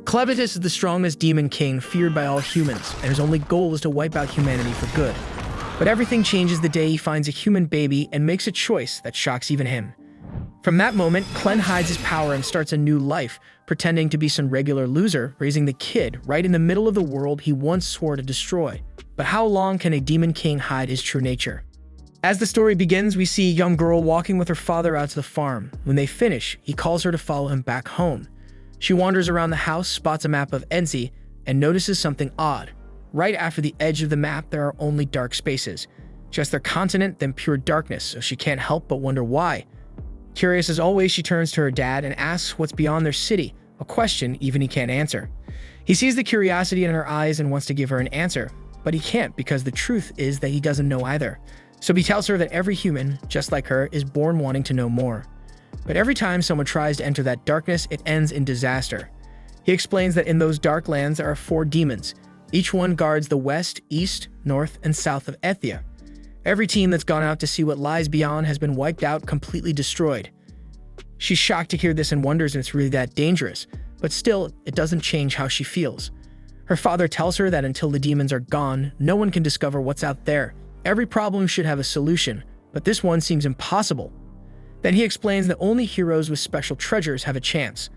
Clevitus is the strongest demon king feared by all humans, and his only goal is to wipe out humanity for good. But everything changes the day he finds a human baby and makes a choice that shocks even him. From that moment, Clen hides his power and starts a new life, pretending to be some regular loser, raising the kid right in the middle of the world he once swore to destroy. But how long can a demon king hide his true nature? As the story begins, we see a young girl walking with her father out to the farm. When they finish, he calls her to follow him back home. She wanders around the house, spots a map of Enzi, and notices something odd. Right after the edge of the map, there are only dark spaces. Just their continent, then pure darkness, so she can't help but wonder why. Curious as always, she turns to her dad and asks what's beyond their city, a question even he can't answer. He sees the curiosity in her eyes and wants to give her an answer, but he can't because the truth is that he doesn't know either. So he tells her that every human, just like her, is born wanting to know more. But every time someone tries to enter that darkness, it ends in disaster. He explains that in those dark lands there are 4 demons. Each one guards the west, east, north, and south of Ethia. Every team that's gone out to see what lies beyond has been wiped out, completely destroyed. She's shocked to hear this and wonders if it's really that dangerous, but still, it doesn't change how she feels. Her father tells her that until the demons are gone, no one can discover what's out there. Every problem should have a solution, but this one seems impossible. Then he explains that only heroes with special treasures have a chance.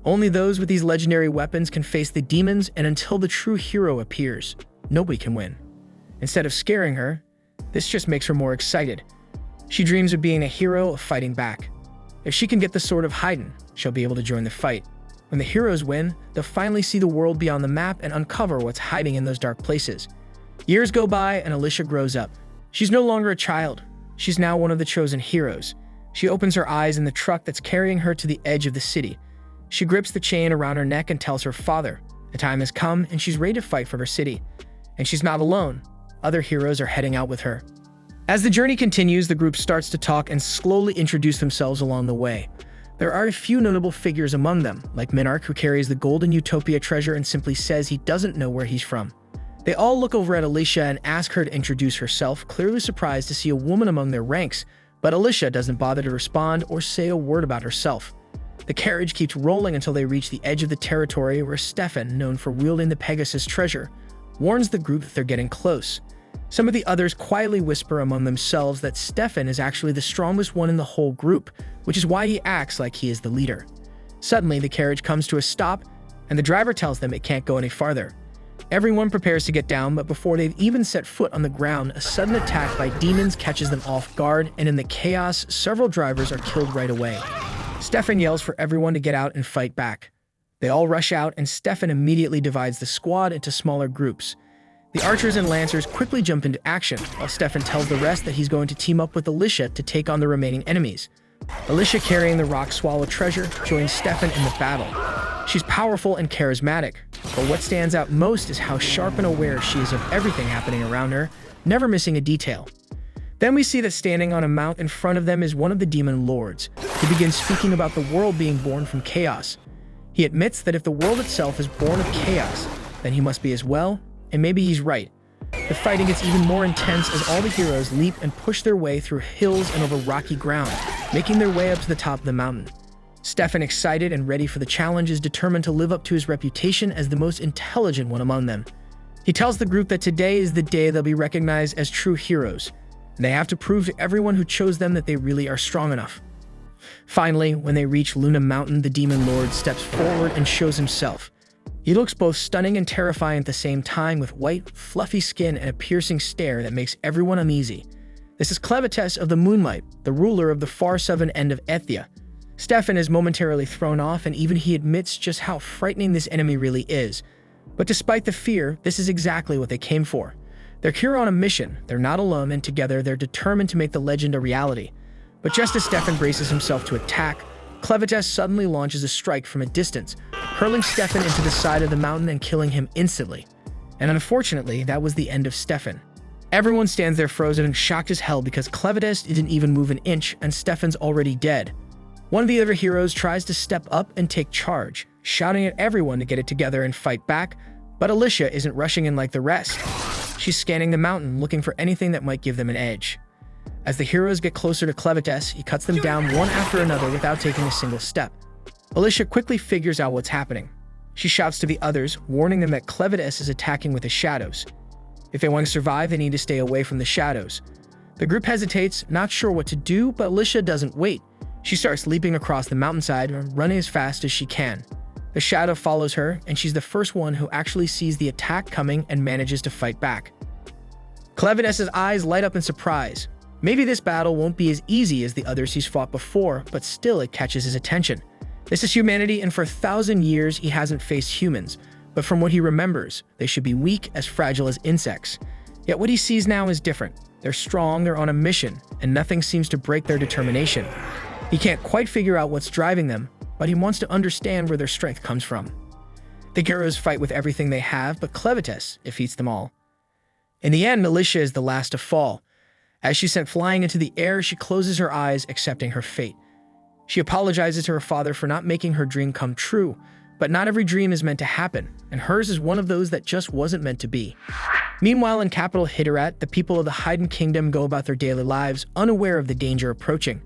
Only those with these legendary weapons can face the demons, and until the true hero appears, nobody can win. Instead of scaring her, this just makes her more excited. She dreams of being a hero, of fighting back. If she can get the Sword of Haydn, she'll be able to join the fight. When the heroes win, they'll finally see the world beyond the map and uncover what's hiding in those dark places. Years go by and Alicia grows up. She's no longer a child. She's now one of the chosen heroes. She opens her eyes in the truck that's carrying her to the edge of the city. She grips the chain around her neck and tells her father the time has come and she's ready to fight for her city. And she's not alone. Other heroes are heading out with her. As the journey continues, the group starts to talk and slowly introduce themselves along the way. There are a few notable figures among them, like Minarch, who carries the Golden Utopia treasure and simply says he doesn't know where he's from. They all look over at Alicia and ask her to introduce herself, clearly surprised to see a woman among their ranks, but Alicia doesn't bother to respond or say a word about herself. The carriage keeps rolling until they reach the edge of the territory where Stefan, known for wielding the Pegasus treasure, warns the group that they're getting close. Some of the others quietly whisper among themselves that Stefan is actually the strongest one in the whole group, which is why he acts like he is the leader. Suddenly, the carriage comes to a stop, and the driver tells them it can't go any farther. Everyone prepares to get down, but before they've even set foot on the ground, a sudden attack by demons catches them off guard, and in the chaos, several drivers are killed right away. Stefan yells for everyone to get out and fight back. They all rush out, and Stefan immediately divides the squad into smaller groups. The archers and lancers quickly jump into action, while Stefan tells the rest that he's going to team up with Alicia to take on the remaining enemies. Alicia, carrying the rock swallow treasure, joins Stefan in the battle. She's powerful and charismatic, but what stands out most is how sharp and aware she is of everything happening around her, never missing a detail. Then we see that standing on a mount in front of them is one of the demon lords, who begins speaking about the world being born from chaos. He admits that if the world itself is born of chaos, then he must be as well, and maybe he's right. The fighting gets even more intense as all the heroes leap and push their way through hills and over rocky ground, making their way up to the top of the mountain. Stefan, excited and ready for the challenge, is determined to live up to his reputation as the most intelligent one among them. He tells the group that today is the day they'll be recognized as true heroes, and they have to prove to everyone who chose them that they really are strong enough. Finally, when they reach Luna Mountain, the demon lord steps forward and shows himself. He looks both stunning and terrifying at the same time, with white, fluffy skin and a piercing stare that makes everyone uneasy. This is Clevitus of the Moonlight, the ruler of the far southern end of Ethia. Stefan is momentarily thrown off, and even he admits just how frightening this enemy really is. But despite the fear, this is exactly what they came for. They're here on a mission, they're not alone, and together they're determined to make the legend a reality. But just as Stefan braces himself to attack, Clevitus suddenly launches a strike from a distance, hurling Stefan into the side of the mountain and killing him instantly. And unfortunately, that was the end of Stefan. Everyone stands there frozen and shocked as hell because Clevitus didn't even move an inch and Stefan's already dead. One of the other heroes tries to step up and take charge, shouting at everyone to get it together and fight back, but Alicia isn't rushing in like the rest. She's scanning the mountain, looking for anything that might give them an edge. As the heroes get closer to Clevitus, he cuts them down one after another without taking a single step. Alicia quickly figures out what's happening. She shouts to the others, warning them that Clevitus is attacking with the shadows. If they want to survive, they need to stay away from the shadows. The group hesitates, not sure what to do, but Alicia doesn't wait. She starts leaping across the mountainside, running as fast as she can. The shadow follows her, and she's the first one who actually sees the attack coming and manages to fight back. Clevitus's eyes light up in surprise. Maybe this battle won't be as easy as the others he's fought before, but still it catches his attention. This is humanity, and for 1,000 years he hasn't faced humans, but from what he remembers, they should be weak, as fragile as insects. Yet what he sees now is different. They're strong, they're on a mission, and nothing seems to break their determination. He can't quite figure out what's driving them, but he wants to understand where their strength comes from. The heroes fight with everything they have, but Clevitus defeats them all. In the end, Alicia is the last to fall. As she's sent flying into the air, she closes her eyes, accepting her fate. She apologizes to her father for not making her dream come true, but not every dream is meant to happen, and hers is one of those that just wasn't meant to be. Meanwhile, in capital Hitterat, the people of the Haydn Kingdom go about their daily lives, unaware of the danger approaching.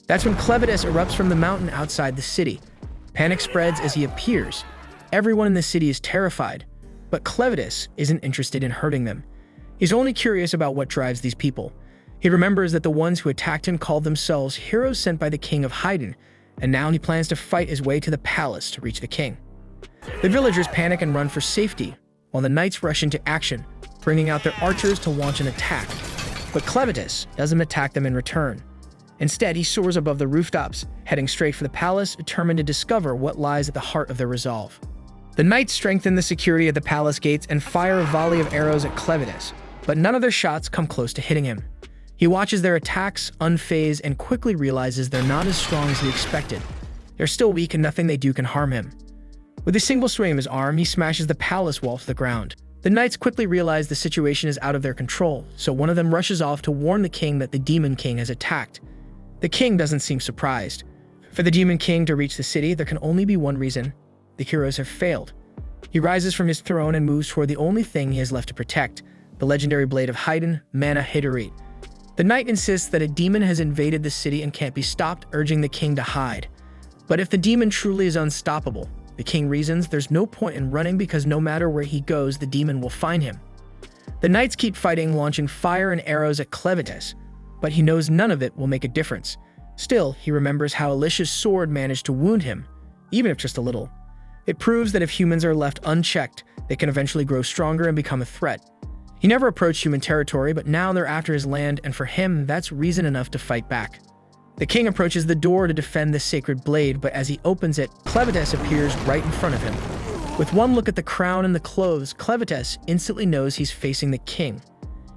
That's when Clevitus erupts from the mountain outside the city. Panic spreads as he appears. Everyone in the city is terrified, but Clevitus isn't interested in hurting them. He's only curious about what drives these people. He remembers that the ones who attacked him called themselves heroes sent by the king of Haydn, and now he plans to fight his way to the palace to reach the king. The villagers panic and run for safety, while the knights rush into action, bringing out their archers to launch an attack. But Clevitus doesn't attack them in return. Instead, he soars above the rooftops, heading straight for the palace, determined to discover what lies at the heart of their resolve. The knights strengthen the security of the palace gates and fire a volley of arrows at Clevitus, but none of their shots come close to hitting him. He watches their attacks, unfazed, and quickly realizes they're not as strong as he expected. They're still weak and nothing they do can harm him. With a single swing of his arm, he smashes the palace wall to the ground. The knights quickly realize the situation is out of their control, so one of them rushes off to warn the king that the Demon King has attacked. The king doesn't seem surprised. For the Demon King to reach the city, there can only be one reason: the heroes have failed. He rises from his throne and moves toward the only thing he has left to protect, the legendary blade of Haydn, Mana Hitterit. The knight insists that a demon has invaded the city and can't be stopped, urging the king to hide. But if the demon truly is unstoppable, the king reasons there's no point in running because no matter where he goes, the demon will find him. The knights keep fighting, launching fire and arrows at Clevitus, but he knows none of it will make a difference. Still, he remembers how Alicia's sword managed to wound him, even if just a little. It proves that if humans are left unchecked, they can eventually grow stronger and become a threat. He never approached human territory, but now they're after his land, and for him, that's reason enough to fight back. The king approaches the door to defend the sacred blade, but as he opens it, Clevitus appears right in front of him. With one look at the crown and the clothes, Clevitus instantly knows he's facing the king.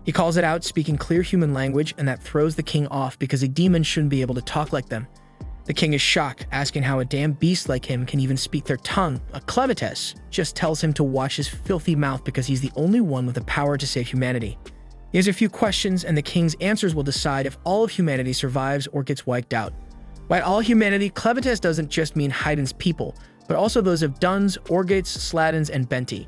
He calls it out, speaking clear human language, and that throws the king off because a demon shouldn't be able to talk like them. The king is shocked, asking how a damn beast like him can even speak their tongue. Clevitus just tells him to watch his filthy mouth because he's the only one with the power to save humanity. He has a few questions, and the king's answers will decide if all of humanity survives or gets wiped out. By all humanity, Clevitus doesn't just mean Haydn's people, but also those of Duns, Orgates, Sladins, and Benti.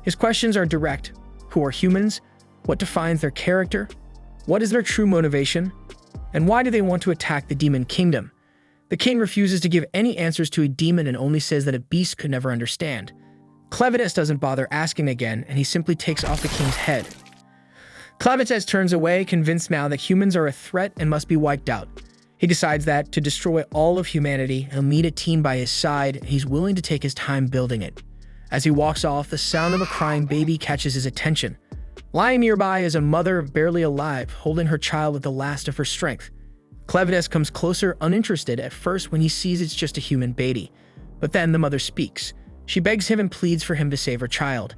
His questions are direct. Who are humans? What defines their character? What is their true motivation? And why do they want to attack the Demon Kingdom? The king refuses to give any answers to a demon and only says that a beast could never understand. Clevitus doesn't bother asking again, and he simply takes off the king's head. Clevitus turns away, convinced now that humans are a threat and must be wiped out. He decides that, to destroy all of humanity, he'll need a team by his side, and he's willing to take his time building it. As he walks off, the sound of a crying baby catches his attention. Lying nearby is a mother, barely alive, holding her child with the last of her strength. Clevitus comes closer, uninterested at first when he sees it's just a human baby. But then the mother speaks. She begs him and pleads for him to save her child.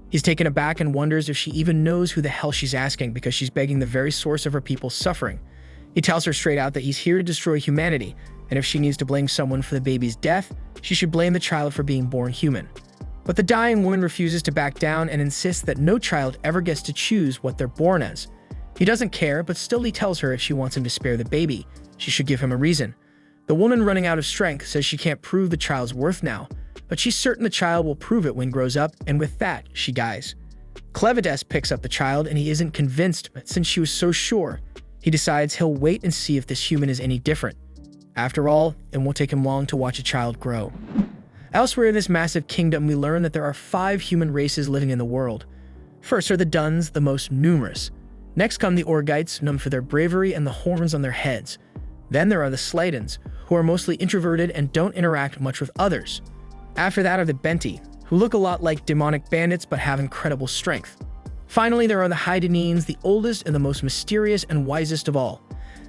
He's taken aback and wonders if she even knows who the hell she's asking because she's begging the very source of her people's suffering. He tells her straight out that he's here to destroy humanity, and if she needs to blame someone for the baby's death, she should blame the child for being born human. But the dying woman refuses to back down and insists that no child ever gets to choose what they're born as. He doesn't care, but still he tells her if she wants him to spare the baby, she should give him a reason. The woman, running out of strength, says she can't prove the child's worth now, but she's certain the child will prove it when grows up, and with that, she dies. Clevitus picks up the child, and he isn't convinced, but since she was so sure, he decides he'll wait and see if this human is any different. After all, it won't take him long to watch a child grow. Elsewhere in this massive kingdom, we learn that there are 5 human races living in the world. First are the Duns, the most numerous. Next come the Orgites, known for their bravery and the horns on their heads. Then there are the Sladens, who are mostly introverted and don't interact much with others. After that are the Benti, who look a lot like demonic bandits but have incredible strength. Finally, there are the Hydanines, the oldest and the most mysterious and wisest of all.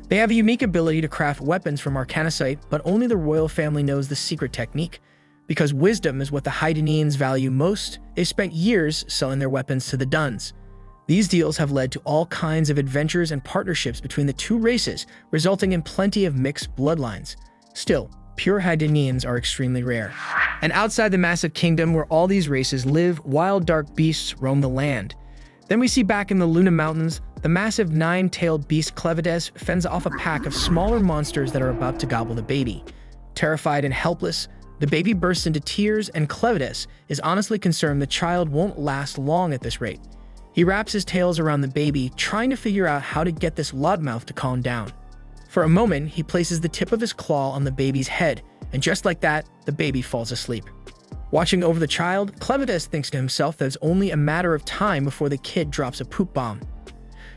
They have a unique ability to craft weapons from arcanocite, but only the royal family knows the secret technique. Because wisdom is what the Hydanines value most, they've spent years selling their weapons to the Duns. These deals have led to all kinds of adventures and partnerships between the two races, resulting in plenty of mixed bloodlines. Still, pure Hydanines are extremely rare. And outside the massive kingdom where all these races live, wild dark beasts roam the land. Then we see back in the Luna Mountains, the massive 9-tailed beast Clevides fends off a pack of smaller monsters that are about to gobble the baby. Terrified and helpless, the baby bursts into tears, and Clevides is honestly concerned the child won't last long at this rate. He wraps his tails around the baby, trying to figure out how to get this loudmouth to calm down. For a moment, he places the tip of his claw on the baby's head, and just like that, the baby falls asleep. Watching over the child, Clevides thinks to himself that it's only a matter of time before the kid drops a poop bomb.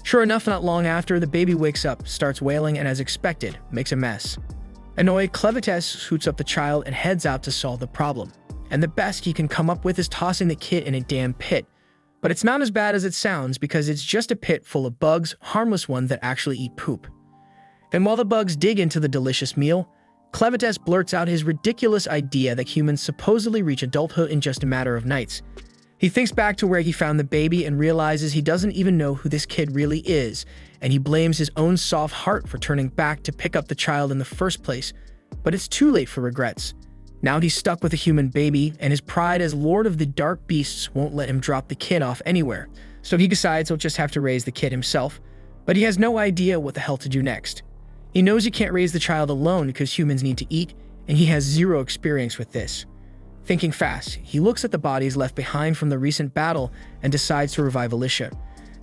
Sure enough, not long after, the baby wakes up, starts wailing, and as expected, makes a mess. Annoyed, Clevides scoots up the child and heads out to solve the problem. And the best he can come up with is tossing the kid in a damn pit. But it's not as bad as it sounds, because it's just a pit full of bugs, harmless ones that actually eat poop. And while the bugs dig into the delicious meal, Clevides blurts out his ridiculous idea that humans supposedly reach adulthood in just a matter of nights. He thinks back to where he found the baby and realizes he doesn't even know who this kid really is, and he blames his own soft heart for turning back to pick up the child in the first place. But it's too late for regrets. Now he's stuck with a human baby, and his pride as Lord of the Dark Beasts won't let him drop the kid off anywhere, so he decides he'll just have to raise the kid himself, but he has no idea what the hell to do next. He knows he can't raise the child alone because humans need to eat, and he has zero experience with this. Thinking fast, he looks at the bodies left behind from the recent battle and decides to revive Alicia.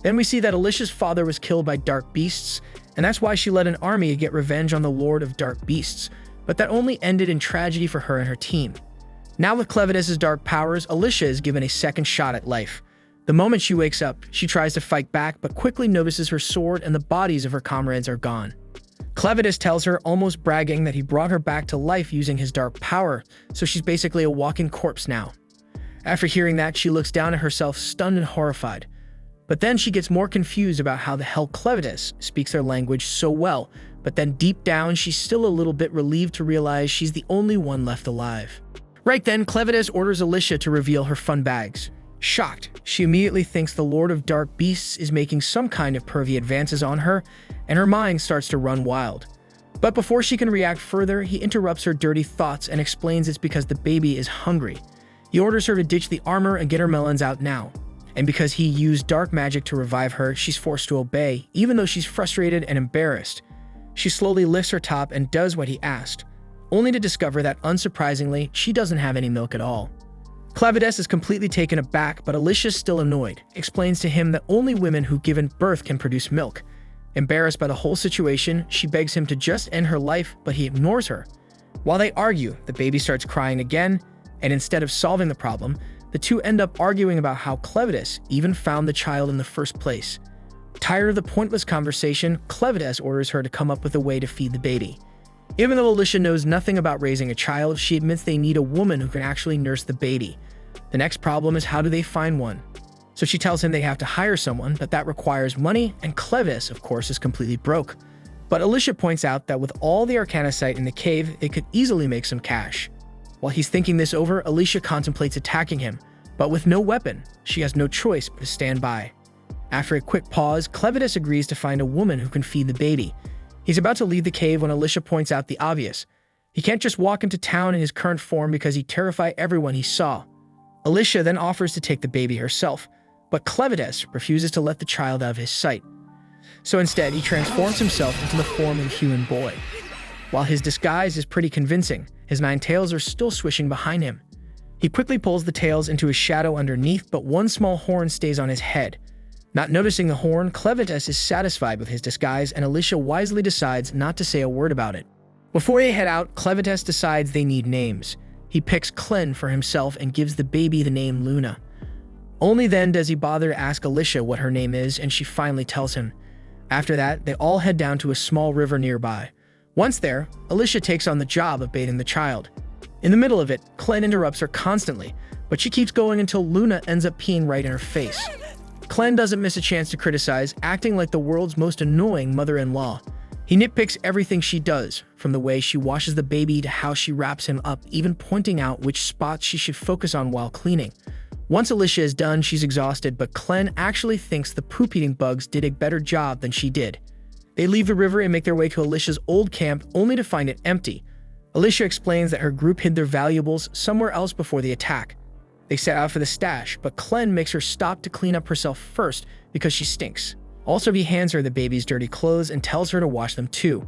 Then we see that Alicia's father was killed by dark beasts, and that's why she led an army to get revenge on the Lord of Dark Beasts, but that only ended in tragedy for her and her team. Now with Clevides' dark powers, Alicia is given a second shot at life. The moment she wakes up, she tries to fight back but quickly notices her sword and the bodies of her comrades are gone. Clevides tells her, almost bragging, that he brought her back to life using his dark power, so she's basically a walking corpse now. After hearing that, she looks down at herself, stunned and horrified. But then she gets more confused about how the hell Clevides speaks their language so well, but then deep down, she's still a little bit relieved to realize she's the only one left alive. Right then, Clevides orders Alicia to reveal her fun bags. Shocked, she immediately thinks the Lord of Dark Beasts is making some kind of pervy advances on her, and her mind starts to run wild. But before she can react further, he interrupts her dirty thoughts and explains it's because the baby is hungry. He orders her to ditch the armor and get her melons out now. And because he used dark magic to revive her, she's forced to obey, even though she's frustrated and embarrassed. She slowly lifts her top and does what he asked, only to discover that, unsurprisingly, she doesn't have any milk at all. Clevides is completely taken aback, but Alicia's still annoyed, explains to him that only women who've given birth can produce milk. Embarrassed by the whole situation, she begs him to just end her life, but he ignores her. While they argue, the baby starts crying again, and instead of solving the problem, the two end up arguing about how Clevides even found the child in the first place. Tired of the pointless conversation, Clevides orders her to come up with a way to feed the baby. Even though Alicia knows nothing about raising a child, she admits they need a woman who can actually nurse the baby. The next problem is, how do they find one? So she tells him they have to hire someone, but that requires money, and Clevides, of course, is completely broke. But Alicia points out that with all the arcanocite in the cave, they could easily make some cash. While he's thinking this over, Alicia contemplates attacking him, but with no weapon, she has no choice but to stand by. After a quick pause, Clevides agrees to find a woman who can feed the baby. He's about to leave the cave when Alicia points out the obvious. He can't just walk into town in his current form because he'd terrify everyone he saw. Alicia then offers to take the baby herself, but Clevides refuses to let the child out of his sight. So instead, he transforms himself into the form of a human boy. While his disguise is pretty convincing, his 9 tails are still swishing behind him. He quickly pulls the tails into his shadow underneath, but one small horn stays on his head. Not noticing the horn, Clevides is satisfied with his disguise, and Alicia wisely decides not to say a word about it. Before they head out, Clevides decides they need names. He he picks Clen for himself and gives the baby the name Luna. Only then does he bother to ask Alicia what her name is, and she finally tells him. After that, they all head down to a small river nearby. Once there, Alicia takes on the job of bathing the child. In the middle of it, Clen interrupts her constantly, but she keeps going until Luna ends up peeing right in her face. Clen doesn't miss a chance to criticize, acting like the world's most annoying mother-in-law. He nitpicks everything she does, from the way she washes the baby to how she wraps him up, even pointing out which spots she should focus on while cleaning. Once Alicia is done, she's exhausted, but Clen actually thinks the poop-eating bugs did a better job than she did. They leave the river and make their way to Alicia's old camp, only to find it empty. Alicia explains that her group hid their valuables somewhere else before the attack. They set out for the stash, but Clen makes her stop to clean up herself first because she stinks. Also, he hands her the baby's dirty clothes and tells her to wash them too.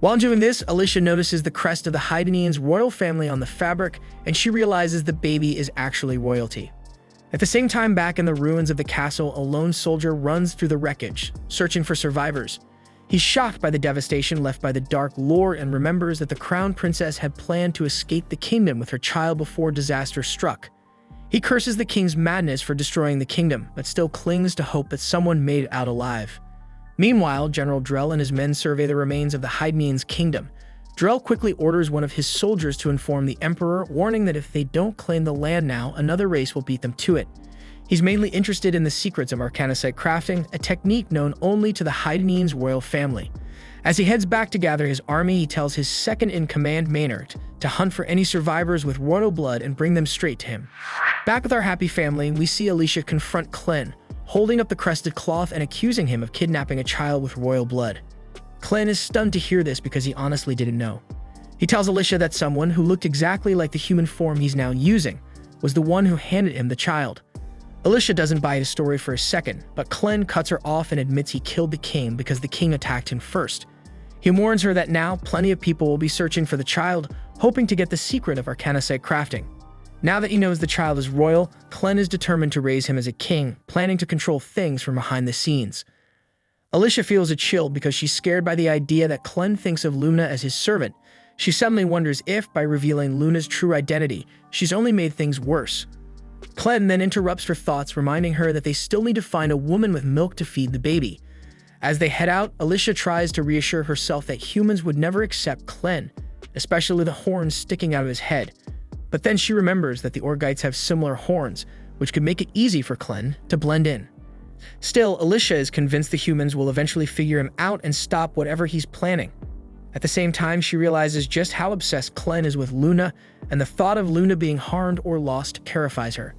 While doing this, Alicia notices the crest of the Haidanians' royal family on the fabric, and she realizes the baby is actually royalty. At the same time, back in the ruins of the castle, a lone soldier runs through the wreckage, searching for survivors. He's shocked by the devastation left by the Dark Lord and remembers that the crown princess had planned to escape the kingdom with her child before disaster struck. He curses the king's madness for destroying the kingdom, but still clings to hope that someone made it out alive. Meanwhile, General Drell and his men survey the remains of the Haidanians' kingdom. Drell quickly orders one of his soldiers to inform the emperor, warning that if they don't claim the land now, another race will beat them to it. He's mainly interested in the secrets of arcanicite crafting, a technique known only to the Haidanians' royal family. As he heads back to gather his army, he tells his second-in-command Maynard to hunt for any survivors with royal blood and bring them straight to him. Back with our happy family, we see Alicia confront Clen, holding up the crested cloth and accusing him of kidnapping a child with royal blood. Clen is stunned to hear this because he honestly didn't know. He tells Alicia that someone who looked exactly like the human form he's now using was the one who handed him the child. Alicia doesn't buy his story for a second, but Clen cuts her off and admits he killed the king because the king attacked him first. He warns her that now plenty of people will be searching for the child, hoping to get the secret of arcanicite crafting. Now that he knows the child is royal, Clen is determined to raise him as a king, planning to control things from behind the scenes. Alicia feels a chill because she's scared by the idea that Clen thinks of Luna as his servant. She suddenly wonders if, by revealing Luna's true identity, she's only made things worse. Clen then interrupts her thoughts, reminding her that they still need to find a woman with milk to feed the baby. As they head out, Alicia tries to reassure herself that humans would never accept Clen, especially the horns sticking out of his head. But then she remembers that the Orgites have similar horns, which could make it easy for Clen to blend in. Still, Alicia is convinced the humans will eventually figure him out and stop whatever he's planning. At the same time, she realizes just how obsessed Clen is with Luna, and the thought of Luna being harmed or lost terrifies her.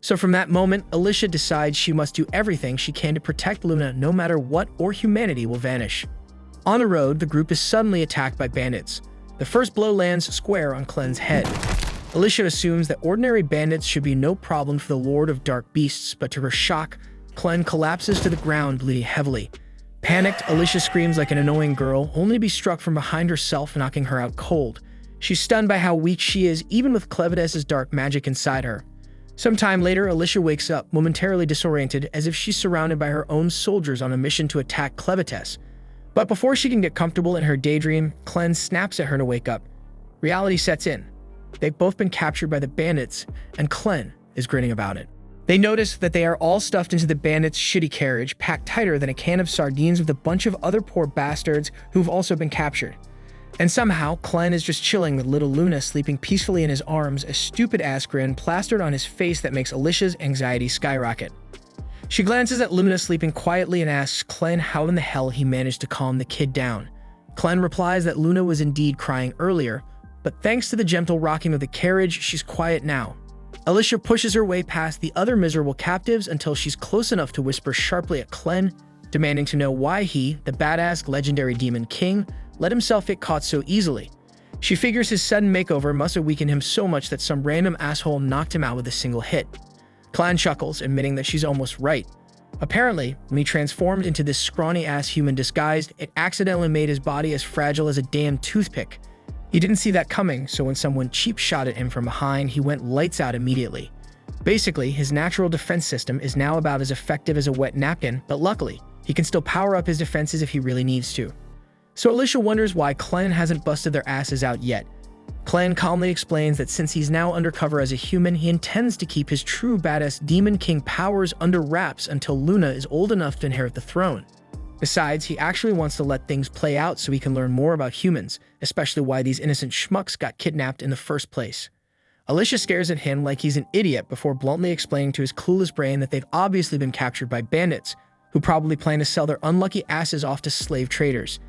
So from that moment, Alicia decides she must do everything she can to protect Luna no matter what, or humanity will vanish. On the road, the group is suddenly attacked by bandits. The first blow lands square on Clen's head. Alicia assumes that ordinary bandits should be no problem for the Lord of Dark Beasts, but to her shock, Clen collapses to the ground, bleeding heavily. Panicked, Alicia screams like an annoying girl, only to be struck from behind herself, knocking her out cold. She's stunned by how weak she is, even with Clevides's dark magic inside her. Sometime later, Alicia wakes up, momentarily disoriented, as if she's surrounded by her own soldiers on a mission to attack Clevites. But before she can get comfortable in her daydream, Clen snaps at her to wake up. Reality sets in. They've both been captured by the bandits, and Clen is grinning about it. They notice that they are all stuffed into the bandits' shitty carriage, packed tighter than a can of sardines with a bunch of other poor bastards who've also been captured. And somehow, Clen is just chilling with little Luna sleeping peacefully in his arms, a stupid-ass grin plastered on his face that makes Alicia's anxiety skyrocket. She glances at Luna sleeping quietly and asks Clen how in the hell he managed to calm the kid down. Clen replies that Luna was indeed crying earlier, but thanks to the gentle rocking of the carriage, she's quiet now. Alicia pushes her way past the other miserable captives until she's close enough to whisper sharply at Clen, demanding to know why he, the badass legendary demon king, let himself get caught so easily. She figures his sudden makeover must have weakened him so much that some random asshole knocked him out with a single hit. Clen chuckles, admitting that she's almost right. Apparently, when he transformed into this scrawny-ass human disguised, it accidentally made his body as fragile as a damn toothpick. He didn't see that coming, so when someone cheap shot at him from behind, he went lights out immediately. Basically, his natural defense system is now about as effective as a wet napkin, but luckily, he can still power up his defenses if he really needs to. So Alicia wonders why Clen hasn't busted their asses out yet. Clan calmly explains that since he's now undercover as a human, he intends to keep his true badass Demon King powers under wraps until Luna is old enough to inherit the throne. Besides, he actually wants to let things play out so he can learn more about humans, especially why these innocent schmucks got kidnapped in the first place. Alicia stares at him like he's an idiot before bluntly explaining to his clueless brain that they've obviously been captured by bandits, who probably plan to sell their unlucky asses off to slave traders.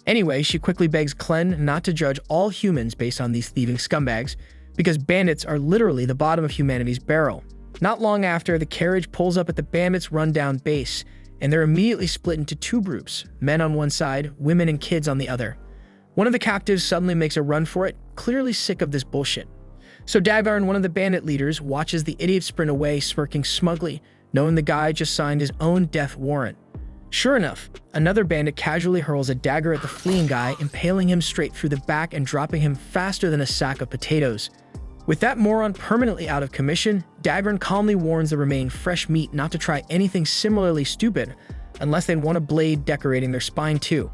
Anyway, she quickly begs Clen not to judge all humans based on these thieving scumbags, because bandits are literally the bottom of humanity's barrel. Not long after, the carriage pulls up at the bandits' rundown base, and they're immediately split into two groups, men on one side, women and kids on the other. One of the captives suddenly makes a run for it, clearly sick of this bullshit. So Dagarn, one of the bandit leaders, watches the idiot sprint away, smirking smugly, knowing the guy just signed his own death warrant. Sure enough, another bandit casually hurls a dagger at the fleeing guy, impaling him straight through the back and dropping him faster than a sack of potatoes. With that moron permanently out of commission, Dagarn calmly warns the remaining fresh meat not to try anything similarly stupid, unless they want a blade decorating their spine too.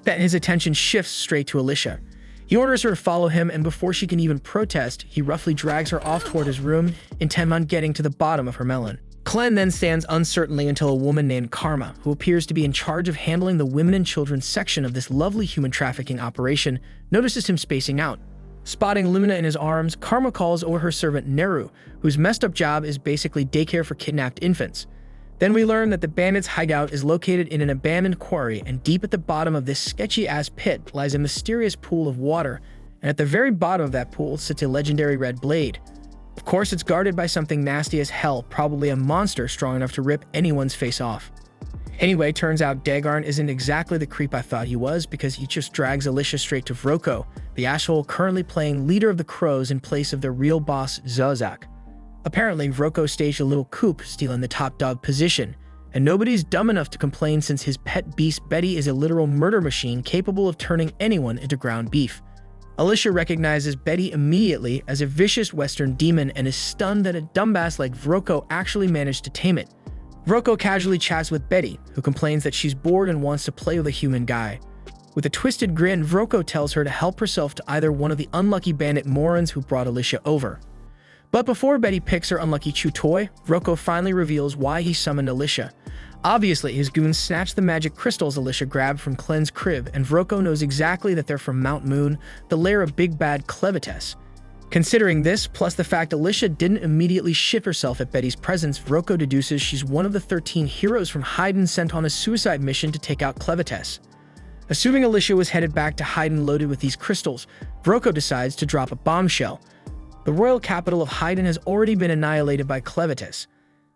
Then his attention shifts straight to Alicia. He orders her to follow him, and before she can even protest, he roughly drags her off toward his room, intent on getting to the bottom of her melon. Clen then stands uncertainly until a woman named Karma, who appears to be in charge of handling the women and children section of this lovely human trafficking operation, notices him spacing out. Spotting Luna in his arms, Karma calls over her servant Neru, whose messed up job is basically daycare for kidnapped infants. Then we learn that the bandits' hideout is located in an abandoned quarry, and deep at the bottom of this sketchy-ass pit lies a mysterious pool of water, and at the very bottom of that pool sits a legendary red blade. Of course, it's guarded by something nasty as hell, probably a monster strong enough to rip anyone's face off. Anyway, turns out Dagarn isn't exactly the creep I thought he was, because he just drags Alicia straight to Vroko, the asshole currently playing leader of the Crows in place of their real boss, Zozak. Apparently, Vroko staged a little coup, stealing the top dog position, and nobody's dumb enough to complain since his pet beast Betty is a literal murder machine capable of turning anyone into ground beef. Alicia recognizes Betty immediately as a vicious Western demon and is stunned that a dumbass like Vroko actually managed to tame it. Vroko casually chats with Betty, who complains that she's bored and wants to play with a human guy. With a twisted grin, Vroko tells her to help herself to either one of the unlucky bandit morons who brought Alicia over. But before Betty picks her unlucky chew toy, Vroko finally reveals why he summoned Alicia. Obviously, his goons snatched the magic crystals Alicia grabbed from Clen's crib, and Vroko knows exactly that they're from Mount Moon, the lair of Big Bad Clevites. Considering this, plus the fact Alicia didn't immediately shit herself at Betty's presence, Vroko deduces she's one of the 13 heroes from Haydn sent on a suicide mission to take out Clevites. Assuming Alicia was headed back to Haydn loaded with these crystals, Vroko decides to drop a bombshell. The royal capital of Haydn has already been annihilated by Clevites.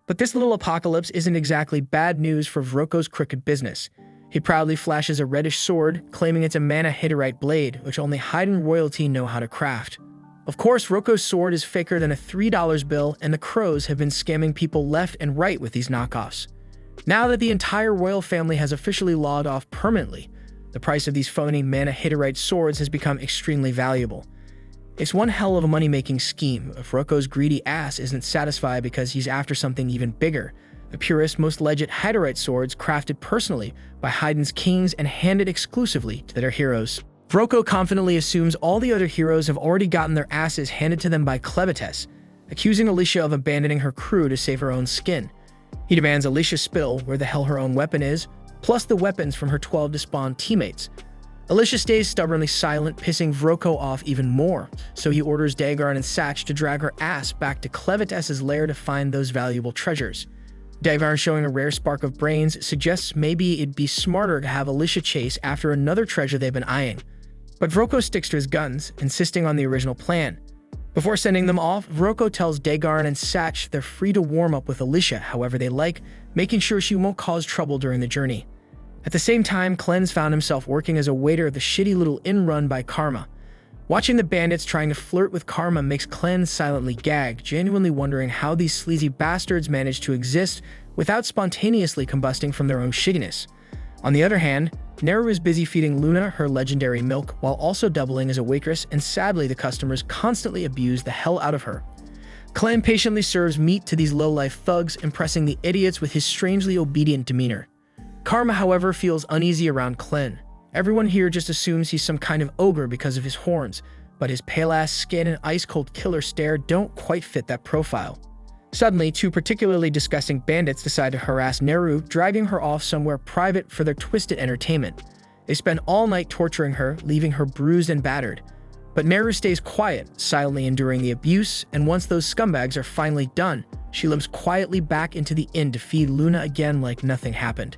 But this little apocalypse isn't exactly bad news for Vroko's crooked business. He proudly flashes a reddish sword, claiming it's a mana hiterite blade, which only Haydn royalty know how to craft. Of course, Vroko's sword is faker than a $3 bill, and the Crows have been scamming people left and right with these knockoffs. Now that the entire royal family has officially logged off permanently, the price of these phony mana hiterite swords has become extremely valuable. It's one hell of a money-making scheme if Vroko's greedy ass isn't satisfied because he's after something even bigger. The purest, most legit hiterite swords crafted personally by Haydn's kings and handed exclusively to their heroes. Vroko confidently assumes all the other heroes have already gotten their asses handed to them by Clevites, accusing Alicia of abandoning her crew to save her own skin. He demands Alicia spill where the hell her own weapon is, plus the weapons from her 12 despawned teammates. Alicia stays stubbornly silent, pissing Vroko off even more, so he orders Dagarn and Satch to drag her ass back to Clevites' lair to find those valuable treasures. Dagarn, showing a rare spark of brains, suggests maybe it'd be smarter to have Alicia chase after another treasure they've been eyeing. But Vroko sticks to his guns, insisting on the original plan. Before sending them off, Vroko tells Dagarn and Satch they're free to warm up with Alicia however they like, making sure she won't cause trouble during the journey. At the same time, Clen's found himself working as a waiter at the shitty little inn run by Karma. Watching the bandits trying to flirt with Karma makes Clen silently gag, genuinely wondering how these sleazy bastards manage to exist without spontaneously combusting from their own shittiness. On the other hand, Neru is busy feeding Luna her legendary milk while also doubling as a waitress, and sadly the customers constantly abuse the hell out of her. Clen patiently serves meat to these low-life thugs, impressing the idiots with his strangely obedient demeanor. Karma, however, feels uneasy around Clen. Everyone here just assumes he's some kind of ogre because of his horns, but his pale-ass skin and ice-cold killer stare don't quite fit that profile. Suddenly, two particularly disgusting bandits decide to harass Neru, dragging her off somewhere private for their twisted entertainment. They spend all night torturing her, leaving her bruised and battered. But Neru stays quiet, silently enduring the abuse, and once those scumbags are finally done, she limps quietly back into the inn to feed Luna again like nothing happened.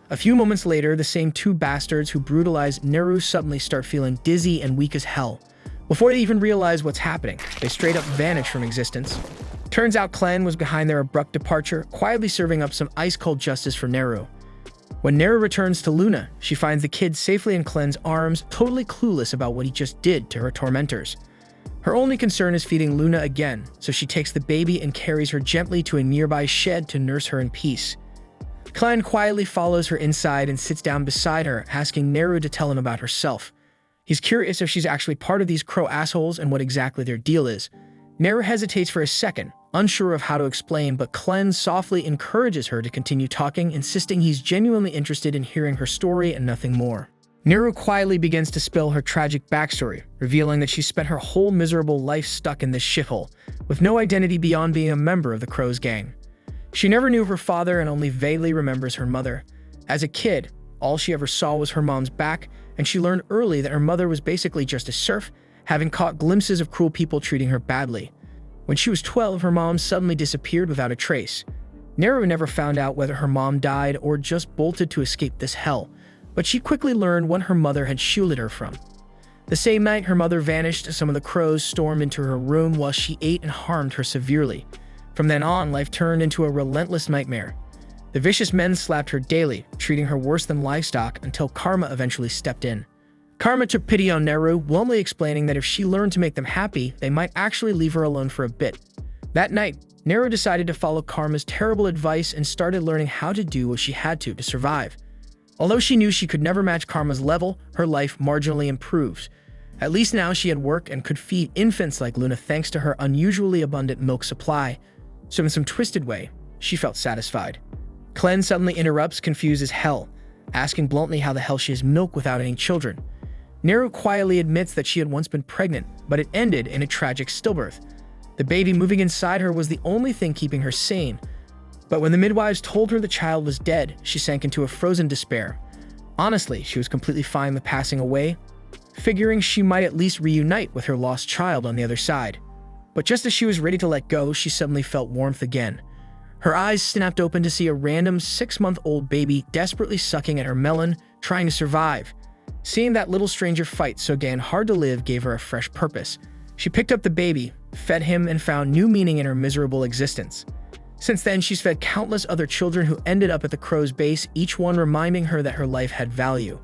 A few moments later, the same two bastards who brutalized Neru suddenly start feeling dizzy and weak as hell. Before they even realize what's happening, they straight up vanish from existence. Turns out Clan was behind their abrupt departure, quietly serving up some ice-cold justice for Neru. When Neru returns to Luna, she finds the kid safely in Clan's arms, totally clueless about what he just did to her tormentors. Her only concern is feeding Luna again, so she takes the baby and carries her gently to a nearby shed to nurse her in peace. Clan quietly follows her inside and sits down beside her, asking Neru to tell him about herself. He's curious if she's actually part of these crow assholes and what exactly their deal is. Neru hesitates for a second, unsure of how to explain, but Clan softly encourages her to continue talking, insisting he's genuinely interested in hearing her story and nothing more. Neru quietly begins to spill her tragic backstory, revealing that she spent her whole miserable life stuck in this shithole, with no identity beyond being a member of the Crow's gang. She never knew her father and only vaguely remembers her mother. As a kid, all she ever saw was her mom's back, and she learned early that her mother was basically just a serf, having caught glimpses of cruel people treating her badly. When she was 12, her mom suddenly disappeared without a trace. Neru never found out whether her mom died or just bolted to escape this hell, but she quickly learned what her mother had shielded her from. The same night her mother vanished, some of the crows stormed into her room while she ate and harmed her severely. From then on, life turned into a relentless nightmare. The vicious men slapped her daily, treating her worse than livestock until Karma eventually stepped in. Karma took pity on Neru, bluntly explaining that if she learned to make them happy, they might actually leave her alone for a bit. That night, Neru decided to follow Karma's terrible advice and started learning how to do what she had to survive. Although she knew she could never match Karma's level, her life marginally improved. At least now she had work and could feed infants like Luna thanks to her unusually abundant milk supply. So in some twisted way, she felt satisfied. Clan suddenly interrupts, confused as hell, asking bluntly how the hell she has milk without any children. Neru quietly admits that she had once been pregnant, but it ended in a tragic stillbirth. The baby moving inside her was the only thing keeping her sane. But when the midwives told her the child was dead, she sank into a frozen despair. Honestly, she was completely fine with passing away, figuring she might at least reunite with her lost child on the other side. But just as she was ready to let go, she suddenly felt warmth again. Her eyes snapped open to see a random 6-month-old baby desperately sucking at her melon, trying to survive. Seeing that little stranger fight so damn hard to live gave her a fresh purpose. She picked up the baby, fed him, and found new meaning in her miserable existence. Since then, she's fed countless other children who ended up at the crow's base, each one reminding her that her life had value.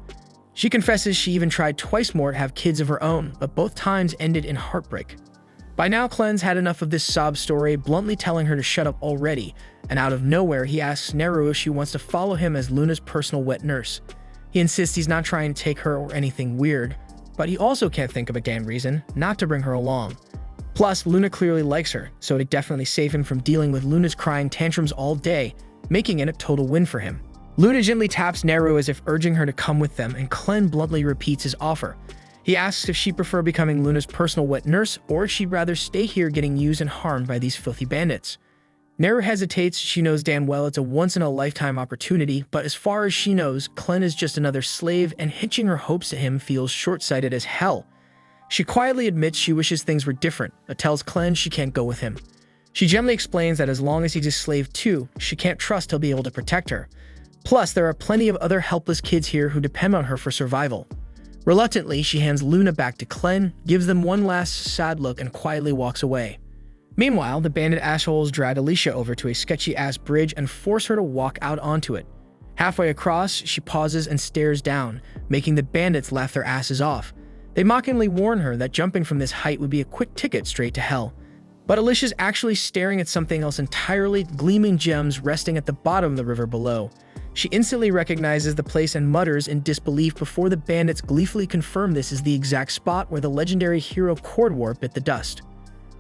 She confesses she even tried twice more to have kids of her own, but both times ended in heartbreak. By now, Clean's had enough of this sob story, bluntly telling her to shut up already, and out of nowhere, he asks Neru if she wants to follow him as Luna's personal wet nurse. He insists he's not trying to take her or anything weird, but he also can't think of a damn reason not to bring her along. Plus, Luna clearly likes her, so it'd definitely save him from dealing with Luna's crying tantrums all day, making it a total win for him. Luna gently taps Neru as if urging her to come with them, and Clen bluntly repeats his offer. He asks if she'd prefer becoming Luna's personal wet nurse, or if she'd rather stay here getting used and harmed by these filthy bandits. Neru hesitates. She knows damn well it's a once-in-a-lifetime opportunity, but as far as she knows, Clen is just another slave, and hitching her hopes to him feels short-sighted as hell. She quietly admits she wishes things were different, but tells Clen she can't go with him. She gently explains that as long as he's a slave too, she can't trust he'll be able to protect her. Plus, there are plenty of other helpless kids here who depend on her for survival. Reluctantly, she hands Luna back to Clen, gives them one last sad look, and quietly walks away. Meanwhile, the bandit assholes drag Alicia over to a sketchy-ass bridge and force her to walk out onto it. Halfway across, she pauses and stares down, making the bandits laugh their asses off. They mockingly warn her that jumping from this height would be a quick ticket straight to hell. But Alicia's actually staring at something else entirely, gleaming gems resting at the bottom of the river below. She instantly recognizes the place and mutters in disbelief before the bandits gleefully confirm this is the exact spot where the legendary hero Cordwar bit the dust.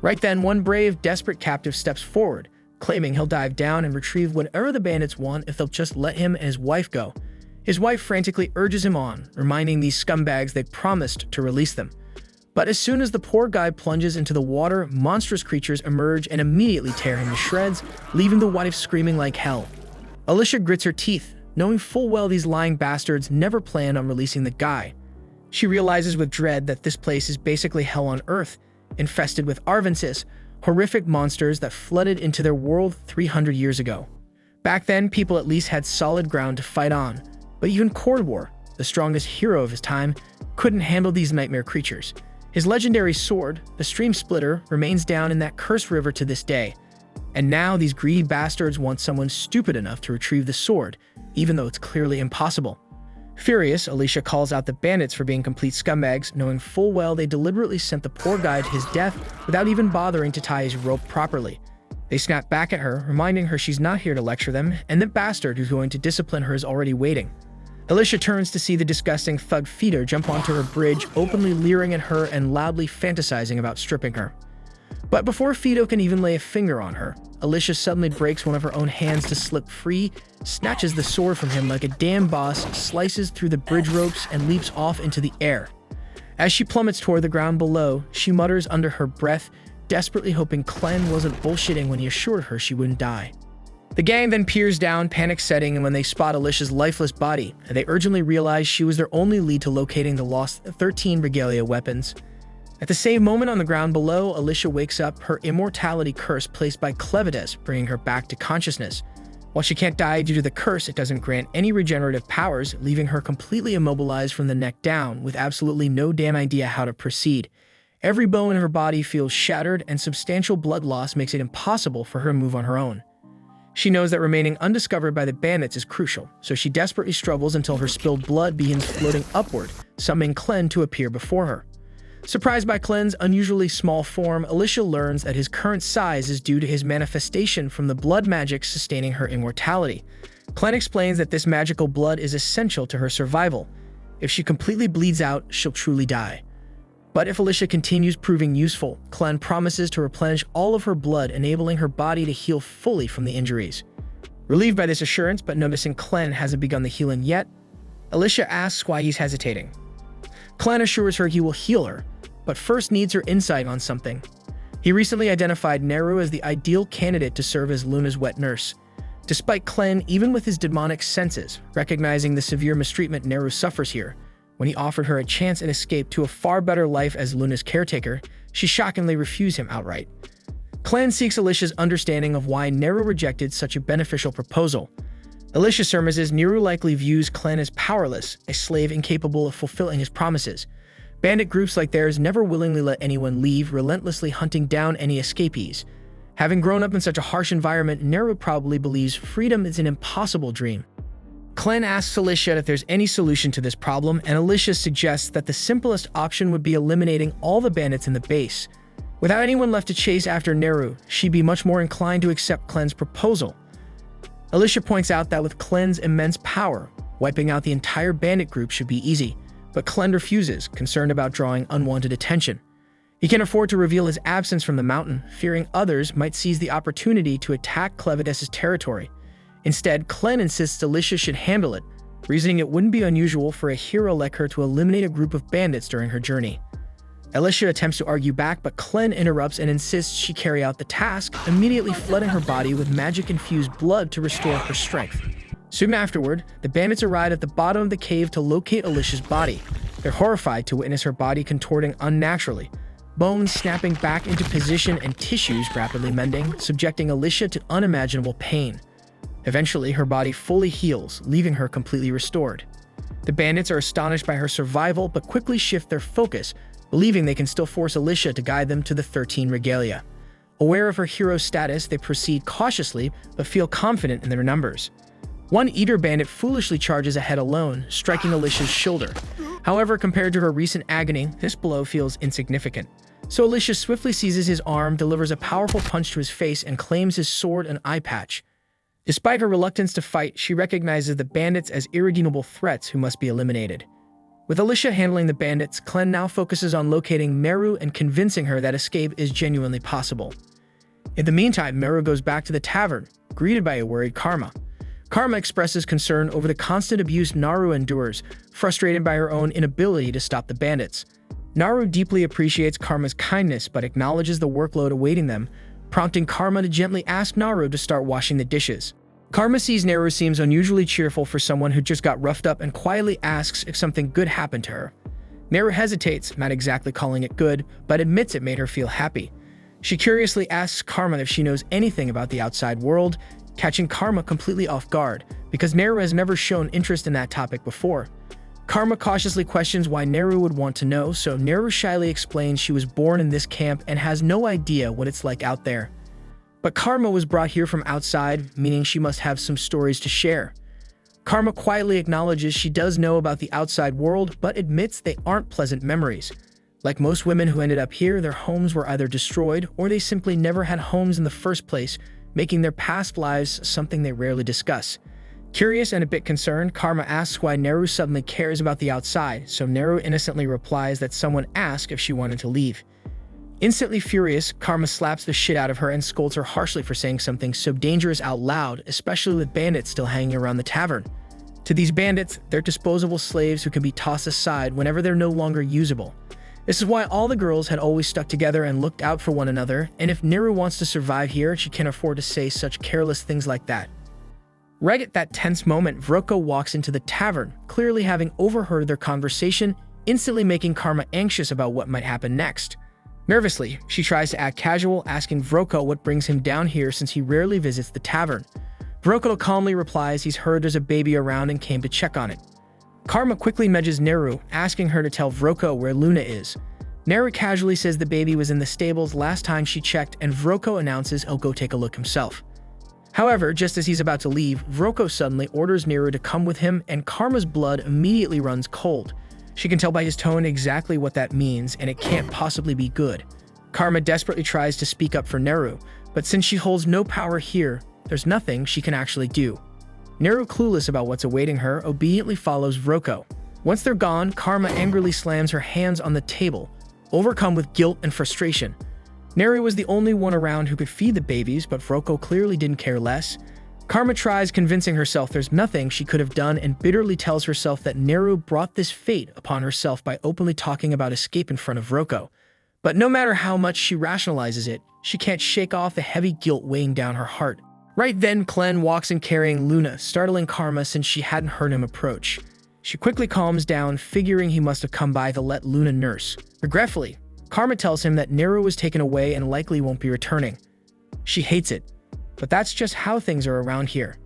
Right then, one brave, desperate captive steps forward, claiming he'll dive down and retrieve whatever the bandits want if they'll just let him and his wife go. His wife frantically urges him on, reminding these scumbags they promised to release them. But as soon as the poor guy plunges into the water, monstrous creatures emerge and immediately tear him to shreds, leaving the wife screaming like hell. Alicia grits her teeth, knowing full well these lying bastards never planned on releasing the guy. She realizes with dread that this place is basically hell on earth, infested with Arvensis, horrific monsters that flooded into their world 300 years ago. Back then, people at least had solid ground to fight on, but even Cordwar, the strongest hero of his time, couldn't handle these nightmare creatures. His legendary sword, the Stream Splitter, remains down in that cursed river to this day. And now these greedy bastards want someone stupid enough to retrieve the sword, even though it's clearly impossible. Furious, Alicia calls out the bandits for being complete scumbags, knowing full well they deliberately sent the poor guy to his death without even bothering to tie his rope properly. They snap back at her, reminding her she's not here to lecture them, and the bastard who's going to discipline her is already waiting. Alicia turns to see the disgusting thug Feeder jump onto her bridge, openly leering at her and loudly fantasizing about stripping her. But before Fido can even lay a finger on her, Alicia suddenly breaks one of her own hands to slip free, snatches the sword from him like a damn boss, slices through the bridge ropes, and leaps off into the air. As she plummets toward the ground below, she mutters under her breath, desperately hoping Clen wasn't bullshitting when he assured her she wouldn't die. The gang then peers down, panic setting, and when they spot Alicia's lifeless body, they urgently realize she was their only lead to locating the lost 13 regalia weapons. At the same moment on the ground below, Alicia wakes up, her immortality curse placed by Clevides, bringing her back to consciousness. While she can't die due to the curse, it doesn't grant any regenerative powers, leaving her completely immobilized from the neck down, with absolutely no damn idea how to proceed. Every bone in her body feels shattered, and substantial blood loss makes it impossible for her to move on her own. She knows that remaining undiscovered by the bandits is crucial, so she desperately struggles until her spilled blood begins floating upward, summoning Clen to appear before her. Surprised by Clen's unusually small form, Alicia learns that his current size is due to his manifestation from the blood magic sustaining her immortality. Clen explains that this magical blood is essential to her survival. If she completely bleeds out, she'll truly die. But if Alicia continues proving useful, Clen promises to replenish all of her blood, enabling her body to heal fully from the injuries. Relieved by this assurance, but noticing Clen hasn't begun the healing yet, Alicia asks why he's hesitating. Clen assures her he will heal her, but first needs her insight on something. He recently identified Neru as the ideal candidate to serve as Luna's wet nurse. Despite Clen, even with his demonic senses, recognizing the severe mistreatment Neru suffers here, when he offered her a chance and escape to a far better life as Luna's caretaker, she shockingly refused him outright. Clen seeks Alicia's understanding of why Neru rejected such a beneficial proposal. Alicia surmises Neru likely views Clen as powerless, a slave incapable of fulfilling his promises. Bandit groups like theirs never willingly let anyone leave, relentlessly hunting down any escapees. Having grown up in such a harsh environment, Neru probably believes freedom is an impossible dream. Clen asks Alicia if there's any solution to this problem, and Alicia suggests that the simplest option would be eliminating all the bandits in the base. Without anyone left to chase after Neru, she'd be much more inclined to accept Clen's proposal. Alicia points out that with Clen's immense power, wiping out the entire bandit group should be easy, but Clen refuses, concerned about drawing unwanted attention. He can't afford to reveal his absence from the mountain, fearing others might seize the opportunity to attack Clevides' territory. Instead, Clen insists Alicia should handle it, reasoning it wouldn't be unusual for a hero like her to eliminate a group of bandits during her journey. Alicia attempts to argue back, but Clen interrupts and insists she carry out the task, immediately flooding her body with magic-infused blood to restore her strength. Soon afterward, the bandits arrive at the bottom of the cave to locate Alicia's body. They're horrified to witness her body contorting unnaturally, bones snapping back into position and tissues rapidly mending, subjecting Alicia to unimaginable pain. Eventually, her body fully heals, leaving her completely restored. The bandits are astonished by her survival, but quickly shift their focus, believing they can still force Alicia to guide them to the 13 regalia. Aware of her hero status, they proceed cautiously, but feel confident in their numbers. One eater bandit foolishly charges ahead alone, striking Alicia's shoulder. However, compared to her recent agony, this blow feels insignificant. So Alicia swiftly seizes his arm, delivers a powerful punch to his face, and claims his sword and eye patch. Despite her reluctance to fight, she recognizes the bandits as irredeemable threats who must be eliminated. With Alicia handling the bandits, Clen now focuses on locating Meru and convincing her that escape is genuinely possible. In the meantime, Meru goes back to the tavern, greeted by a worried Karma. Karma expresses concern over the constant abuse Naru endures, frustrated by her own inability to stop the bandits. Naru deeply appreciates Karma's kindness but acknowledges the workload awaiting them, prompting Karma to gently ask Naru to start washing the dishes. Karma sees Naru seems unusually cheerful for someone who just got roughed up and quietly asks if something good happened to her. Naru hesitates, not exactly calling it good, but admits it made her feel happy. She curiously asks Karma if she knows anything about the outside world, catching Karma completely off guard, because Naru has never shown interest in that topic before. Karma cautiously questions why Naru would want to know, so Naru shyly explains she was born in this camp and has no idea what it's like out there. But Karma was brought here from outside, meaning she must have some stories to share. Karma quietly acknowledges she does know about the outside world, but admits they aren't pleasant memories. Like most women who ended up here, their homes were either destroyed or they simply never had homes in the first place, making their past lives something they rarely discuss. Curious and a bit concerned, Karma asks why Naru suddenly cares about the outside, so Naru innocently replies that someone asked if she wanted to leave. Instantly furious, Karma slaps the shit out of her and scolds her harshly for saying something so dangerous out loud, especially with bandits still hanging around the tavern. To these bandits, they're disposable slaves who can be tossed aside whenever they're no longer usable. This is why all the girls had always stuck together and looked out for one another, and if Naru wants to survive here, she can't afford to say such careless things like that. Right at that tense moment, Vroko walks into the tavern, clearly having overheard their conversation, instantly making Karma anxious about what might happen next. Nervously, she tries to act casual, asking Vroko what brings him down here since he rarely visits the tavern. Vroko calmly replies he's heard there's a baby around and came to check on it. Karma quickly nudges Naru, asking her to tell Vroko where Luna is. Naru casually says the baby was in the stables last time she checked, and Vroko announces he'll go take a look himself. However, just as he's about to leave, Vroko suddenly orders Naru to come with him, and Karma's blood immediately runs cold. She can tell by his tone exactly what that means, and it can't possibly be good. Karma desperately tries to speak up for Naru, but since she holds no power here, there's nothing she can actually do. Naru, clueless about what's awaiting her, obediently follows Vroko. Once they're gone, Karma angrily slams her hands on the table, overcome with guilt and frustration. Naru was the only one around who could feed the babies, but Vroko clearly didn't care less. Karma tries convincing herself there's nothing she could have done and bitterly tells herself that Naru brought this fate upon herself by openly talking about escape in front of Vroko. But no matter how much she rationalizes it, she can't shake off the heavy guilt weighing down her heart. Right then, Klen walks in carrying Luna, startling Karma since she hadn't heard him approach. She quickly calms down, figuring he must have come by to let Luna nurse. Regretfully, Karma tells him that Naru was taken away and likely won't be returning. She hates it. But that's just how things are around here.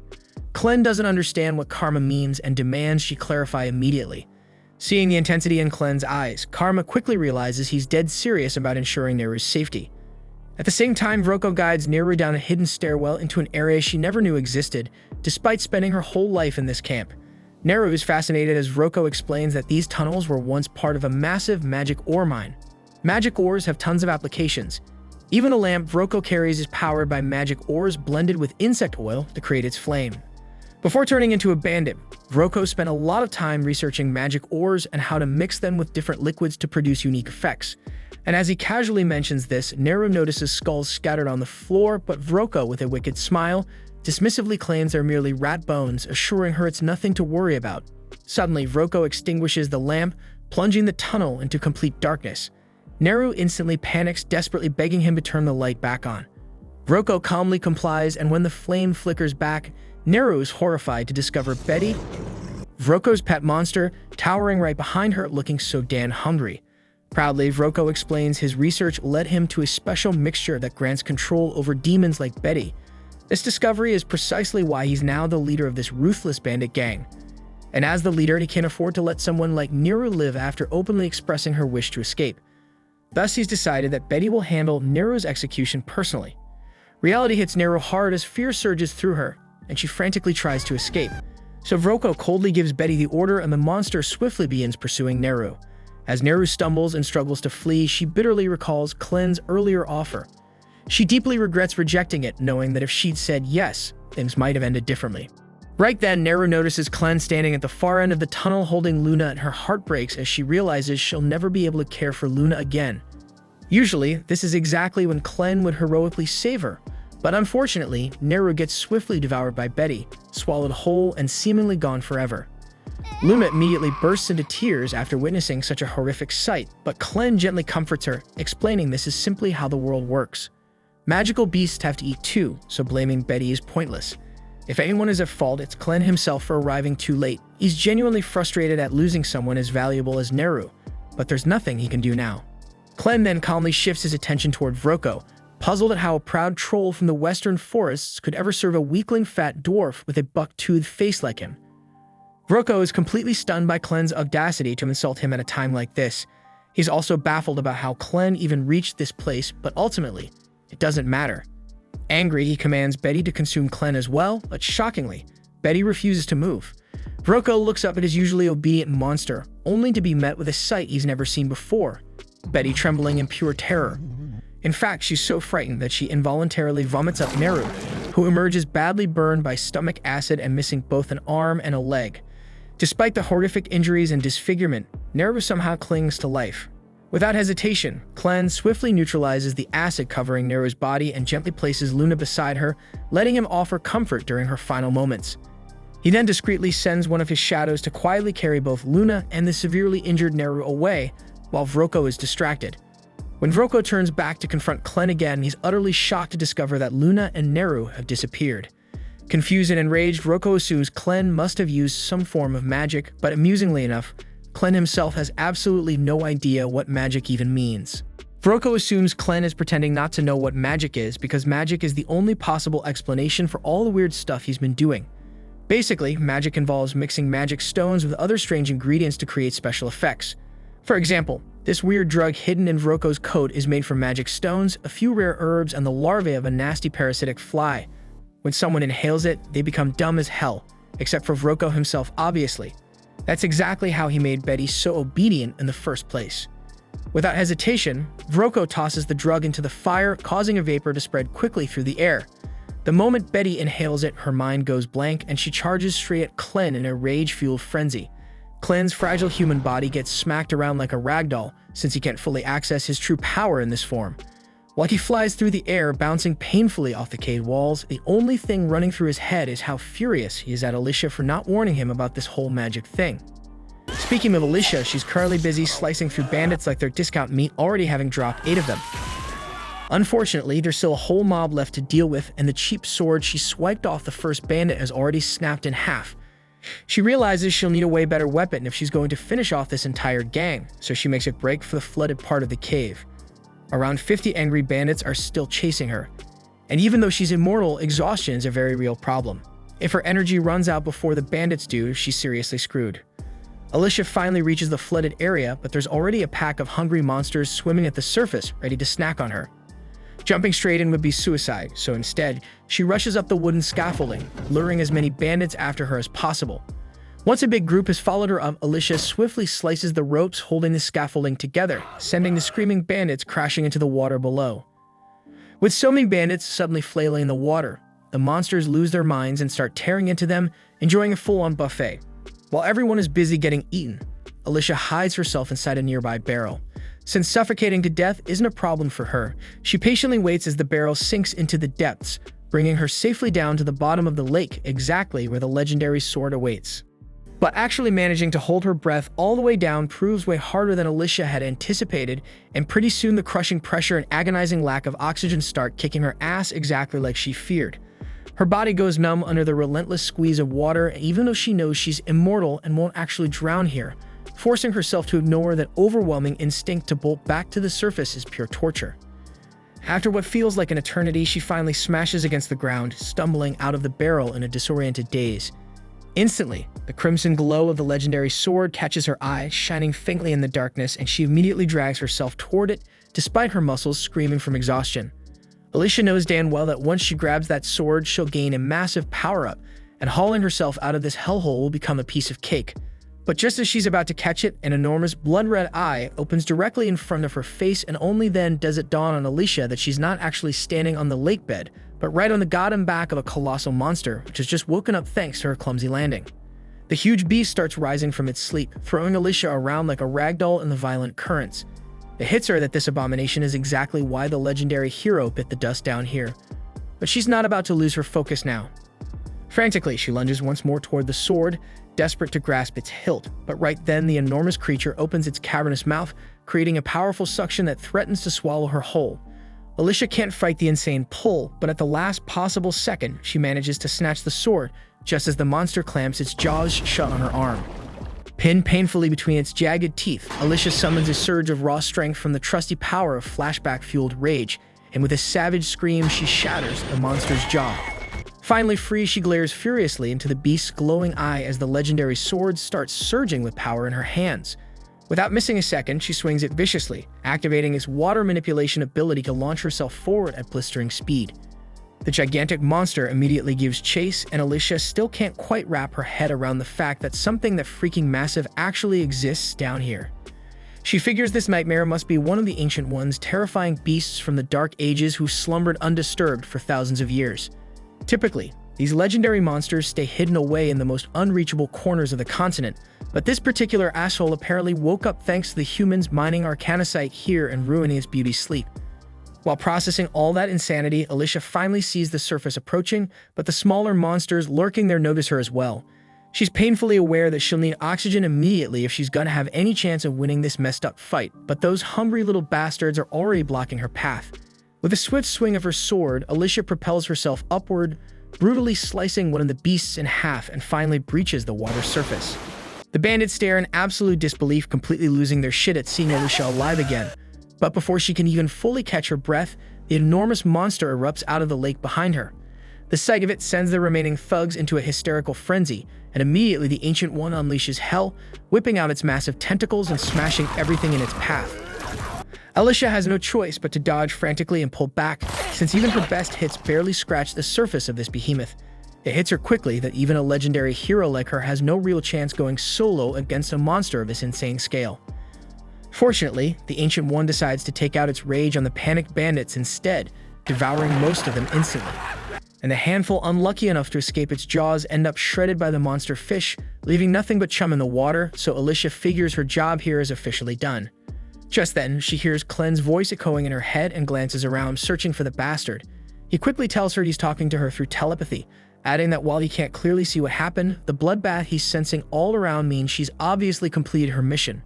Klen doesn't understand what Karma means and demands she clarify immediately. Seeing the intensity in Klen's eyes, Karma quickly realizes he's dead serious about ensuring Naru's safety. At the same time, Vroko guides Naru down a hidden stairwell into an area she never knew existed, despite spending her whole life in this camp. Naru is fascinated as Vroko explains that these tunnels were once part of a massive magic ore mine. Magic ores have tons of applications. Even a lamp Vroko carries is powered by magic ores blended with insect oil to create its flame. Before turning into a bandit, Vroko spent a lot of time researching magic ores and how to mix them with different liquids to produce unique effects. And as he casually mentions this, Naru notices skulls scattered on the floor, but Vroko, with a wicked smile, dismissively claims they're merely rat bones, assuring her it's nothing to worry about. Suddenly, Vroko extinguishes the lamp, plunging the tunnel into complete darkness. Naru instantly panics, desperately begging him to turn the light back on. Vroko calmly complies, and when the flame flickers back, Naru is horrified to discover Betty, Vroko's pet monster, towering right behind her, looking so damn hungry. Proudly, Vroko explains his research led him to a special mixture that grants control over demons like Betty. This discovery is precisely why he's now the leader of this ruthless bandit gang. And as the leader, he can't afford to let someone like Naru live after openly expressing her wish to escape. Thus, he's decided that Betty will handle Naru's execution personally. Reality hits Naru hard as fear surges through her, and she frantically tries to escape. So Vroko coldly gives Betty the order, and the monster swiftly begins pursuing Naru. As Naru stumbles and struggles to flee, she bitterly recalls Klen's earlier offer. She deeply regrets rejecting it, knowing that if she'd said yes, things might have ended differently. Right then, Naru notices Klen standing at the far end of the tunnel holding Luna, and her heart breaks as she realizes she'll never be able to care for Luna again. Usually, this is exactly when Klen would heroically save her, but unfortunately, Naru gets swiftly devoured by Betty, swallowed whole and seemingly gone forever. Luna immediately bursts into tears after witnessing such a horrific sight, but Clen gently comforts her, explaining this is simply how the world works. Magical beasts have to eat too, so blaming Betty is pointless. If anyone is at fault, it's Clen himself for arriving too late. He's genuinely frustrated at losing someone as valuable as Neru, but there's nothing he can do now. Clen then calmly shifts his attention toward Vroko, puzzled at how a proud troll from the western forests could ever serve a weakling fat dwarf with a buck-toothed face like him. Vroko is completely stunned by Clen's audacity to insult him at a time like this. He's also baffled about how Clen even reached this place, but ultimately, it doesn't matter. Angry, he commands Betty to consume Clen as well, but shockingly, Betty refuses to move. Vroko looks up at his usually obedient monster, only to be met with a sight he's never seen before. Betty trembling in pure terror. In fact, she's so frightened that she involuntarily vomits up Neru, who emerges badly burned by stomach acid and missing both an arm and a leg. Despite the horrific injuries and disfigurement, Neru somehow clings to life. Without hesitation, Clen swiftly neutralizes the acid covering Neru's body and gently places Luna beside her, letting him offer comfort during her final moments. He then discreetly sends one of his shadows to quietly carry both Luna and the severely injured Neru away, while Vroko is distracted. When Vroko turns back to confront Clen again, he's utterly shocked to discover that Luna and Neru have disappeared. Confused and enraged, Vroko assumes Clen must have used some form of magic, but amusingly enough, Clen himself has absolutely no idea what magic even means. Vroko assumes Clen is pretending not to know what magic is because magic is the only possible explanation for all the weird stuff he's been doing. Basically, magic involves mixing magic stones with other strange ingredients to create special effects. For example, this weird drug hidden in Vroko's coat is made from magic stones, a few rare herbs, and the larvae of a nasty parasitic fly. When someone inhales it, they become dumb as hell, except for Vroko himself, obviously. That's exactly how he made Betty so obedient in the first place. Without hesitation, Vroko tosses the drug into the fire, causing a vapor to spread quickly through the air. The moment Betty inhales it, her mind goes blank and she charges straight at Clen in a rage-fueled frenzy. Clen's fragile human body gets smacked around like a ragdoll since he can't fully access his true power in this form. While he flies through the air, bouncing painfully off the cave walls, the only thing running through his head is how furious he is at Alicia for not warning him about this whole magic thing. Speaking of Alicia, she's currently busy slicing through bandits like they're discount meat, already having dropped 8 of them. Unfortunately, there's still a whole mob left to deal with, and the cheap sword she swiped off the first bandit has already snapped in half. She realizes she'll need a way better weapon if she's going to finish off this entire gang, so she makes a break for the flooded part of the cave. Around 50 angry bandits are still chasing her, and even though she's immortal, exhaustion is a very real problem. If her energy runs out before the bandits do, she's seriously screwed. Alicia finally reaches the flooded area, but there's already a pack of hungry monsters swimming at the surface, ready to snack on her. Jumping straight in would be suicide, so instead, she rushes up the wooden scaffolding, luring as many bandits after her as possible. Once a big group has followed her up, Alicia swiftly slices the ropes holding the scaffolding together, sending the screaming bandits crashing into the water below. With so many bandits suddenly flailing in the water, the monsters lose their minds and start tearing into them, enjoying a full-on buffet. While everyone is busy getting eaten, Alicia hides herself inside a nearby barrel. Since suffocating to death isn't a problem for her, she patiently waits as the barrel sinks into the depths, bringing her safely down to the bottom of the lake, exactly where the legendary sword awaits. But actually managing to hold her breath all the way down proves way harder than Alicia had anticipated, and pretty soon the crushing pressure and agonizing lack of oxygen start kicking her ass exactly like she feared. Her body goes numb under the relentless squeeze of water, even though she knows she's immortal and won't actually drown here. Forcing herself to ignore that overwhelming instinct to bolt back to the surface is pure torture. After what feels like an eternity, she finally smashes against the ground, stumbling out of the barrel in a disoriented daze. Instantly, the crimson glow of the legendary sword catches her eye, shining faintly in the darkness, and she immediately drags herself toward it, despite her muscles screaming from exhaustion. Alicia knows damn well that once she grabs that sword, she'll gain a massive power-up, and hauling herself out of this hellhole will become a piece of cake. But just as she's about to catch it, an enormous blood-red eye opens directly in front of her face, and only then does it dawn on Alicia that she's not actually standing on the lake bed, but right on the goddamn back of a colossal monster, which has just woken up thanks to her clumsy landing. The huge beast starts rising from its sleep, throwing Alicia around like a ragdoll in the violent currents. It hits her that this abomination is exactly why the legendary hero bit the dust down here. But she's not about to lose her focus now. Frantically, she lunges once more toward the sword, desperate to grasp its hilt, but right then the enormous creature opens its cavernous mouth, creating a powerful suction that threatens to swallow her whole. Alicia can't fight the insane pull, but at the last possible second, she manages to snatch the sword, just as the monster clamps its jaws shut on her arm. Pinned painfully between its jagged teeth, Alicia summons a surge of raw strength from the trusty power of flashback-fueled rage, and with a savage scream, she shatters the monster's jaw. Finally free, she glares furiously into the beast's glowing eye as the legendary sword starts surging with power in her hands. Without missing a second, she swings it viciously, activating its water manipulation ability to launch herself forward at blistering speed. The gigantic monster immediately gives chase, and Alicia still can't quite wrap her head around the fact that something that freaking massive actually exists down here. She figures this nightmare must be one of the Ancient Ones, terrifying beasts from the Dark Ages who slumbered undisturbed for thousands of years. Typically, these legendary monsters stay hidden away in the most unreachable corners of the continent, but this particular asshole apparently woke up thanks to the humans mining arcanasite here and ruining its beauty sleep. While processing all that insanity, Alicia finally sees the surface approaching, but the smaller monsters lurking there notice her as well. She's painfully aware that she'll need oxygen immediately if she's gonna have any chance of winning this messed up fight, but those hungry little bastards are already blocking her path. With a swift swing of her sword, Alicia propels herself upward, brutally slicing one of the beasts in half and finally breaches the water surface. The bandits stare in absolute disbelief, completely losing their shit at seeing Alicia alive again. But before she can even fully catch her breath, the enormous monster erupts out of the lake behind her. The sight of it sends the remaining thugs into a hysterical frenzy, and immediately the Ancient One unleashes hell, whipping out its massive tentacles and smashing everything in its path. Alicia has no choice but to dodge frantically and pull back, since even her best hits barely scratch the surface of this behemoth. It hits her quickly that even a legendary hero like her has no real chance going solo against a monster of this insane scale. Fortunately, the Ancient One decides to take out its rage on the panicked bandits instead, devouring most of them instantly. And the handful unlucky enough to escape its jaws end up shredded by the monster fish, leaving nothing but chum in the water, so Alicia figures her job here is officially done. Just then, she hears Clen's voice echoing in her head and glances around, searching for the bastard. He quickly tells her he's talking to her through telepathy, adding that while he can't clearly see what happened, the bloodbath he's sensing all around means she's obviously completed her mission.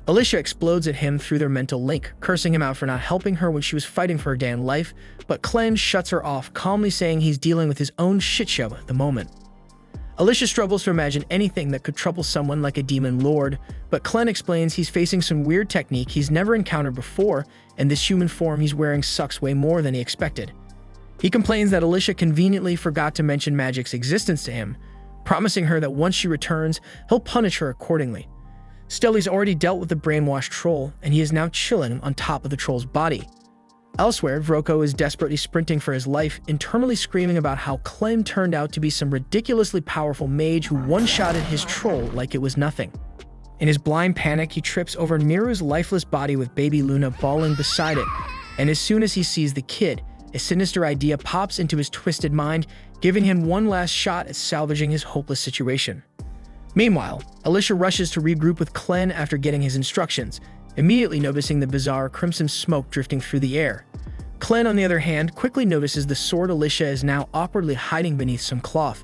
Alicia explodes at him through their mental link, cursing him out for not helping her when she was fighting for her damn life, but Clen shuts her off, calmly saying he's dealing with his own shitshow at the moment. Alicia struggles to imagine anything that could trouble someone like a demon lord, but Clen explains he's facing some weird technique he's never encountered before, and this human form he's wearing sucks way more than he expected. He complains that Alicia conveniently forgot to mention magic's existence to him, promising her that once she returns, he'll punish her accordingly. Still, he's already dealt with the brainwashed troll, and he is now chilling on top of the troll's body. Elsewhere, Vroko is desperately sprinting for his life, internally screaming about how Clem turned out to be some ridiculously powerful mage who one-shotted his troll like it was nothing. In his blind panic, he trips over Miru's lifeless body with baby Luna bawling beside it, and as soon as he sees the kid, a sinister idea pops into his twisted mind, giving him one last shot at salvaging his hopeless situation. Meanwhile, Alicia rushes to regroup with Clen after getting his instructions, immediately noticing the bizarre crimson smoke drifting through the air. Clen, on the other hand, quickly notices the sword Alicia is now awkwardly hiding beneath some cloth.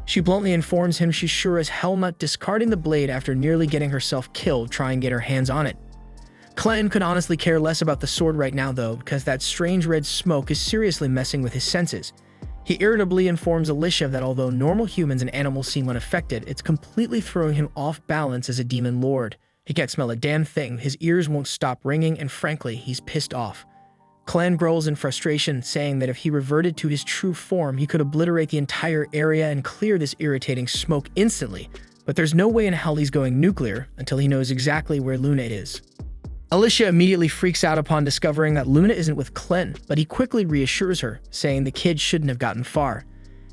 She bluntly informs him she's sure as hell not discarding the blade after nearly getting herself killed trying to get her hands on it. Clen could honestly care less about the sword right now though, because that strange red smoke is seriously messing with his senses. He irritably informs Alicia that although normal humans and animals seem unaffected, it's completely throwing him off balance as a demon lord. He can't smell a damn thing, his ears won't stop ringing, and frankly, he's pissed off. Clen growls in frustration, saying that if he reverted to his true form, he could obliterate the entire area and clear this irritating smoke instantly, but there's no way in hell he's going nuclear until he knows exactly where Luna is. Alicia immediately freaks out upon discovering that Luna isn't with Clen, but he quickly reassures her, saying the kid shouldn't have gotten far.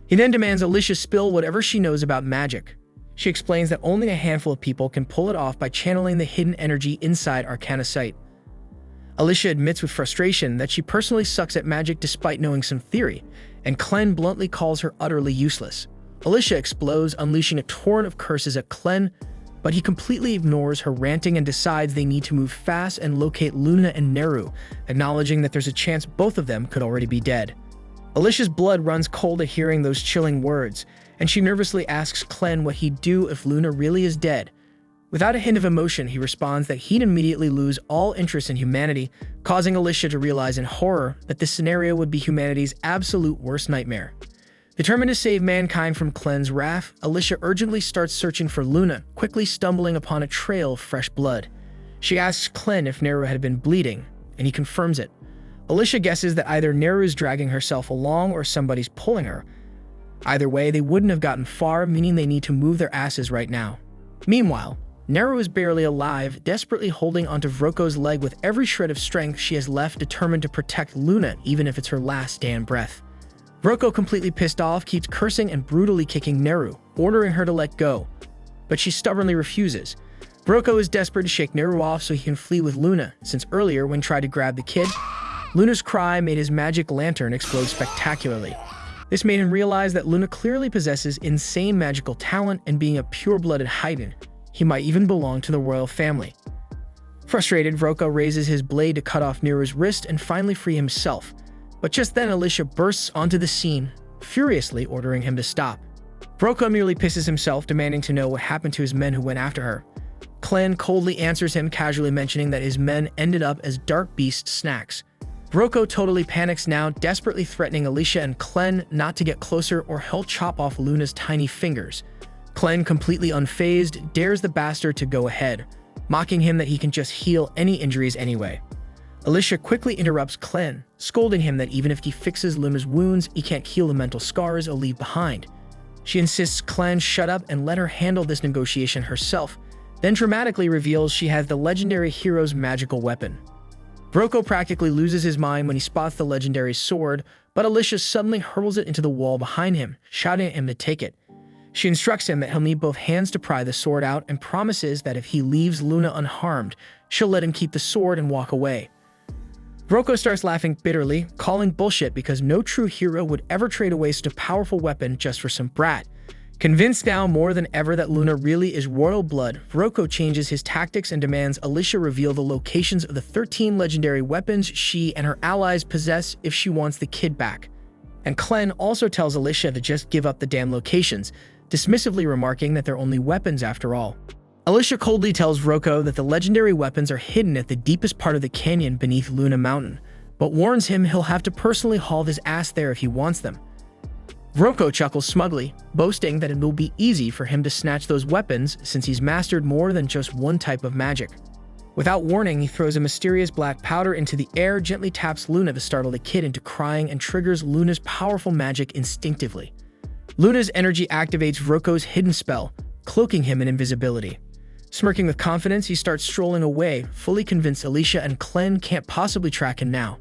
He then demands Alicia spill whatever she knows about magic. She explains that only a handful of people can pull it off by channeling the hidden energy inside arcanasite. Alicia admits with frustration that she personally sucks at magic despite knowing some theory, and Clen bluntly calls her utterly useless. Alicia explodes, unleashing a torrent of curses at Clen, but he completely ignores her ranting and decides they need to move fast and locate Luna and Neru, acknowledging that there's a chance both of them could already be dead. Alicia's blood runs cold at hearing those chilling words, and she nervously asks Clen what he'd do if Luna really is dead. Without a hint of emotion, he responds that he'd immediately lose all interest in humanity, causing Alicia to realize in horror that this scenario would be humanity's absolute worst nightmare. Determined to save mankind from Clen's wrath, Alicia urgently starts searching for Luna, quickly stumbling upon a trail of fresh blood. She asks Clen if Neru had been bleeding, and he confirms it. Alicia guesses that either Neru's dragging herself along or somebody's pulling her. Either way, they wouldn't have gotten far, meaning they need to move their asses right now. Meanwhile, Neru is barely alive, desperately holding onto Vroko's leg with every shred of strength she has left, determined to protect Luna even if it's her last damn breath. Vroko, completely pissed off, keeps cursing and brutally kicking Neru, ordering her to let go. But she stubbornly refuses. Vroko is desperate to shake Neru off so he can flee with Luna, since earlier when tried to grab the kid, Luna's cry made his magic lantern explode spectacularly. This made him realize that Luna clearly possesses insane magical talent, and being a pure-blooded Haiden, he might even belong to the royal family. Frustrated, Vroko raises his blade to cut off Neru's wrist and finally free himself. But just then Alicia bursts onto the scene, furiously ordering him to stop. Vroko merely pisses himself, demanding to know what happened to his men who went after her. Clen coldly answers him, casually mentioning that his men ended up as dark beast snacks. Vroko totally panics now, desperately threatening Alicia and Clen not to get closer or he'll chop off Luna's tiny fingers. Clen, completely unfazed, dares the bastard to go ahead, mocking him that he can just heal any injuries anyway. Alicia quickly interrupts Clen, scolding him that even if he fixes Luna's wounds, he can't heal the mental scars he'll leave behind. She insists Clen shut up and let her handle this negotiation herself, then dramatically reveals she has the legendary hero's magical weapon. Vroko practically loses his mind when he spots the legendary sword, but Alicia suddenly hurls it into the wall behind him, shouting at him to take it. She instructs him that he'll need both hands to pry the sword out and promises that if he leaves Luna unharmed, she'll let him keep the sword and walk away. Vroko starts laughing bitterly, calling bullshit because no true hero would ever trade away such a powerful weapon just for some brat. Convinced now more than ever that Luna really is royal blood, Vroko changes his tactics and demands Alicia reveal the locations of the 13 legendary weapons she and her allies possess if she wants the kid back. And Clen also tells Alicia to just give up the damn locations, dismissively remarking that they're only weapons after all. Alicia coldly tells Vroko that the legendary weapons are hidden at the deepest part of the canyon beneath Luna Mountain, but warns him he'll have to personally haul his ass there if he wants them. Vroko chuckles smugly, boasting that it will be easy for him to snatch those weapons since he's mastered more than just one type of magic. Without warning, he throws a mysterious black powder into the air, gently taps Luna to startle the kid into crying, and triggers Luna's powerful magic instinctively. Luna's energy activates Vroko's hidden spell, cloaking him in invisibility. Smirking with confidence, he starts strolling away, fully convinced Alicia and Clen can't possibly track him now.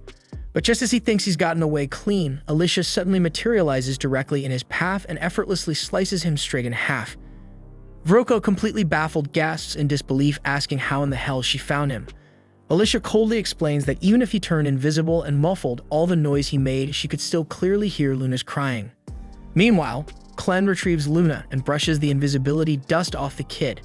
But just as he thinks he's gotten away clean, Alicia suddenly materializes directly in his path and effortlessly slices him straight in half. Vroko, completely baffled, gasps in disbelief, asking how in the hell she found him. Alicia coldly explains that even if he turned invisible and muffled all the noise he made, she could still clearly hear Luna's crying. Meanwhile, Clen retrieves Luna and brushes the invisibility dust off the kid.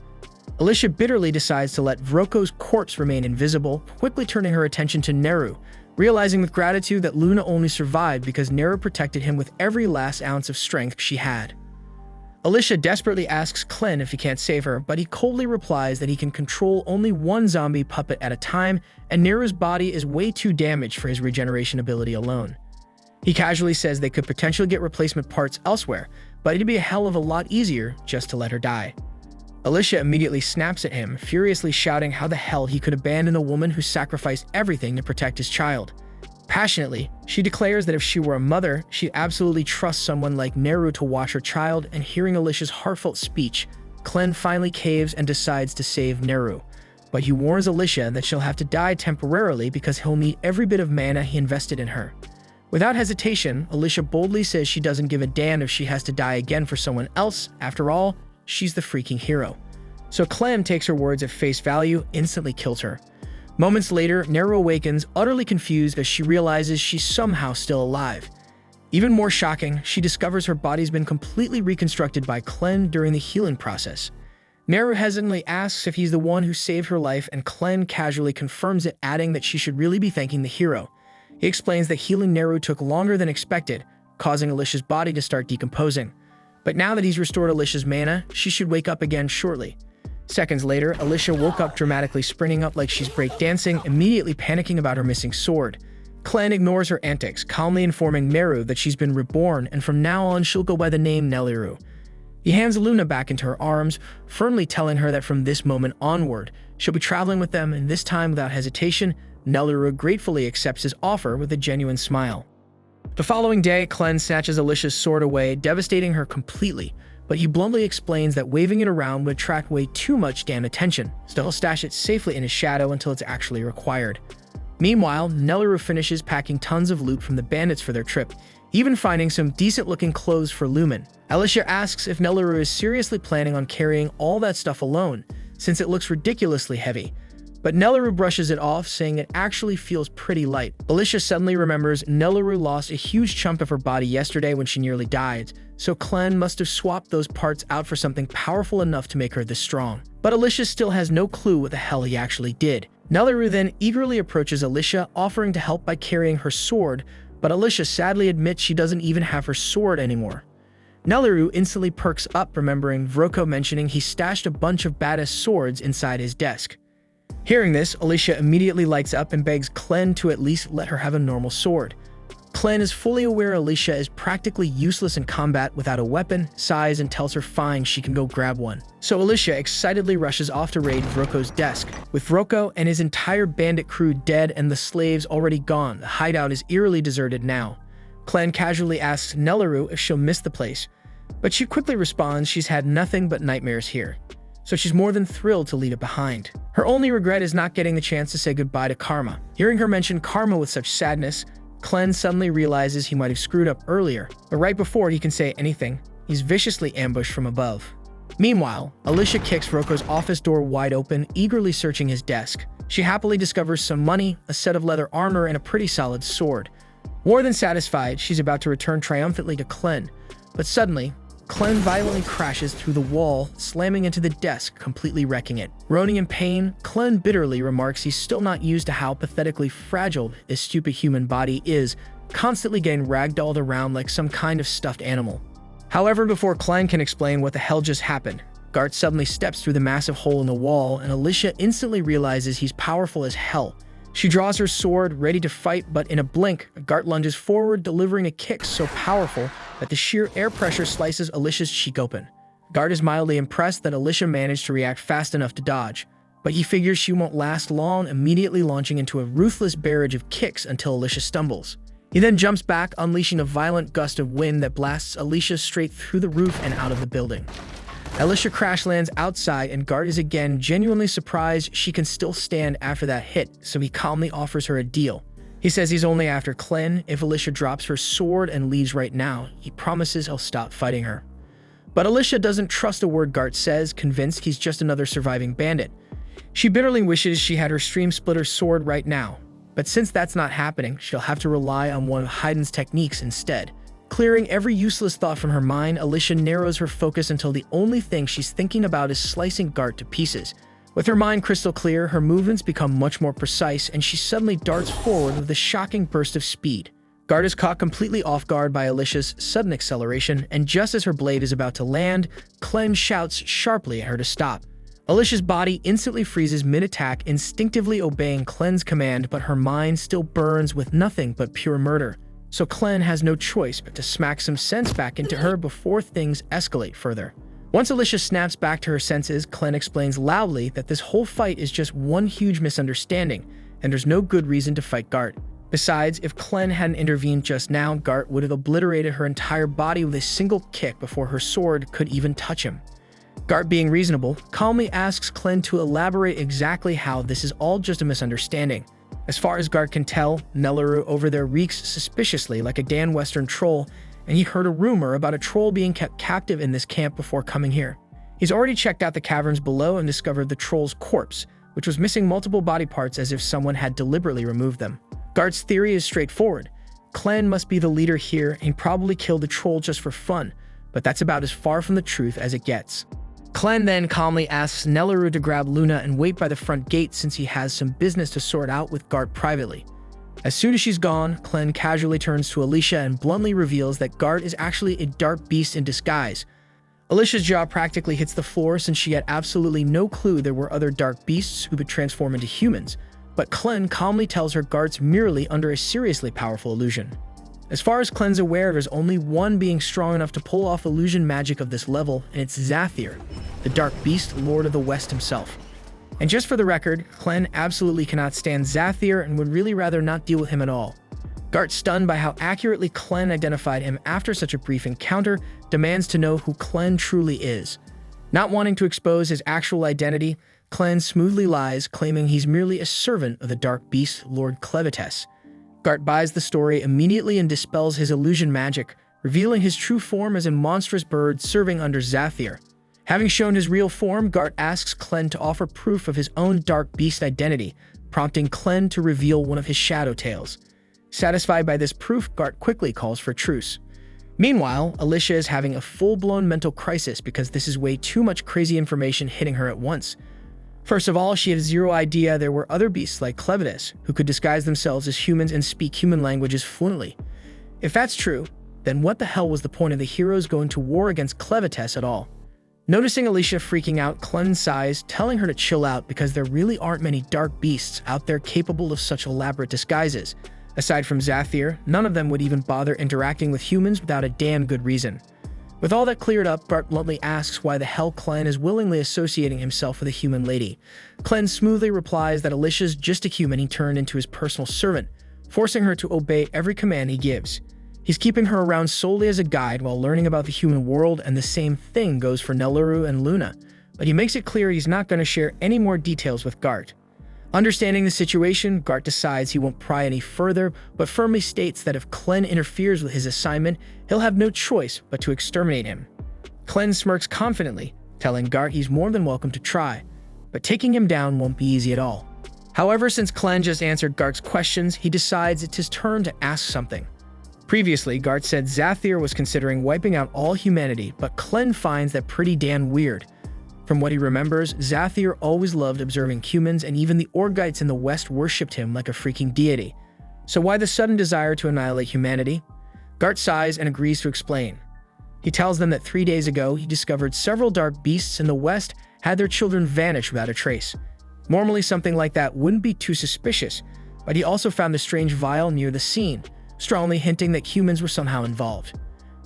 Alicia bitterly decides to let Vroko's corpse remain invisible, quickly turning her attention to Neru, realizing with gratitude that Luna only survived because Neru protected him with every last ounce of strength she had. Alicia desperately asks Clen if he can't save her, but he coldly replies that he can control only one zombie puppet at a time, and Neru's body is way too damaged for his regeneration ability alone. He casually says they could potentially get replacement parts elsewhere, but it'd be a hell of a lot easier just to let her die. Alicia immediately snaps at him, furiously shouting how the hell he could abandon a woman who sacrificed everything to protect his child. Passionately, she declares that if she were a mother, she'd absolutely trust someone like Neru to watch her child, and hearing Alicia's heartfelt speech, Clen finally caves and decides to save Neru. But he warns Alicia that she'll have to die temporarily because he'll need every bit of mana he invested in her. Without hesitation, Alicia boldly says she doesn't give a damn if she has to die again for someone else. After all, she's the freaking hero. So Clem takes her words at face value, instantly kills her. Moments later, Neru awakens, utterly confused as she realizes she's somehow still alive. Even more shocking, she discovers her body's been completely reconstructed by Clen during the healing process. Neru hesitantly asks if he's the one who saved her life, and Clen casually confirms it, adding that she should really be thanking the hero. He explains that healing Neru took longer than expected, causing Alicia's body to start decomposing. But now that he's restored Alicia's mana, she should wake up again shortly. Seconds later, Alicia woke up dramatically, springing up like she's breakdancing, immediately panicking about her missing sword. Clan ignores her antics, calmly informing Meru that she's been reborn and from now on she'll go by the name Neliru. He hands Luna back into her arms, firmly telling her that from this moment onward, she'll be traveling with them, and this time without hesitation, Neliru gratefully accepts his offer with a genuine smile. The following day, Clan snatches Alicia's sword away, devastating her completely, but he bluntly explains that waving it around would attract way too much damn attention, so he'll stash it safely in his shadow until it's actually required. Meanwhile, Neliru finishes packing tons of loot from the bandits for their trip, even finding some decent-looking clothes for Lumen. Alicia asks if Neliru is seriously planning on carrying all that stuff alone, since it looks ridiculously heavy. But Neliru brushes it off, saying it actually feels pretty light. Alicia suddenly remembers Neliru lost a huge chunk of her body yesterday when she nearly died, so Clan must have swapped those parts out for something powerful enough to make her this strong. But Alicia still has no clue what the hell he actually did. Neliru then eagerly approaches Alicia, offering to help by carrying her sword, but Alicia sadly admits she doesn't even have her sword anymore. Neliru instantly perks up, remembering Vroko mentioning he stashed a bunch of badass swords inside his desk. Hearing this, Alicia immediately lights up and begs Clan to at least let her have a normal sword. Clan is fully aware Alicia is practically useless in combat without a weapon, sighs, and tells her fine, she can go grab one. So Alicia excitedly rushes off to raid Vroko's desk. With Vroko and his entire bandit crew dead and the slaves already gone, the hideout is eerily deserted now. Clan casually asks Neliru if she'll miss the place, but she quickly responds she's had nothing but nightmares here, so she's more than thrilled to leave it behind. Her only regret is not getting the chance to say goodbye to Karma. Hearing her mention Karma with such sadness, Clan suddenly realizes he might have screwed up earlier, but right before he can say anything, he's viciously ambushed from above. Meanwhile, Alicia kicks Vroko's office door wide open, eagerly searching his desk. She happily discovers some money, a set of leather armor, and a pretty solid sword. More than satisfied, she's about to return triumphantly to Clan, but suddenly, Clan violently crashes through the wall, slamming into the desk, completely wrecking it. Groaning in pain, Clan bitterly remarks he's still not used to how pathetically fragile his stupid human body is, constantly getting ragdolled around like some kind of stuffed animal. However, before Clan can explain what the hell just happened, Gart suddenly steps through the massive hole in the wall, and Alicia instantly realizes he's powerful as hell. She draws her sword, ready to fight, but in a blink, Gart lunges forward, delivering a kick so powerful that the sheer air pressure slices Alicia's cheek open. Gart is mildly impressed that Alicia managed to react fast enough to dodge, but he figures she won't last long, immediately launching into a ruthless barrage of kicks until Alicia stumbles. He then jumps back, unleashing a violent gust of wind that blasts Alicia straight through the roof and out of the building. Alicia crash lands outside, and Gart is again genuinely surprised she can still stand after that hit, so he calmly offers her a deal. He says he's only after Clan. If Alicia drops her sword and leaves right now, he promises he'll stop fighting her. But Alicia doesn't trust a word Gart says, convinced he's just another surviving bandit. She bitterly wishes she had her Stream Splitter sword right now, but since that's not happening, she'll have to rely on one of Hayden's techniques instead. Clearing every useless thought from her mind, Alicia narrows her focus until the only thing she's thinking about is slicing Gart to pieces. With her mind crystal clear, her movements become much more precise, and she suddenly darts forward with a shocking burst of speed. Gart is caught completely off guard by Alicia's sudden acceleration, and just as her blade is about to land, Clem shouts sharply at her to stop. Alicia's body instantly freezes mid-attack, instinctively obeying Clen's command, but her mind still burns with nothing but pure murder. So Clan has no choice but to smack some sense back into her before things escalate further. Once Alicia snaps back to her senses, Clan explains loudly that this whole fight is just one huge misunderstanding, and there's no good reason to fight Gart. Besides, if Clan hadn't intervened just now, Gart would have obliterated her entire body with a single kick before her sword could even touch him. Gart, being reasonable, calmly asks Clan to elaborate exactly how this is all just a misunderstanding. As far as Gart can tell, Neliru over there reeks suspiciously like a Dan Western troll, and he heard a rumor about a troll being kept captive in this camp before coming here. He's already checked out the caverns below and discovered the troll's corpse, which was missing multiple body parts as if someone had deliberately removed them. Gart's theory is straightforward. Clan must be the leader here, and he probably killed the troll just for fun, but that's about as far from the truth as it gets. Clan then calmly asks Neliru to grab Luna and wait by the front gate since he has some business to sort out with Gart privately. As soon as she's gone, Clen casually turns to Alicia and bluntly reveals that Gart is actually a dark beast in disguise. Alicia's jaw practically hits the floor since she had absolutely no clue there were other dark beasts who could transform into humans, but Clen calmly tells her Gart's merely under a seriously powerful illusion. As far as Clen's aware, there's only one being strong enough to pull off illusion magic of this level, and it's Zathir, the dark beast Lord of the West himself. And just for the record, Clen absolutely cannot stand Zathir and would really rather not deal with him at all. Gart, stunned by how accurately Clen identified him after such a brief encounter, demands to know who Clen truly is. Not wanting to expose his actual identity, Clen smoothly lies, claiming he's merely a servant of the dark beast Lord Clevites. Gart buys the story immediately and dispels his illusion magic, revealing his true form as a monstrous bird serving under Zathir. Having shown his real form, Gart asks Clen to offer proof of his own dark beast identity, prompting Clen to reveal one of his shadow tails. Satisfied by this proof, Gart quickly calls for truce. Meanwhile, Alicia is having a full-blown mental crisis because this is way too much crazy information hitting her at once. First of all, she had zero idea there were other beasts like Clevites who could disguise themselves as humans and speak human languages fluently. If that's true, then what the hell was the point of the heroes going to war against Clevites at all? Noticing Alicia freaking out, Clen sighs, telling her to chill out because there really aren't many dark beasts out there capable of such elaborate disguises. Aside from Zathir, none of them would even bother interacting with humans without a damn good reason. With all that cleared up, Gart bluntly asks why the hell Clen is willingly associating himself with a human lady. Clen smoothly replies that Alicia's just a human he turned into his personal servant, forcing her to obey every command he gives. He's keeping her around solely as a guide while learning about the human world, and the same thing goes for Neluru and Luna, but he makes it clear he's not going to share any more details with Gart. Understanding the situation, Gart decides he won't pry any further, but firmly states that if Clen interferes with his assignment, he'll have no choice but to exterminate him. Clen smirks confidently, telling Gart he's more than welcome to try, but taking him down won't be easy at all. However, since Clen just answered Gart's questions, he decides it's his turn to ask something. Previously, Gart said Zathir was considering wiping out all humanity, but Clen finds that pretty damn weird. From what he remembers, Zathir always loved observing humans, and even the Orgites in the West worshipped him like a freaking deity. So why the sudden desire to annihilate humanity? Gart sighs and agrees to explain. He tells them that 3 days ago he discovered several dark beasts in the West had their children vanish without a trace. Normally something like that wouldn't be too suspicious, but he also found the strange vial near the scene, strongly hinting that humans were somehow involved.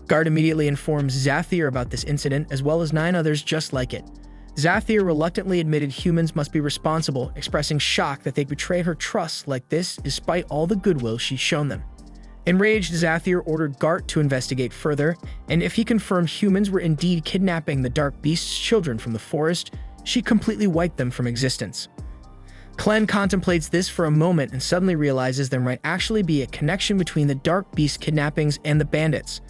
Gart immediately informs Zathir about this incident, as well as 9 others just like it. Zathir reluctantly admitted humans must be responsible, expressing shock that they betrayed her trust like this despite all the goodwill she'd shown them. Enraged, Zathir ordered Gart to investigate further, and if he confirmed humans were indeed kidnapping the Dark Beast's children from the forest, she completely wiped them from existence. Clen contemplates this for a moment and suddenly realizes there might actually be a connection between the Dark Beast kidnappings and the bandits.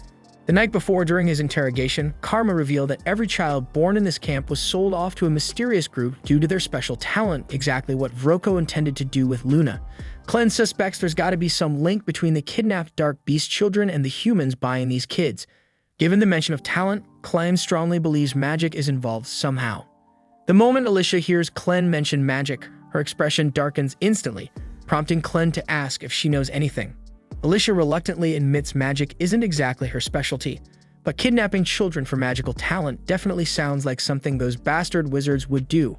The night before, during his interrogation, Karma revealed that every child born in this camp was sold off to a mysterious group due to their special talent, exactly what Vroko intended to do with Luna. Clen suspects there's got to be some link between the kidnapped Dark Beast children and the humans buying these kids. Given the mention of talent, Clen strongly believes magic is involved somehow. The moment Alicia hears Clen mention magic, her expression darkens instantly, prompting Clen to ask if she knows anything. Alicia reluctantly admits magic isn't exactly her specialty, but kidnapping children for magical talent definitely sounds like something those bastard wizards would do.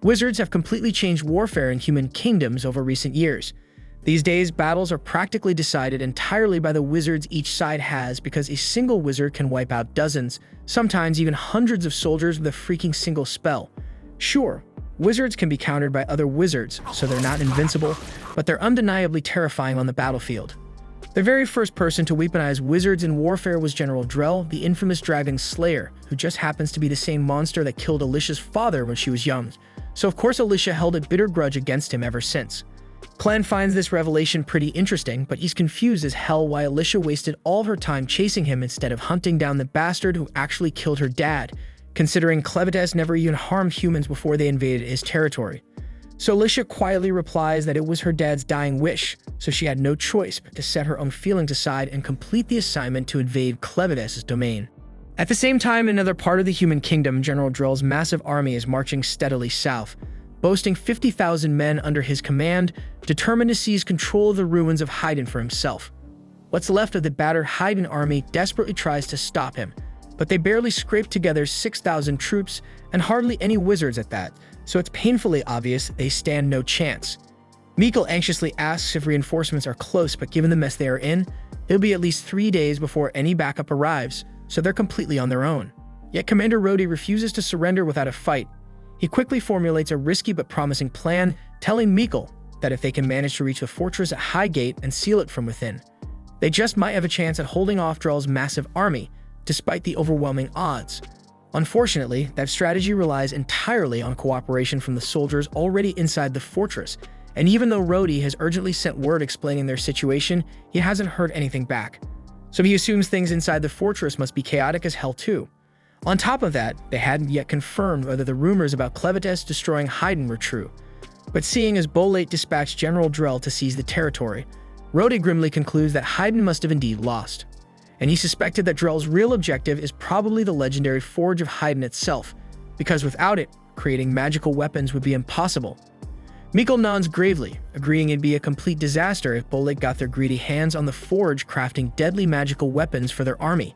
Wizards have completely changed warfare in human kingdoms over recent years. These days, battles are practically decided entirely by the wizards each side has, because a single wizard can wipe out dozens, sometimes even hundreds of soldiers with a freaking single spell. Sure, wizards can be countered by other wizards, so they're not invincible, but they're undeniably terrifying on the battlefield. The very first person to weaponize wizards in warfare was General Drell, the infamous dragon slayer, who just happens to be the same monster that killed Alicia's father when she was young. So of course Alicia held a bitter grudge against him ever since. Clen finds this revelation pretty interesting, but he's confused as hell why Alicia wasted all her time chasing him instead of hunting down the bastard who actually killed her dad, considering Clevites never even harmed humans before they invaded his territory. So Alicia quietly replies that it was her dad's dying wish, so she had no choice but to set her own feelings aside and complete the assignment to invade Clevites' domain. At the same time, in another part of the human kingdom, General Drell's massive army is marching steadily south. boasting 50,000 men under his command, determined to seize control of the ruins of Haydn for himself. What's left of the battered Haydn army desperately tries to stop him, but they barely scrape together 6,000 troops and hardly any wizards at that, so it's painfully obvious they stand no chance. Mikkel anxiously asks if reinforcements are close, but given the mess they are in, it'll be at least 3 days before any backup arrives, so they're completely on their own. Yet Commander Rhodey refuses to surrender without a fight. He quickly formulates a risky but promising plan, telling Mikkel that if they can manage to reach the fortress at Highgate and seal it from within, they just might have a chance at holding off Drell's massive army, despite the overwhelming odds. Unfortunately, that strategy relies entirely on cooperation from the soldiers already inside the fortress, and even though Rhodey has urgently sent word explaining their situation, he hasn't heard anything back. So he assumes things inside the fortress must be chaotic as hell too. On top of that, they hadn't yet confirmed whether the rumors about Clevites destroying Haydn were true. But seeing as Bolate dispatched General Drell to seize the territory, Rhodey grimly concludes that Haydn must have indeed lost. And he suspected that Drell's real objective is probably the legendary Forge of Haydn itself, because without it, creating magical weapons would be impossible. Mikkel nods gravely, agreeing it'd be a complete disaster if Bolate got their greedy hands on the Forge crafting deadly magical weapons for their army.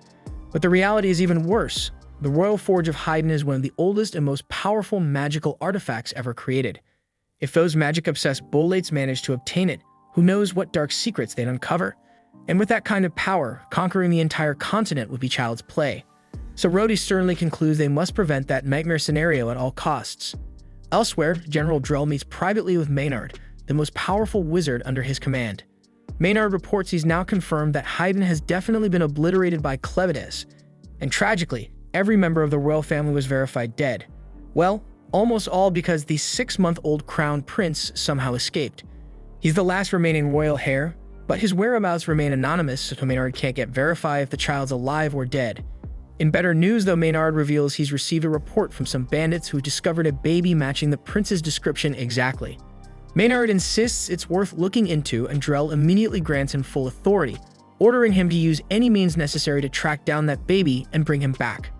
But the reality is even worse. The Royal Forge of Haydn is one of the oldest and most powerful magical artifacts ever created. If those magic-obsessed Bolates managed to obtain it, who knows what dark secrets they'd uncover? And with that kind of power, conquering the entire continent would be child's play. So Rhodey sternly concludes they must prevent that nightmare scenario at all costs. Elsewhere, General Drell meets privately with Maynard, the most powerful wizard under his command. Maynard reports he's now confirmed that Haydn has definitely been obliterated by Clevites, and tragically, every member of the royal family was verified dead. Well, almost all because the 6-month-old crown prince somehow escaped. He's the last remaining royal heir, but his whereabouts remain anonymous, so Maynard can't get verified if the child's alive or dead. In better news, though, Maynard reveals he's received a report from some bandits who discovered a baby matching the prince's description exactly. Maynard insists it's worth looking into, and Drell immediately grants him full authority, ordering him to use any means necessary to track down that baby and bring him back.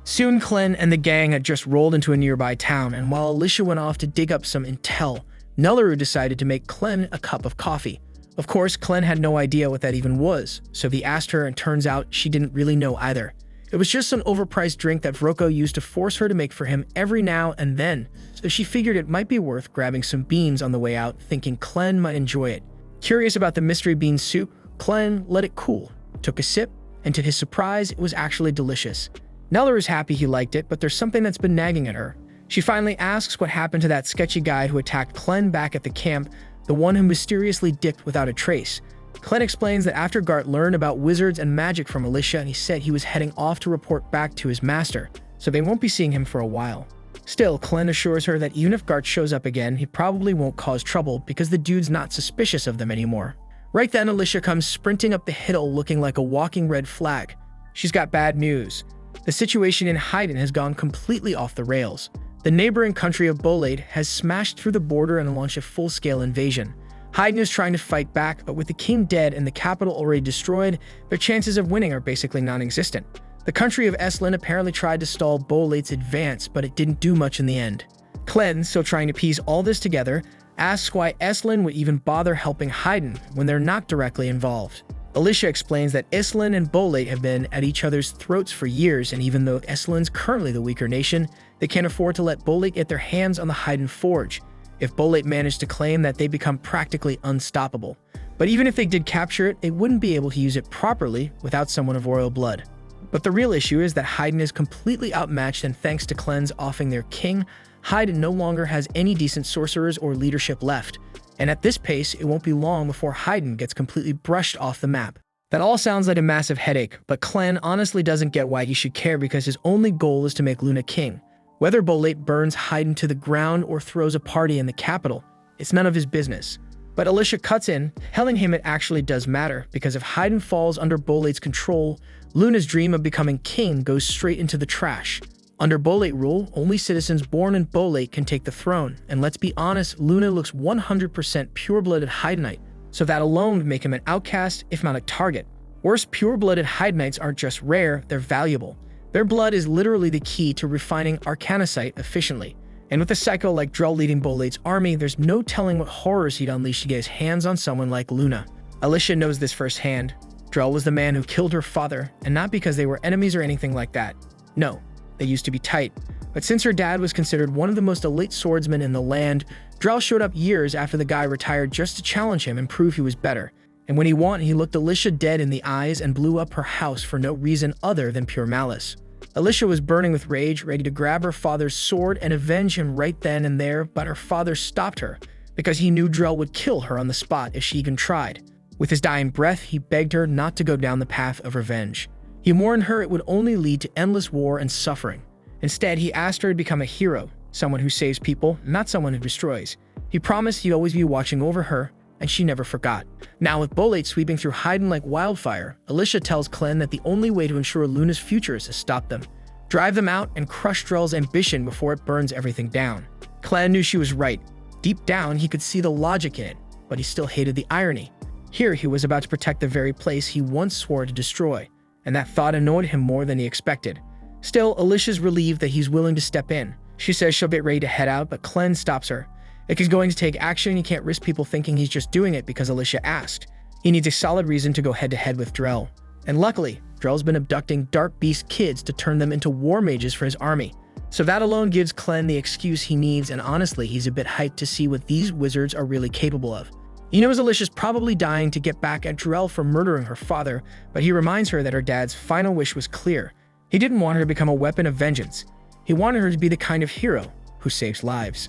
Soon, Clem and the gang had just rolled into a nearby town, and while Alicia went off to dig up some intel, Nelleru decided to make Clem a cup of coffee. Of course, Clem had no idea what that even was, so he asked her and turns out she didn't really know either. It was just an overpriced drink that Vroko used to force her to make for him every now and then, so she figured it might be worth grabbing some beans on the way out, thinking Clem might enjoy it. Curious about the mystery bean soup, Clem let it cool, took a sip, and to his surprise, it was actually delicious. Nelleru's happy he liked it, but there's something that's been nagging at her. She finally asks what happened to that sketchy guy who attacked Clem back at the camp, the one who mysteriously dipped without a trace. Clem explains that after Gart learned about wizards and magic from Alicia, he said he was heading off to report back to his master, so they won't be seeing him for a while. Still, Clem assures her that even if Gart shows up again, he probably won't cause trouble because the dude's not suspicious of them anymore. Right then, Alicia comes sprinting up the hill looking like a walking red flag. She's got bad news. The situation in Haydn has gone completely off the rails. The neighboring country of Bolade has smashed through the border and launched a full-scale invasion. Haydn is trying to fight back, but with the king dead and the capital already destroyed, their chances of winning are basically non-existent. The country of Eslan apparently tried to stall Bolate's advance, but it didn't do much in the end. Clem, still trying to piece all this together, asks why Eslan would even bother helping Haydn when they're not directly involved. Alicia explains that Eslan and Bolate have been at each other's throats for years, and even though Eslan's currently the weaker nation, they can't afford to let Bolate get their hands on the Haydn Forge. If Bolate managed to claim that, they become practically unstoppable. But even if they did capture it, they wouldn't be able to use it properly without someone of royal blood. But the real issue is that Haydn is completely outmatched, and thanks to Clem's offing their king, Haydn no longer has any decent sorcerers or leadership left. And at this pace, it won't be long before Haydn gets completely brushed off the map. That all sounds like a massive headache, but Clem honestly doesn't get why he should care because his only goal is to make Luna king. Whether Bolate burns Haydn to the ground or throws a party in the capital, it's none of his business. But Alicia cuts in, telling him it actually does matter, because if Haydn falls under Bolate's control, Luna's dream of becoming king goes straight into the trash. Under Bolate rule, only citizens born in Bolate can take the throne, and let's be honest, Luna looks 100% pure-blooded Haydnite, so that alone would make him an outcast, if not a target. Worse, pure-blooded Haydnites aren't just rare, they're valuable. Their blood is literally the key to refining arcanocite efficiently. And with a psycho like Drell leading Bolate's army, there's no telling what horrors he'd unleash to get his hands on someone like Luna. Alicia knows this firsthand. Drell was the man who killed her father, and not because they were enemies or anything like that. No, they used to be tight. But since her dad was considered one of the most elite swordsmen in the land, Drell showed up years after the guy retired just to challenge him and prove he was better. And when he won, he looked Alicia dead in the eyes and blew up her house for no reason other than pure malice. Alicia was burning with rage, ready to grab her father's sword and avenge him right then and there, but her father stopped her because he knew Drell would kill her on the spot if she even tried. With his dying breath, he begged her not to go down the path of revenge. He warned her it would only lead to endless war and suffering. Instead, he asked her to become a hero, someone who saves people, not someone who destroys. He promised he'd always be watching over her, and she never forgot. Now, with Bolate sweeping through Haydn like wildfire, Alicia tells Clem that the only way to ensure Luna's future is to stop them, drive them out, and crush Drell's ambition before it burns everything down. Clem knew she was right. Deep down, he could see the logic in it, but he still hated the irony. Here, he was about to protect the very place he once swore to destroy, and that thought annoyed him more than he expected. Still, Alicia's relieved that he's willing to step in. She says she'll get ready to head out, but Clem stops her. If he's going to take action, he can't risk people thinking he's just doing it because Alicia asked. He needs a solid reason to go head-to-head with Drell. And luckily, Drell's been abducting Dark Beast kids to turn them into war mages for his army. So that alone gives Clem the excuse he needs, and honestly, he's a bit hyped to see what these wizards are really capable of. He knows Alicia's probably dying to get back at Drell for murdering her father, but he reminds her that her dad's final wish was clear. He didn't want her to become a weapon of vengeance. He wanted her to be the kind of hero who saves lives.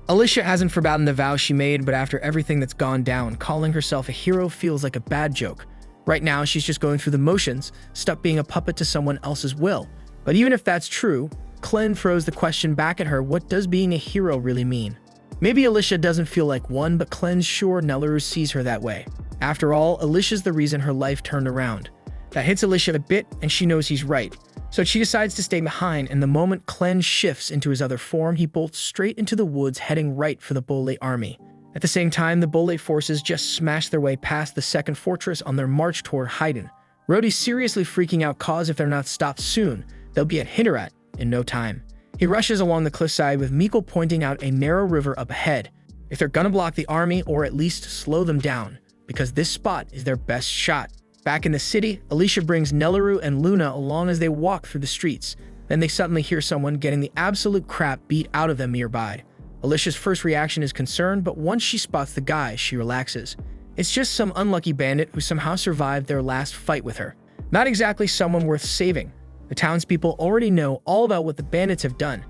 Alicia hasn't forgotten the vow she made, but after everything that's gone down, calling herself a hero feels like a bad joke. Right now, she's just going through the motions, stuck being a puppet to someone else's will. But even if that's true, Clem throws the question back at her, what does being a hero really mean? Maybe Alicia doesn't feel like one, but Clem's sure Nelleru sees her that way. After all, Alicia's the reason her life turned around. That hits Alicia a bit, and she knows he's right. So she decides to stay behind, and the moment Clem shifts into his other form, he bolts straight into the woods, heading right for the Bolate army. At the same time, the Bolate forces just smash their way past the second fortress on their march toward Haydn. Rhodey's seriously freaking out cause if they're not stopped soon, they'll be at Hinterat in no time. He rushes along the cliffside with Mikkel pointing out a narrow river up ahead. If they're gonna block the army, or at least slow them down, because this spot is their best shot. Back in the city, Alicia brings Nelleru and Luna along as they walk through the streets. Then they suddenly hear someone getting the absolute crap beat out of them nearby. Alicia's first reaction is concern, but once she spots the guy, she relaxes. It's just some unlucky bandit who somehow survived their last fight with her. Not exactly someone worth saving. The townspeople already know all about what the bandits have done.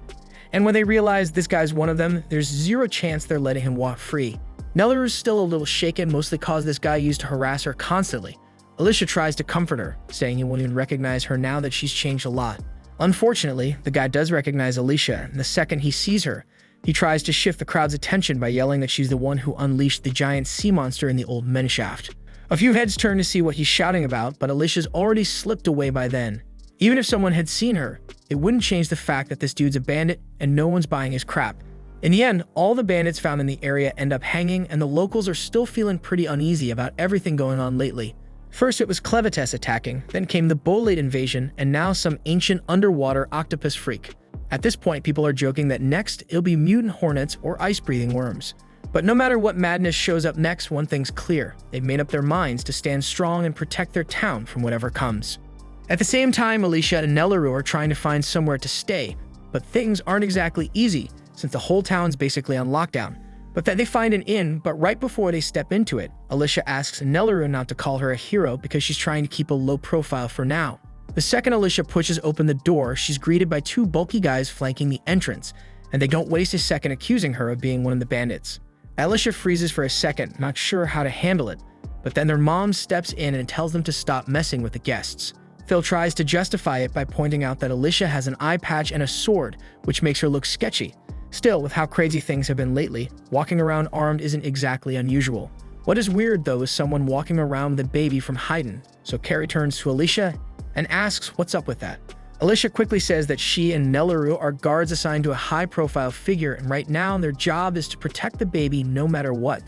And when they realize this guy's one of them, there's zero chance they're letting him walk free. Nelleru's still a little shaken, mostly cause this guy used to harass her constantly. Alicia tries to comfort her, saying he won't even recognize her now that she's changed a lot. Unfortunately, the guy does recognize Alicia, and the second he sees her, he tries to shift the crowd's attention by yelling that she's the one who unleashed the giant sea monster in the old mineshaft. A few heads turn to see what he's shouting about, but Alicia's already slipped away by then. Even if someone had seen her, it wouldn't change the fact that this dude's a bandit and no one's buying his crap. In the end, all the bandits found in the area end up hanging, and the locals are still feeling pretty uneasy about everything going on lately. First it was Clevites attacking, then came the Bolate invasion, and now some ancient underwater octopus freak. At this point, people are joking that next it'll be mutant hornets or ice-breathing worms. But no matter what madness shows up next, one thing's clear. They've made up their minds to stand strong and protect their town from whatever comes. At the same time, Alicia and Nelleru are trying to find somewhere to stay, but things aren't exactly easy since the whole town's basically on lockdown. But that they find an inn, but right before they step into it, Alicia asks Nelleru not to call her a hero because she's trying to keep a low profile for now. The second Alicia pushes open the door, she's greeted by two bulky guys flanking the entrance, and they don't waste a second accusing her of being one of the bandits. Alicia freezes for a second, not sure how to handle it, but then their mom steps in and tells them to stop messing with the guests. Phil tries to justify it by pointing out that Alicia has an eye patch and a sword, which makes her look sketchy. Still, with how crazy things have been lately, walking around armed isn't exactly unusual. What is weird, though, is someone walking around with a baby from Haydn, so Carrie turns to Alicia and asks what's up with that. Alicia quickly says that she and Nelleru are guards assigned to a high-profile figure, and right now their job is to protect the baby no matter what.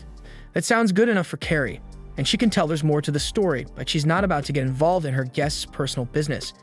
That sounds good enough for Carrie. and she can tell there's more to the story, but she's not about to get involved in her guests' personal business.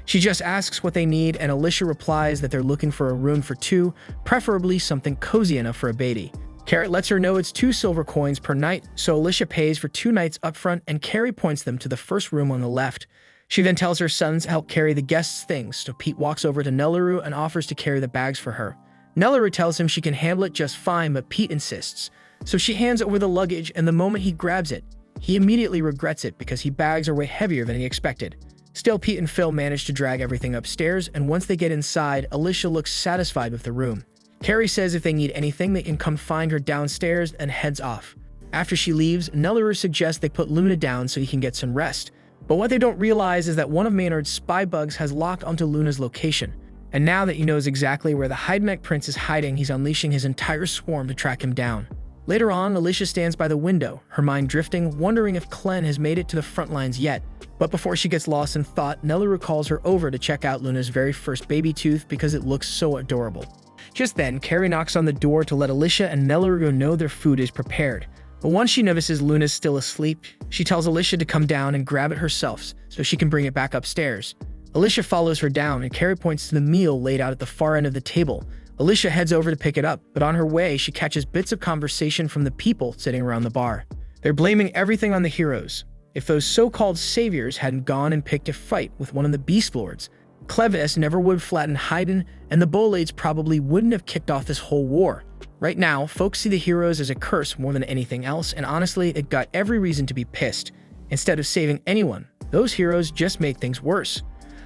She just asks what they need, and Alicia replies that they're looking for a room for two, preferably something cozy enough for a baby. Carrot lets her know it's 2 silver coins per night, so Alicia pays for 2 nights up front, and Carrie points them to the first room on the left. She then tells her sons to help carry the guests' things, so Pete walks over to Nelleru and offers to carry the bags for her. Nelleru tells him she can handle it just fine, but Pete insists. So she hands over the luggage, and the moment he grabs it, he immediately regrets it because his bags are way heavier than he expected. Still, Pete and Phil manage to drag everything upstairs, and once they get inside, Alicia looks satisfied with the room. Carrie says if they need anything, they can come find her downstairs, and heads off. After she leaves, Nelleru suggests they put Luna down so he can get some rest. But what they don't realize is that one of Maynard's spy bugs has locked onto Luna's location. And now that he knows exactly where the Hydemech Prince is hiding, he's unleashing his entire swarm to track him down. Later on, Alicia stands by the window, her mind drifting, wondering if Clen has made it to the front lines yet. But before she gets lost in thought, Nelleru calls her over to check out Luna's very first baby tooth because it looks so adorable. Just then, Carrie knocks on the door to let Alicia and Nelleru know their food is prepared. But once she notices Luna's still asleep, she tells Alicia to come down and grab it herself so she can bring it back upstairs. Alicia follows her down, and Carrie points to the meal laid out at the far end of the table. Alicia heads over to pick it up, but on her way, she catches bits of conversation from the people sitting around the bar. They're blaming everything on the heroes. If those so-called saviors hadn't gone and picked a fight with one of the Beast Lords, Clevis never would flatten Haydn, and the Bolades probably wouldn't have kicked off this whole war. Right now, folks see the heroes as a curse more than anything else, and honestly, it got every reason to be pissed. Instead of saving anyone, those heroes just make things worse.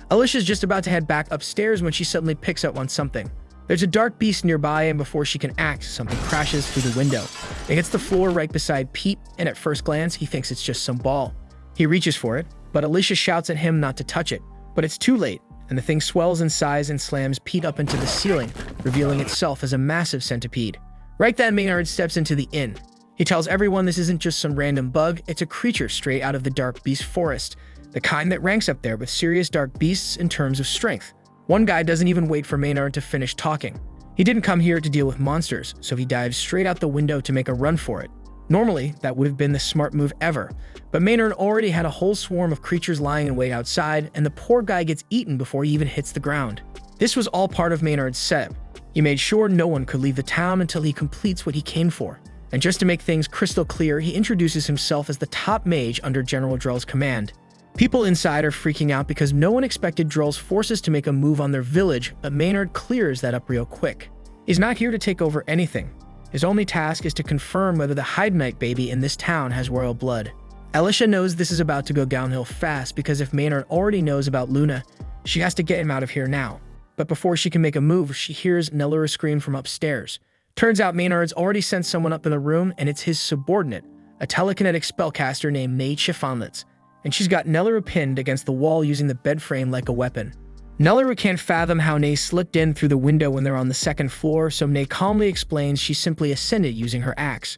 Alicia's just about to head back upstairs when she suddenly picks up on something. There's a dark beast nearby, and before she can act, something crashes through the window. It hits the floor right beside Pete, and at first glance, he thinks it's just some ball. He reaches for it, but Alicia shouts at him not to touch it. But it's too late, and the thing swells in size and slams Pete up into the ceiling, revealing itself as a massive centipede. Right then, Maynard steps into the inn. He tells everyone this isn't just some random bug, it's a creature straight out of the dark beast forest, the kind that ranks up there with serious dark beasts in terms of strength. One guy doesn't even wait for Maynard to finish talking. He didn't come here to deal with monsters, so he dives straight out the window to make a run for it. Normally, that would have been the smart move ever, but Maynard already had a whole swarm of creatures lying in wait outside, and the poor guy gets eaten before he even hits the ground. This was all part of Maynard's setup. He made sure no one could leave the town until he completes what he came for. And just to make things crystal clear, he introduces himself as the top mage under General Drell's command. People inside are freaking out because no one expected Drell's forces to make a move on their village, but Maynard clears that up real quick. He's not here to take over anything. His only task is to confirm whether the Hydemech baby in this town has royal blood. Alicia knows this is about to go downhill fast because if Maynard already knows about Luna, she has to get him out of here now. But before she can make a move, she hears Nelleru scream from upstairs. Turns out Maynard's already sent someone up in the room, and it's his subordinate, a telekinetic spellcaster named Nate Chiffonlitz, and she's got Nelleru pinned against the wall using the bed frame like a weapon. Nelleru can't fathom how Nate slipped in through the window when they're on the second floor, so Nate calmly explains she simply ascended using her axe.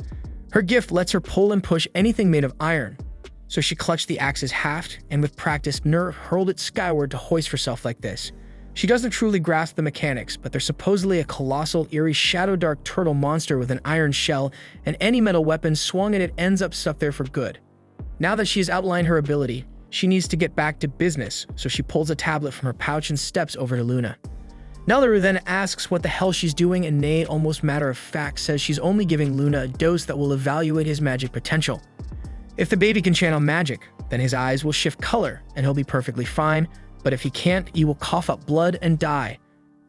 Her gift lets her pull and push anything made of iron, so she clutched the axe's haft, and with practiced nerve hurled it skyward to hoist herself like this. She doesn't truly grasp the mechanics, but they're supposedly a colossal, eerie, shadow-dark turtle monster with an iron shell, and any metal weapon swung at it ends up stuck there for good. Now that she has outlined her ability, she needs to get back to business, so she pulls a tablet from her pouch and steps over to Luna. Nelleru then asks what the hell she's doing, and Nate, almost matter-of-fact, says she's only giving Luna a dose that will evaluate his magic potential. If the baby can channel magic, then his eyes will shift color, and he'll be perfectly fine, but if he can't, he will cough up blood and die.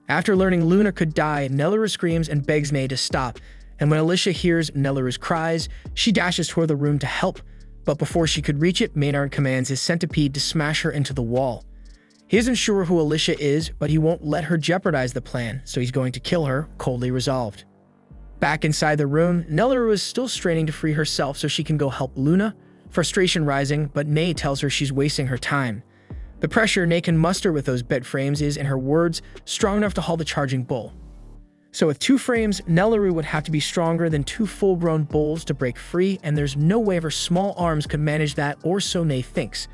After learning Luna could die, Nelleru screams and begs Nate to stop, and when Alicia hears Nelleru's cries, she dashes toward the room to help, but before she could reach it, Maynard commands his centipede to smash her into the wall. He isn't sure who Alicia is, but he won't let her jeopardize the plan, so he's going to kill her, coldly resolved. Back inside the room, Nelleru is still straining to free herself so she can go help Luna, frustration rising, but Nate tells her she's wasting her time. The pressure Nate can muster with those bed frames is, in her words, strong enough to haul the charging bull. So with 2 frames, Nelleru would have to be stronger than 2 full-grown bulls to break free, and there's no way her small arms could manage that, or so Nate thinks.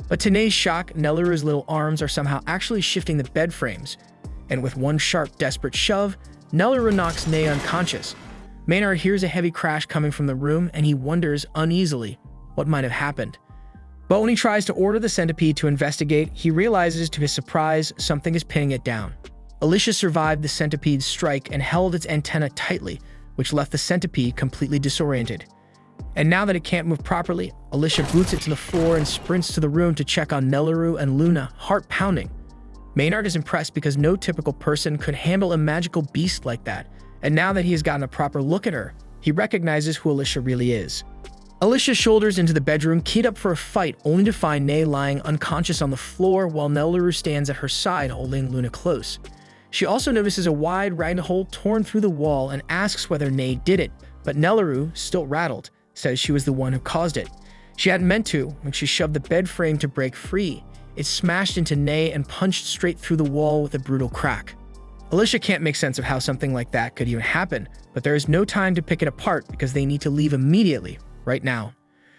But to Nate's shock, Nelleru's little arms are somehow actually shifting the bed frames, and with one sharp, desperate shove, Nelleru knocks Nate unconscious. Maynard hears a heavy crash coming from the room, and he wonders uneasily what might have happened. But when he tries to order the centipede to investigate, he realizes to his surprise something is pinning it down. Alicia survived the centipede's strike and held its antenna tightly, which left the centipede completely disoriented. And now that it can't move properly, Alicia boots it to the floor and sprints to the room to check on Nelleru and Luna, heart pounding. Maynard is impressed because no typical person could handle a magical beast like that, and now that he has gotten a proper look at her, he recognizes who Alicia really is. Alicia shoulders into the bedroom, keyed up for a fight, only to find Nay lying unconscious on the floor while Nelleru stands at her side holding Luna close. She also notices a wide ragged hole torn through the wall and asks whether Nay did it, but Nelleru, still rattled, says she was the one who caused it. She hadn't meant to when she shoved the bed frame to break free. It smashed into Nay and punched straight through the wall with a brutal crack. Alicia can't make sense of how something like that could even happen, but there is no time to pick it apart because they need to leave immediately, right now.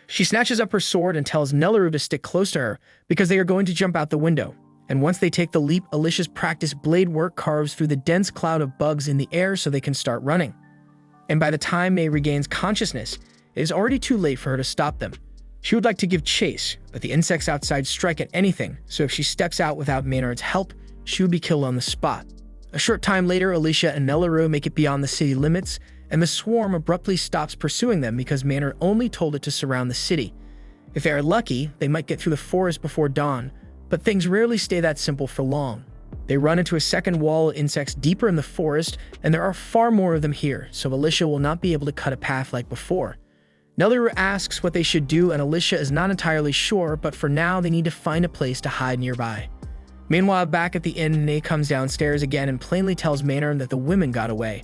She snatches up her sword and tells Nelleru to stick close to her because they are going to jump out the window. And once they take the leap, Alicia's practiced blade work carves through the dense cloud of bugs in the air so they can start running. And by the time May regains consciousness, it is already too late for her to stop them. She would like to give chase, but the insects outside strike at anything, so if she steps out without Maynard's help, she would be killed on the spot. A short time later, Alicia and Nelleru make it beyond the city limits, and the swarm abruptly stops pursuing them because Maynard only told it to surround the city. If they are lucky, they might get through the forest before dawn, but things rarely stay that simple for long. They run into a second wall of insects deeper in the forest, and there are far more of them here, so Alicia will not be able to cut a path like before. Nelleru asks what they should do, and Alicia is not entirely sure, but for now they need to find a place to hide nearby. Meanwhile, back at the inn, Nay comes downstairs again and plainly tells Maynard that the women got away.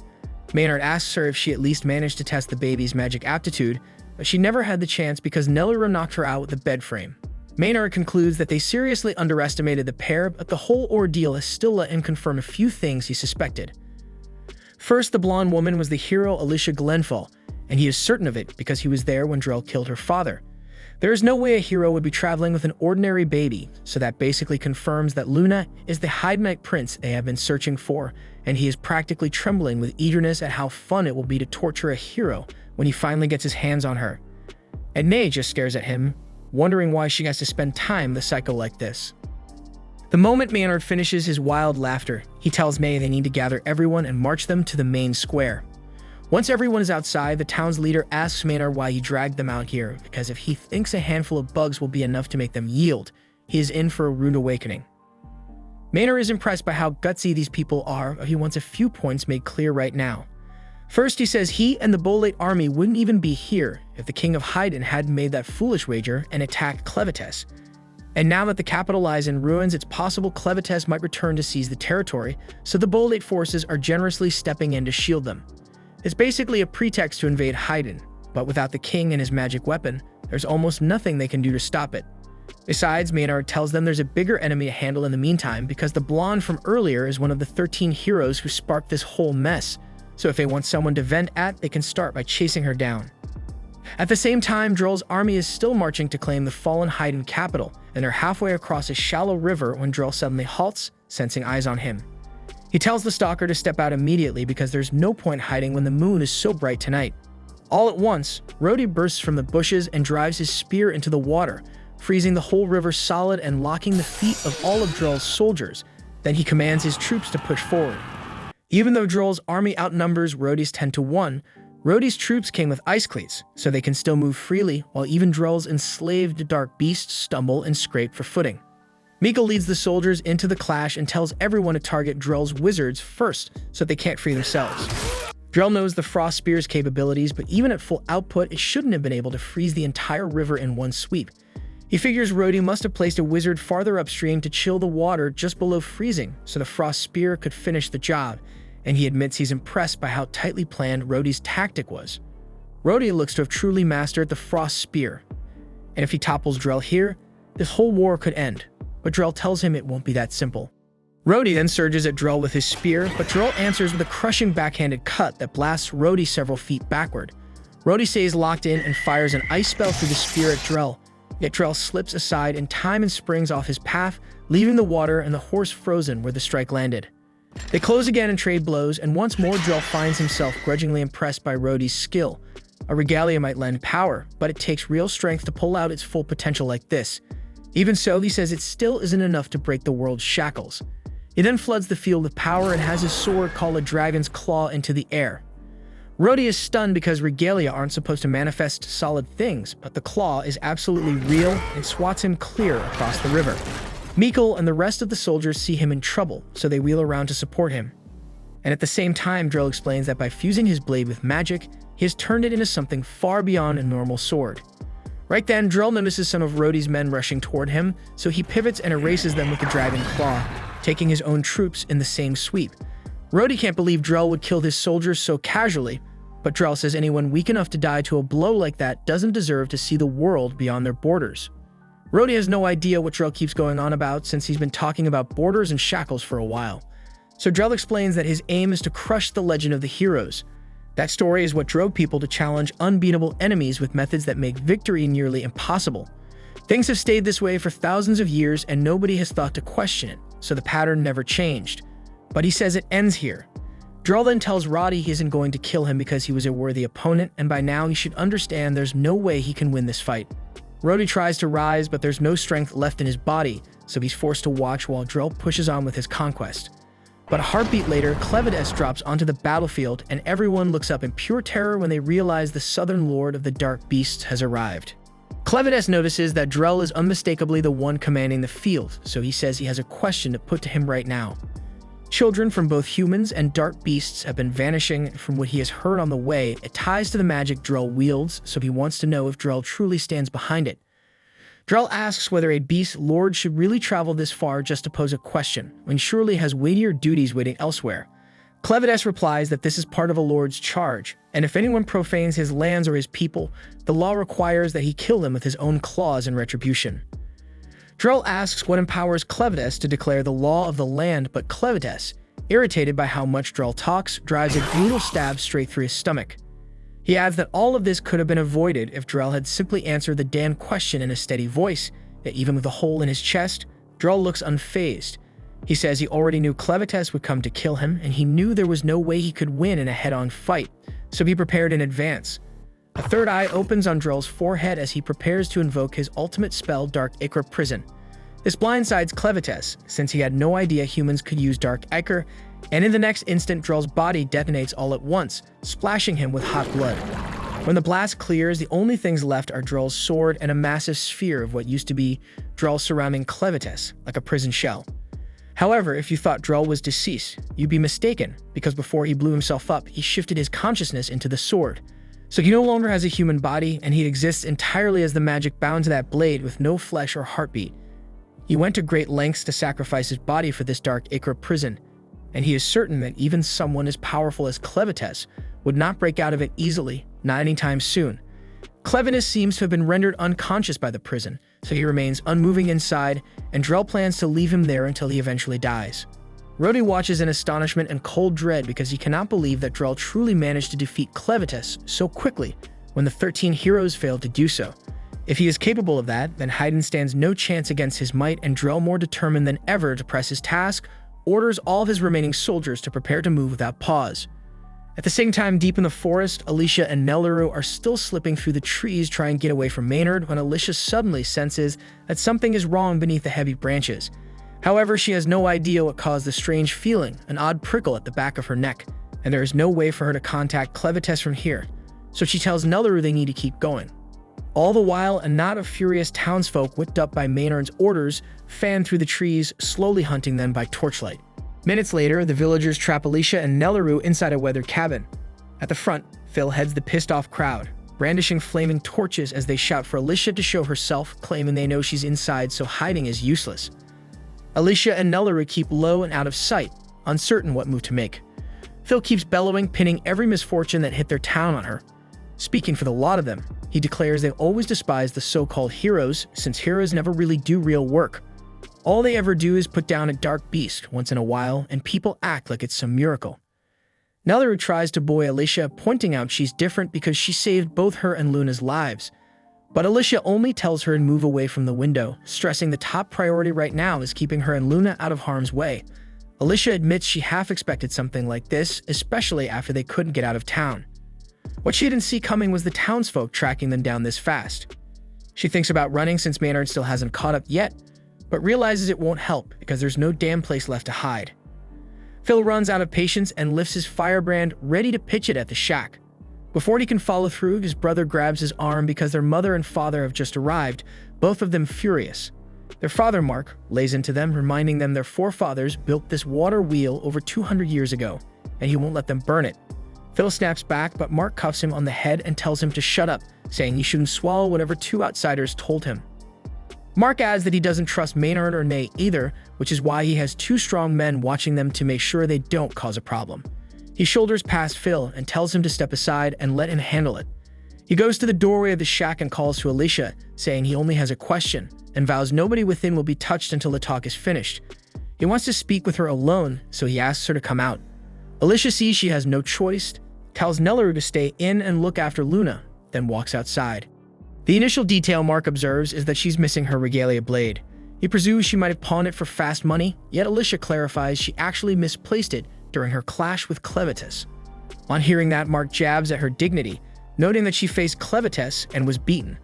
Maynard asks her if she at least managed to test the baby's magic aptitude, but she never had the chance because Nelleru knocked her out with the bed frame. Maynard concludes that they seriously underestimated the pair, but the whole ordeal has still let him confirm a few things he suspected. First, the blonde woman was the hero Alicia Glenfall, and he is certain of it because he was there when Drell killed her father. There is no way a hero would be traveling with an ordinary baby, so that basically confirms that Luna is the Hyde prince they have been searching for, and he is practically trembling with eagerness at how fun it will be to torture a hero when he finally gets his hands on her. And Nay just stares at him, wondering why she has to spend time with a psycho like this. The moment Maynard finishes his wild laughter, he tells May they need to gather everyone and march them to the main square. Once everyone is outside, the town's leader asks Maynard why he dragged them out here, because if he thinks a handful of bugs will be enough to make them yield, he is in for a rude awakening. Maynard is impressed by how gutsy these people are, but he wants a few points made clear right now. First, he says he and the Bolate army wouldn't even be here if the king of Haydn hadn't made that foolish wager and attacked Clevites. And now that the capital lies in ruins, it's possible Clevites might return to seize the territory, so the Bolate forces are generously stepping in to shield them. It's basically a pretext to invade Haydn, but without the king and his magic weapon, there's almost nothing they can do to stop it. Besides, Maynard tells them there's a bigger enemy to handle in the meantime because the blonde from earlier is one of the 13 heroes who sparked this whole mess, so if they want someone to vent at, they can start by chasing her down. At the same time, Drell's army is still marching to claim the fallen Haydn capital, and they're halfway across a shallow river when Drell suddenly halts, sensing eyes on him. He tells the stalker to step out immediately because there's no point hiding when the moon is so bright tonight. All at once, Rhodey bursts from the bushes and drives his spear into the water, freezing the whole river solid and locking the feet of all of Drell's soldiers. Then he commands his troops to push forward. Even though Drell's army outnumbers Rhodey's 10-1, Rhodey's troops came with ice cleats, so they can still move freely, while even Drell's enslaved dark beasts stumble and scrape for footing. Mika leads the soldiers into the clash and tells everyone to target Drell's wizards first so they can't free themselves. Drell knows the Frost Spear's capabilities, but even at full output, it shouldn't have been able to freeze the entire river in one sweep. He figures Rhodey must have placed a wizard farther upstream to chill the water just below freezing so the Frost Spear could finish the job, and he admits he's impressed by how tightly planned Rhodey's tactic was. Rhodey looks to have truly mastered the Frost Spear, and if he topples Drell here, this whole war could end. But Drell tells him it won't be that simple. Rhodey then surges at Drell with his spear, but Drell answers with a crushing backhanded cut that blasts Rhodey several feet backward. Rhodey stays locked in and fires an ice spell through the spear at Drell, yet Drell slips aside in time and springs off his path, leaving the water and the horse frozen where the strike landed. They close again and trade blows, and once more Drell finds himself grudgingly impressed by Rhodey's skill, A regalia might lend power, but it takes real strength to pull out its full potential like this. Even so, he says it still isn't enough to break the world's shackles. He then floods the field with power and has his sword call a dragon's claw into the air. Rhodey is stunned because regalia aren't supposed to manifest solid things, but the claw is absolutely real and swats him clear across the river. Mikkel and the rest of the soldiers see him in trouble, so they wheel around to support him. And at the same time, Drell explains that by fusing his blade with magic, he has turned it into something far beyond a normal sword. Right then, Drell notices some of Rhodey's men rushing toward him, so he pivots and erases them with the dragon claw, taking his own troops in the same sweep. Rhodey can't believe Drell would kill his soldiers so casually, but Drell says anyone weak enough to die to a blow like that doesn't deserve to see the world beyond their borders. Rhodey has no idea what Drell keeps going on about since he's been talking about borders and shackles for a while. So Drell explains that his aim is to crush the legend of the heroes. That story is what drove people to challenge unbeatable enemies with methods that make victory nearly impossible. Things have stayed this way for thousands of years and nobody has thought to question it, so the pattern never changed. But he says it ends here. Drell then tells Roddy he isn't going to kill him because he was a worthy opponent, and by now he should understand there's no way he can win this fight. Rhodey tries to rise, but there's no strength left in his body, so he's forced to watch while Drell pushes on with his conquest. But a heartbeat later, Clevides drops onto the battlefield, and everyone looks up in pure terror when they realize the Southern Lord of the Dark Beasts has arrived. Clevides notices that Drell is unmistakably the one commanding the field, so he says he has a question to put to him right now. Children from both humans and dark beasts have been vanishing. From what he has heard on the way, it ties to the magic Drell wields, so he wants to know if Drell truly stands behind it. Drell asks whether a beast lord should really travel this far just to pose a question, when surely has weightier duties waiting elsewhere. Clevides replies that this is part of a lord's charge, and if anyone profanes his lands or his people, the law requires that he kill them with his own claws in retribution. Drell asks what empowers Clevides to declare the law of the land, but Clevides, irritated by how much Drell talks, drives a brutal stab straight through his stomach. He adds that all of this could have been avoided if Drell had simply answered the damn question in a steady voice, yet even with a hole in his chest, Drell looks unfazed. He says he already knew Clevides would come to kill him, and he knew there was no way he could win in a head-on fight, so he prepared in advance. A third eye opens on Drell's forehead as he prepares to invoke his ultimate spell, Dark Ichor Prison. This blindsides Clevides, since he had no idea humans could use Dark Ichor, and in the next instant Drell's body detonates all at once, splashing him with hot blood. When the blast clears, the only things left are Drell's sword and a massive sphere of what used to be Drell surrounding Clevides, like a prison shell. However, if you thought Drell was deceased, you'd be mistaken, because before he blew himself up, he shifted his consciousness into the sword. So he no longer has a human body, and he exists entirely as the magic bound to that blade with no flesh or heartbeat. He went to great lengths to sacrifice his body for this Dark Ichor prison, and he is certain that even someone as powerful as Clevides would not break out of it easily, not anytime soon. Clevides seems to have been rendered unconscious by the prison, so he remains unmoving inside, and Drell plans to leave him there until he eventually dies. Rhodey watches in astonishment and cold dread because he cannot believe that Drell truly managed to defeat Clevides so quickly when the 13 heroes failed to do so. If he is capable of that, then Haydn stands no chance against his might, and Drell, more determined than ever to press his task, orders all of his remaining soldiers to prepare to move without pause. At the same time, deep in the forest, Alicia and Nelleru are still slipping through the trees trying to get away from Maynard when Alicia suddenly senses that something is wrong beneath the heavy branches. However, she has no idea what caused the strange feeling, an odd prickle at the back of her neck, and there is no way for her to contact Clevides from here, so she tells Nelleru they need to keep going. All the while, a knot of furious townsfolk, whipped up by Maynard's orders, fan through the trees, slowly hunting them by torchlight. Minutes later, the villagers trap Alicia and Nelleru inside a weathered cabin. At the front, Phil heads the pissed-off crowd, brandishing flaming torches as they shout for Alicia to show herself, claiming they know she's inside, so hiding is useless. Alicia and Nelleru keep low and out of sight, uncertain what move to make. Phil keeps bellowing, pinning every misfortune that hit their town on her. Speaking for the lot of them, he declares they always despise the so-called heroes, since heroes never really do real work. All they ever do is put down a dark beast once in a while, and people act like it's some miracle. Nelleru tries to buoy Alicia, pointing out she's different because she saved both her and Luna's lives. But Alicia only tells her to move away from the window, stressing the top priority right now is keeping her and Luna out of harm's way. Alicia admits she half expected something like this, especially after they couldn't get out of town. What she didn't see coming was the townsfolk tracking them down this fast. She thinks about running since Maynard still hasn't caught up yet, but realizes it won't help because there's no damn place left to hide. Phil runs out of patience and lifts his firebrand, ready to pitch it at the shack. Before he can follow through, his brother grabs his arm because their mother and father have just arrived, both of them furious. Their father, Mark, lays into them, reminding them their forefathers built this water wheel over 200 years ago, and he won't let them burn it. Phil snaps back, but Mark cuffs him on the head and tells him to shut up, saying he shouldn't swallow whatever two outsiders told him. Mark adds that he doesn't trust Maynard or Nate either, which is why he has two strong men watching them to make sure they don't cause a problem. He shoulders past Phil and tells him to step aside and let him handle it. He goes to the doorway of the shack and calls to Alicia, saying he only has a question, and vows nobody within will be touched until the talk is finished. He wants to speak with her alone, so he asks her to come out. Alicia sees she has no choice, tells Nelleru to stay in and look after Luna, then walks outside. The initial detail Mark observes is that she's missing her regalia blade. He presumes she might have pawned it for fast money, yet Alicia clarifies she actually misplaced it during her clash with Clevitus. On hearing that, Mark jabs at her dignity, noting that she faced Clevitus and was beaten.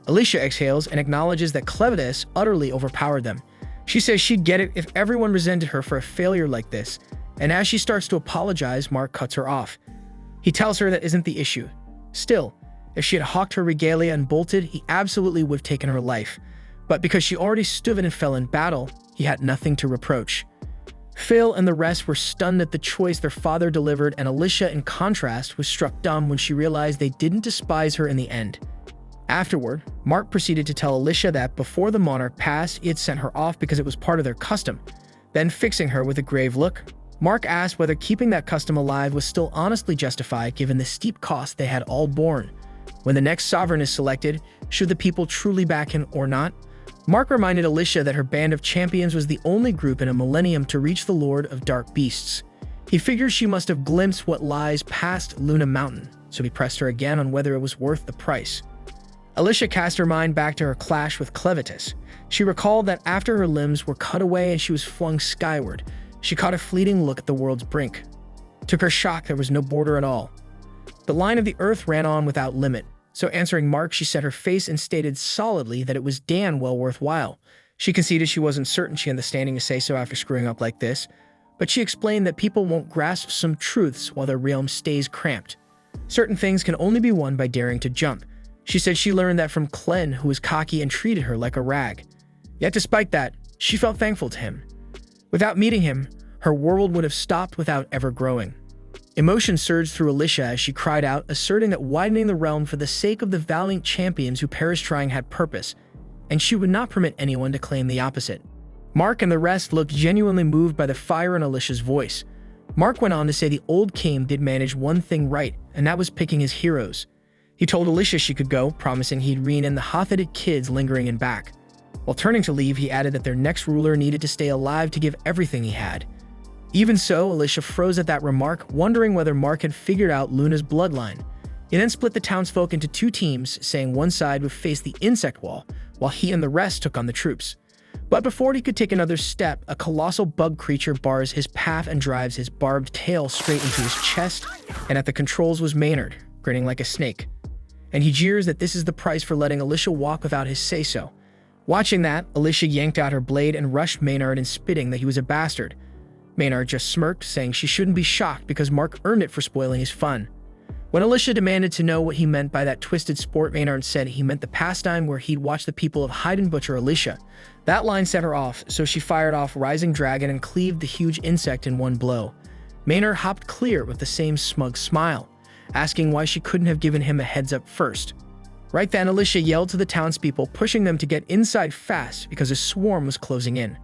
Alicia exhales and acknowledges that Clevitus utterly overpowered them. She says she'd get it if everyone resented her for a failure like this, and as she starts to apologize, Mark cuts her off. He tells her that isn't the issue. Still, if she had hawked her regalia and bolted, he absolutely would have taken her life. But because she already stood and fell in battle, he had nothing to reproach. Phil and the rest were stunned at the choice their father delivered, and Alicia, in contrast, was struck dumb when she realized they didn't despise her in the end. Afterward, Mark proceeded to tell Alicia that before the monarch passed, he had sent her off because it was part of their custom. Then, fixing her with a grave look, Mark asked whether keeping that custom alive was still honestly justified given the steep cost they had all borne. When the next sovereign is selected, should the people truly back him or not? Mark reminded Alicia that her band of champions was the only group in a millennium to reach the Lord of Dark Beasts. He figured she must have glimpsed what lies past Luna Mountain, so he pressed her again on whether it was worth the price. Alicia cast her mind back to her clash with Clevitus. She recalled that after her limbs were cut away and she was flung skyward, she caught a fleeting look at the world's brink. It took her shock there was no border at all. The line of the earth ran on without limit, so answering Mark, she set her face and stated solidly that it was damn well worthwhile. She conceded she wasn't certain she had the standing to say so after screwing up like this, but she explained that people won't grasp some truths while their realm stays cramped. Certain things can only be won by daring to jump. She said she learned that from Clen, who was cocky and treated her like a rag. Yet despite that, she felt thankful to him. Without meeting him, her world would have stopped without ever growing. Emotion surged through Alicia as she cried out, asserting that widening the realm for the sake of the valiant champions who perished trying had purpose, and she would not permit anyone to claim the opposite. Mark and the rest looked genuinely moved by the fire in Alicia's voice. Mark went on to say the old king did manage one thing right, and that was picking his heroes. He told Alicia she could go, promising he'd rein in the hot-headed kids lingering in back. While turning to leave, he added that their next ruler needed to stay alive to give everything he had. Even so, Alicia froze at that remark, wondering whether Mark had figured out Luna's bloodline. He then split the townsfolk into two teams, saying one side would face the insect wall, while he and the rest took on the troops. But before he could take another step, a colossal bug creature bars his path and drives his barbed tail straight into his chest, and at the controls was Maynard, grinning like a snake. And he jeers that this is the price for letting Alicia walk without his say-so. Watching that, Alicia yanked out her blade and rushed Maynard and spitting that he was a bastard. Maynard just smirked, saying she shouldn't be shocked because Mark earned it for spoiling his fun. When Alicia demanded to know what he meant by that twisted sport, Maynard said he meant the pastime where he'd watch the people of hide and butcher Alicia. That line set her off, so she fired off Rising Dragon and cleaved the huge insect in one blow. Maynard hopped clear with the same smug smile, asking why she couldn't have given him a heads up first. Right then, Alicia yelled to the townspeople, pushing them to get inside fast because a swarm was closing in.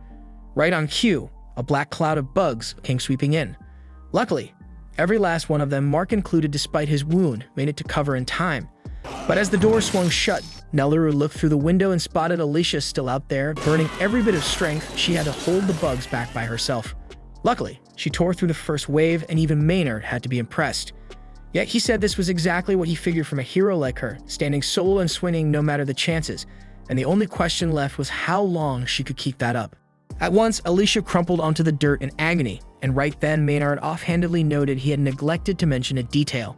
Right on cue, a black cloud of bugs came sweeping in. Luckily, every last one of them, Mark included despite his wound, made it to cover in time. But as the door swung shut, Nelleru looked through the window and spotted Alicia still out there, burning every bit of strength. She had to hold the bugs back by herself. Luckily, she tore through the first wave, and even Maynard had to be impressed. Yet he said this was exactly what he figured from a hero like her, standing solo and swinging no matter the chances, and the only question left was how long she could keep that up. At once, Alicia crumpled onto the dirt in agony, and right then Maynard offhandedly noted he had neglected to mention a detail.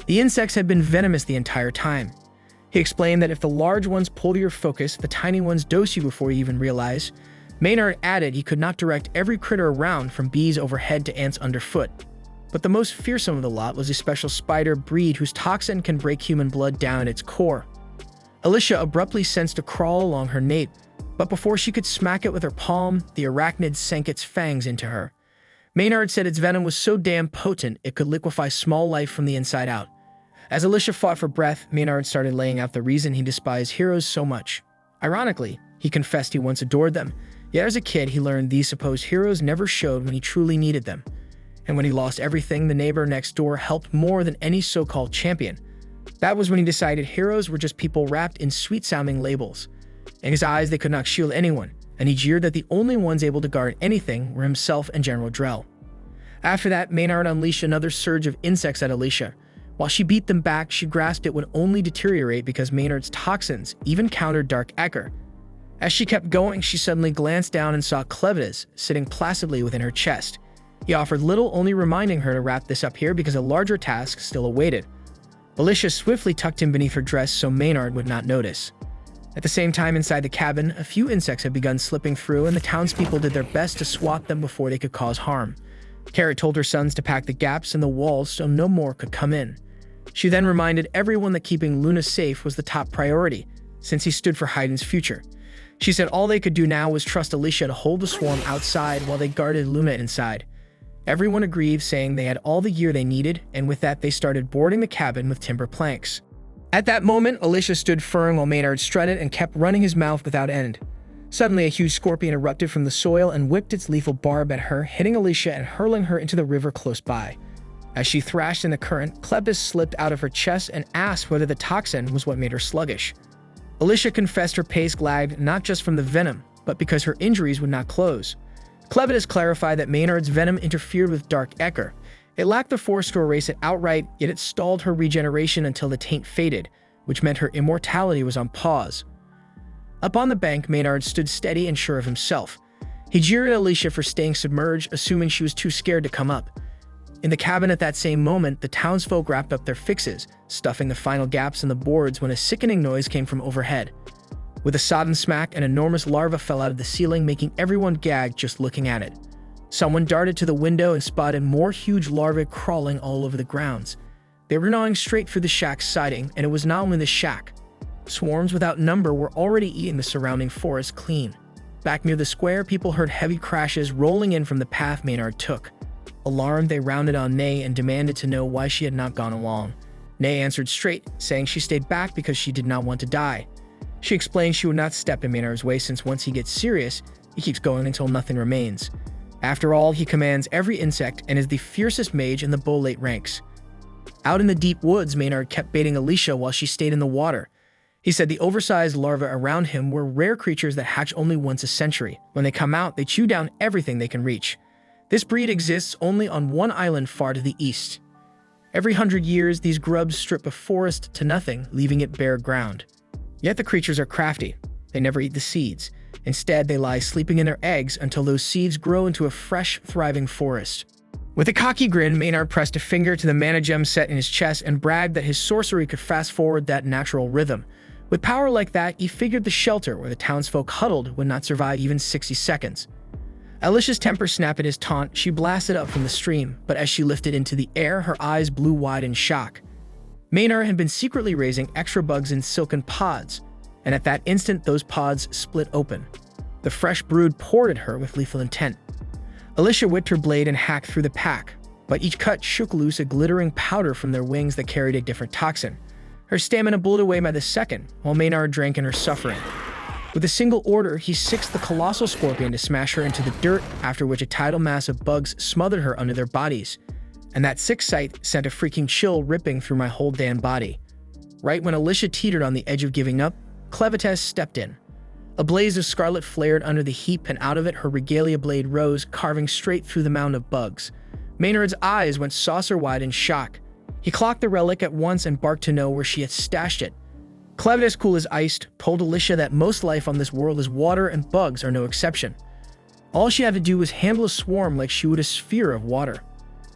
The insects had been venomous the entire time. He explained that if the large ones pulled your focus, the tiny ones dose you before you even realize. Maynard added he could not direct every critter around, from bees overhead to ants underfoot. But the most fearsome of the lot was a special spider breed whose toxin can break human blood down at its core. Alicia abruptly sensed a crawl along her nape, but before she could smack it with her palm, the arachnid sank its fangs into her. Maynard said its venom was so damn potent it could liquefy small life from the inside out. As Alicia fought for breath, Maynard started laying out the reason he despised heroes so much. Ironically, he confessed he once adored them, yet as a kid he learned these supposed heroes never showed when he truly needed them. And when he lost everything, the neighbor next door helped more than any so-called champion. That was when he decided heroes were just people wrapped in sweet-sounding labels. In his eyes, they could not shield anyone, and he jeered that the only ones able to guard anything were himself and General Drell. After that, Maynard unleashed another surge of insects at Alicia. While she beat them back, she grasped it would only deteriorate because Maynard's toxins even countered Dark Ecker. As she kept going, she suddenly glanced down and saw Clevitas sitting placidly within her chest. He offered little, only reminding her to wrap this up here because a larger task still awaited. Alicia swiftly tucked him beneath her dress so Maynard would not notice. At the same time, inside the cabin, a few insects had begun slipping through, and the townspeople did their best to swat them before they could cause harm. Carrot told her sons to pack the gaps in the walls so no more could come in. She then reminded everyone that keeping Luna safe was the top priority, since he stood for Hayden's future. She said all they could do now was trust Alicia to hold the swarm outside while they guarded Luna inside. Everyone agreed, saying they had all the gear they needed, and with that they started boarding the cabin with timber planks. At that moment, Alicia stood firm while Maynard strutted and kept running his mouth without end. Suddenly, a huge scorpion erupted from the soil and whipped its lethal barb at her, hitting Alicia and hurling her into the river close by. As she thrashed in the current, Clevitas slipped out of her chest and asked whether the toxin was what made her sluggish. Alicia confessed her pace lagged not just from the venom, but because her injuries would not close. Clevitas clarified that Maynard's venom interfered with Dark Ecker. It lacked the force to erase it outright, yet it stalled her regeneration until the taint faded, which meant her immortality was on pause. Up on the bank, Maynard stood steady and sure of himself. He jeered at Alicia for staying submerged, assuming she was too scared to come up. In the cabin at that same moment, the townsfolk wrapped up their fixes, stuffing the final gaps in the boards when a sickening noise came from overhead. With a sodden smack, an enormous larva fell out of the ceiling, making everyone gag just looking at it. Someone darted to the window and spotted more huge larvae crawling all over the grounds. They were gnawing straight through the shack's siding, and it was not only the shack. Swarms without number were already eating the surrounding forest clean. Back near the square, people heard heavy crashes rolling in from the path Maynard took. Alarmed, they rounded on Nay and demanded to know why she had not gone along. Nay answered straight, saying she stayed back because she did not want to die. She explained she would not step in Maynard's way since once he gets serious, he keeps going until nothing remains. After all, he commands every insect and is the fiercest mage in the Bolate ranks. Out in the deep woods, Maynard kept baiting Alicia while she stayed in the water. He said the oversized larvae around him were rare creatures that hatch only once a century. When they come out, they chew down everything they can reach. This breed exists only on one island far to the east. Every 100 years, these grubs strip a forest to nothing, leaving it bare ground. Yet the creatures are crafty. They never eat the seeds. Instead, they lie sleeping in their eggs until those seeds grow into a fresh, thriving forest. With a cocky grin, Maynard pressed a finger to the mana gem set in his chest and bragged that his sorcery could fast-forward that natural rhythm. With power like that, he figured the shelter where the townsfolk huddled would not survive even 60 seconds. Alicia's temper snapped at his taunt. She blasted up from the stream, but as she lifted into the air, her eyes blew wide in shock. Maynard had been secretly raising extra bugs in silken pods, and at that instant, those pods split open. The fresh brood poured at her with lethal intent. Alicia whipped her blade and hacked through the pack, but each cut shook loose a glittering powder from their wings that carried a different toxin. Her stamina blew away by the second, while Maynard drank in her suffering. With a single order, he sixed the colossal scorpion to smash her into the dirt, after which a tidal mass of bugs smothered her under their bodies. And that sick sight sent a freaking chill ripping through my whole damn body. Right when Alicia teetered on the edge of giving up, Clevitas stepped in. A blaze of scarlet flared under the heap, and out of it her regalia blade rose, carving straight through the mound of bugs. Maynard's eyes went saucer-wide in shock. He clocked the relic at once and barked to know where she had stashed it. Clevitas, cool as ice, told Alicia that most life on this world is water and bugs are no exception. All she had to do was handle a swarm like she would a sphere of water.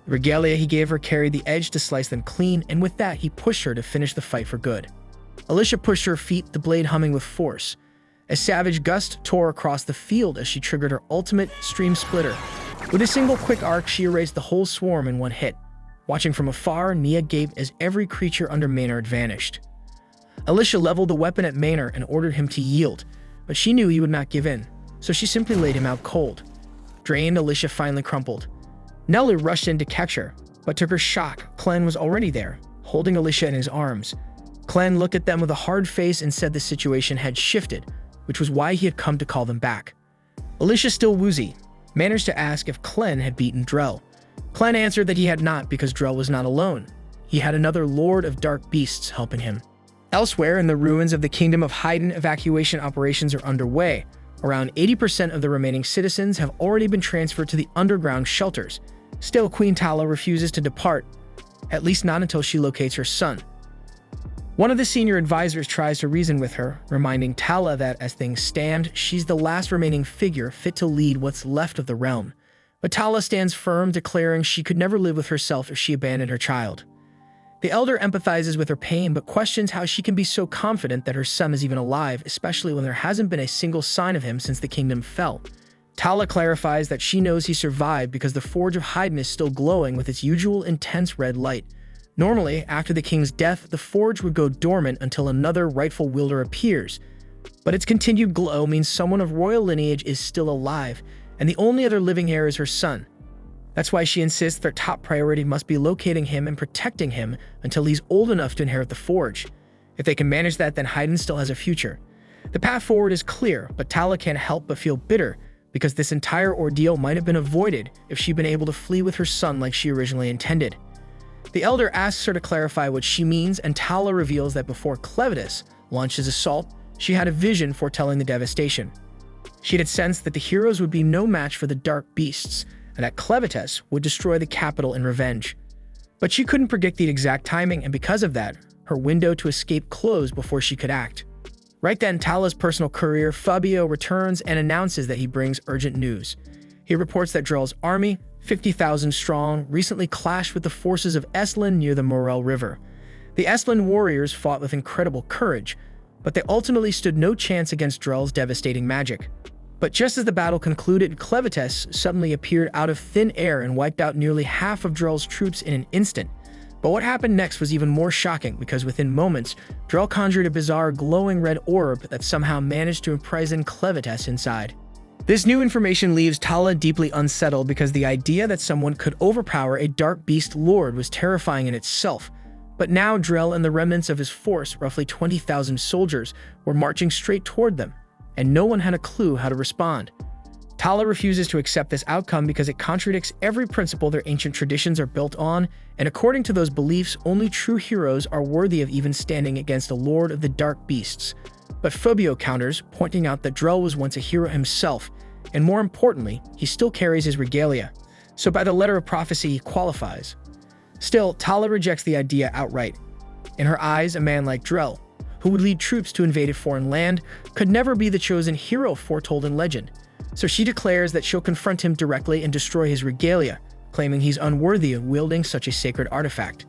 The regalia he gave her carried the edge to slice them clean, and with that, he pushed her to finish the fight for good. Alicia pushed her feet, the blade humming with force. A savage gust tore across the field as she triggered her ultimate stream splitter. With a single quick arc, she erased the whole swarm in one hit. Watching from afar, Nia gaped as every creature under Maynard vanished. Alicia leveled the weapon at Maynard and ordered him to yield, but she knew he would not give in, so she simply laid him out cold. Drained, Alicia finally crumpled. Nellie rushed in to catch her, but to her shock, Clen was already there, holding Alicia in his arms. Clen looked at them with a hard face and said the situation had shifted, which was why he had come to call them back. Alicia, still woozy, managed to ask if Clen had beaten Drell. Clen answered that he had not because Drell was not alone. He had another Lord of Dark Beasts helping him. Elsewhere in the ruins of the Kingdom of Haydn, evacuation operations are underway. Around 80% of the remaining citizens have already been transferred to the underground shelters. Still, Queen Tala refuses to depart, at least not until she locates her son. One of the senior advisors tries to reason with her, reminding Tala that, as things stand, she's the last remaining figure fit to lead what's left of the realm. But Tala stands firm, declaring she could never live with herself if she abandoned her child. The elder empathizes with her pain, but questions how she can be so confident that her son is even alive, especially when there hasn't been a single sign of him since the kingdom fell. Tala clarifies that she knows he survived because the Forge of Haydn is still glowing with its usual intense red light. Normally, after the king's death, the forge would go dormant until another rightful wielder appears. But its continued glow means someone of royal lineage is still alive, and the only other living heir is her son. That's why she insists their top priority must be locating him and protecting him until he's old enough to inherit the forge. If they can manage that, then Haydn still has a future. The path forward is clear, but Tala can't help but feel bitter because this entire ordeal might have been avoided if she'd been able to flee with her son like she originally intended. The elder asks her to clarify what she means, and Tala reveals that before Clevitus launched his assault, she had a vision foretelling the devastation. She had sensed that the heroes would be no match for the dark beasts, and that Clevitus would destroy the capital in revenge. But she couldn't predict the exact timing, and because of that, her window to escape closed before she could act. Right then, Tala's personal courier, Fabio, returns and announces that he brings urgent news. He reports that Drell's army, 50,000 strong, recently clashed with the forces of Estlin near the Morel River. The Estlin warriors fought with incredible courage, but they ultimately stood no chance against Drell's devastating magic. But just as the battle concluded, Clevitus suddenly appeared out of thin air and wiped out nearly half of Drell's troops in an instant. But what happened next was even more shocking, because within moments, Drell conjured a bizarre glowing red orb that somehow managed to imprison Clevitus inside. This new information leaves Tala deeply unsettled because the idea that someone could overpower a dark beast lord was terrifying in itself. But now Drell and the remnants of his force, roughly 20,000 soldiers, were marching straight toward them, and no one had a clue how to respond. Tala refuses to accept this outcome because it contradicts every principle their ancient traditions are built on, and according to those beliefs, only true heroes are worthy of even standing against a lord of the dark beasts. But Fabio counters, pointing out that Drell was once a hero himself, and more importantly, he still carries his regalia, so by the letter of prophecy he qualifies. Still, Tala rejects the idea outright. In her eyes, a man like Drell, who would lead troops to invade a foreign land, could never be the chosen hero foretold in legend. So she declares that she'll confront him directly and destroy his regalia, claiming he's unworthy of wielding such a sacred artifact.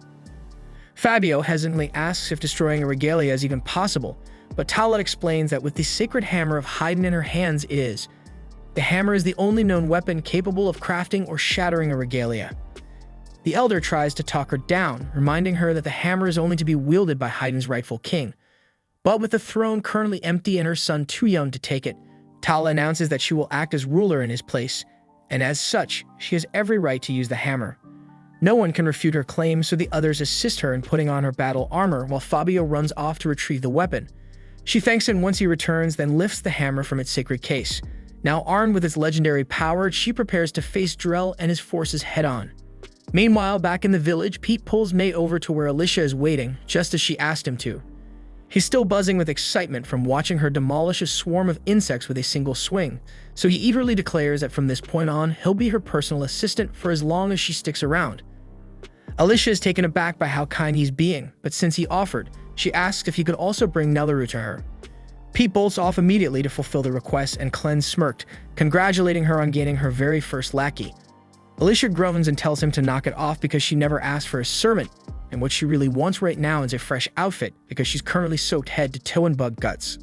Fabio hesitantly asks if destroying a regalia is even possible, but Tala explains that with the sacred hammer of Haydn in her hands, it is. The hammer is the only known weapon capable of crafting or shattering a regalia. The elder tries to talk her down, reminding her that the hammer is only to be wielded by Haydn's rightful king. But with the throne currently empty and her son too young to take it, Tala announces that she will act as ruler in his place, and as such, she has every right to use the hammer. No one can refute her claim, so the others assist her in putting on her battle armor while Fabio runs off to retrieve the weapon. She thanks him once he returns, then lifts the hammer from its sacred case. Now armed with its legendary power, she prepares to face Drell and his forces head-on. Meanwhile, back in the village, Pete pulls May over to where Alicia is waiting, just as she asked him to. He's still buzzing with excitement from watching her demolish a swarm of insects with a single swing, so he eagerly declares that from this point on, he'll be her personal assistant for as long as she sticks around. Alicia is taken aback by how kind he's being, but since he offered, she asks if he could also bring Nelleru to her. Pete bolts off immediately to fulfill the request, and Clen smirked, congratulating her on gaining her very first lackey. Alicia groans and tells him to knock it off because she never asked for a servant, and what she really wants right now is a fresh outfit because she's currently soaked head to toe in bug guts.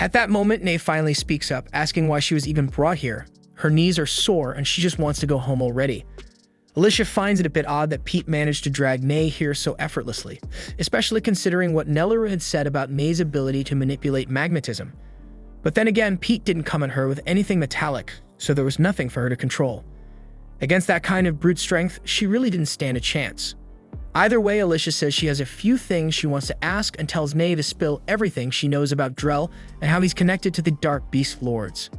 At that moment, Nay finally speaks up, asking why she was even brought here. Her knees are sore and she just wants to go home already. Alicia finds it a bit odd that Pete managed to drag Nay here so effortlessly, especially considering what Nelleru had said about May's ability to manipulate magnetism. But then again, Pete didn't come at her with anything metallic, so there was nothing for her to control. Against that kind of brute strength, she really didn't stand a chance. Either way, Alicia says she has a few things she wants to ask and tells Nay to spill everything she knows about Drell and how he's connected to the Dark Beast Lords.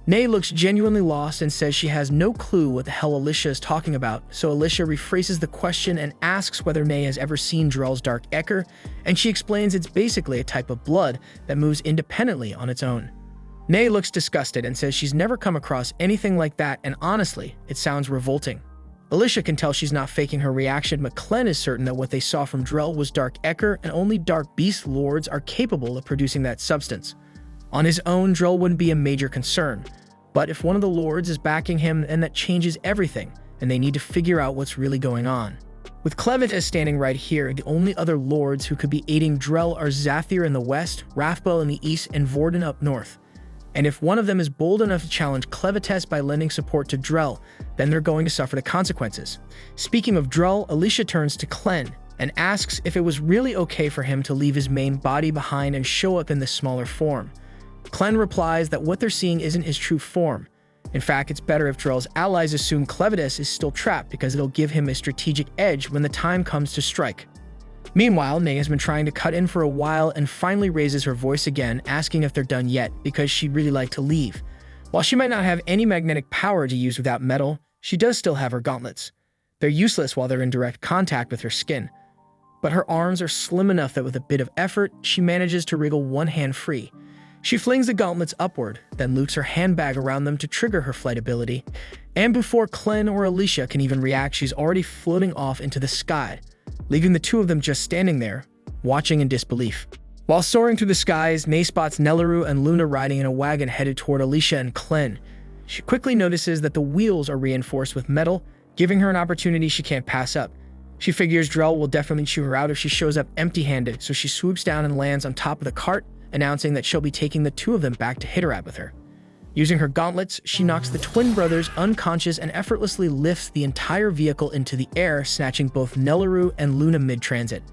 Nay looks genuinely lost and says she has no clue what the hell Alicia is talking about, so Alicia rephrases the question and asks whether Nay has ever seen Drell's Dark Ecker, and she explains it's basically a type of blood that moves independently on its own. Nay looks disgusted and says she's never come across anything like that, and honestly, it sounds revolting. Alicia can tell she's not faking her reaction, but Clem is certain that what they saw from Drell was Dark Ecker, and only Dark Beast Lords are capable of producing that substance. On his own, Drell wouldn't be a major concern, but if one of the Lords is backing him, then that changes everything, and they need to figure out what's really going on. With Clevet standing right here, the only other Lords who could be aiding Drell are Zathir in the west, Rathbell in the east, and Vorden up north. And if one of them is bold enough to challenge Clevites by lending support to Drell, then they're going to suffer the consequences. Speaking of Drell, Alicia turns to Clen and asks if it was really okay for him to leave his main body behind and show up in this smaller form. Clen replies that what they're seeing isn't his true form. In fact, it's better if Drell's allies assume Clevitus is still trapped because it'll give him a strategic edge when the time comes to strike. Meanwhile, Nay has been trying to cut in for a while and finally raises her voice again, asking if they're done yet because she'd really like to leave. While she might not have any magnetic power to use without metal, she does still have her gauntlets. They're useless while they're in direct contact with her skin. But her arms are slim enough that with a bit of effort, she manages to wriggle one hand free. She flings the gauntlets upward, then loops her handbag around them to trigger her flight ability. And before Clen or Alicia can even react, she's already floating off into the sky, leaving the two of them just standing there, watching in disbelief. While soaring through the skies, Nay spots Nelleru and Luna riding in a wagon headed toward Alicia and Clen. She quickly notices that the wheels are reinforced with metal, giving her an opportunity she can't pass up. She figures Drell will definitely chew her out if she shows up empty-handed, so she swoops down and lands on top of the cart, announcing that she'll be taking the two of them back to Hitterat with her. Using her gauntlets, she knocks the twin brothers unconscious and effortlessly lifts the entire vehicle into the air, snatching both Nelleru and Luna mid-transit.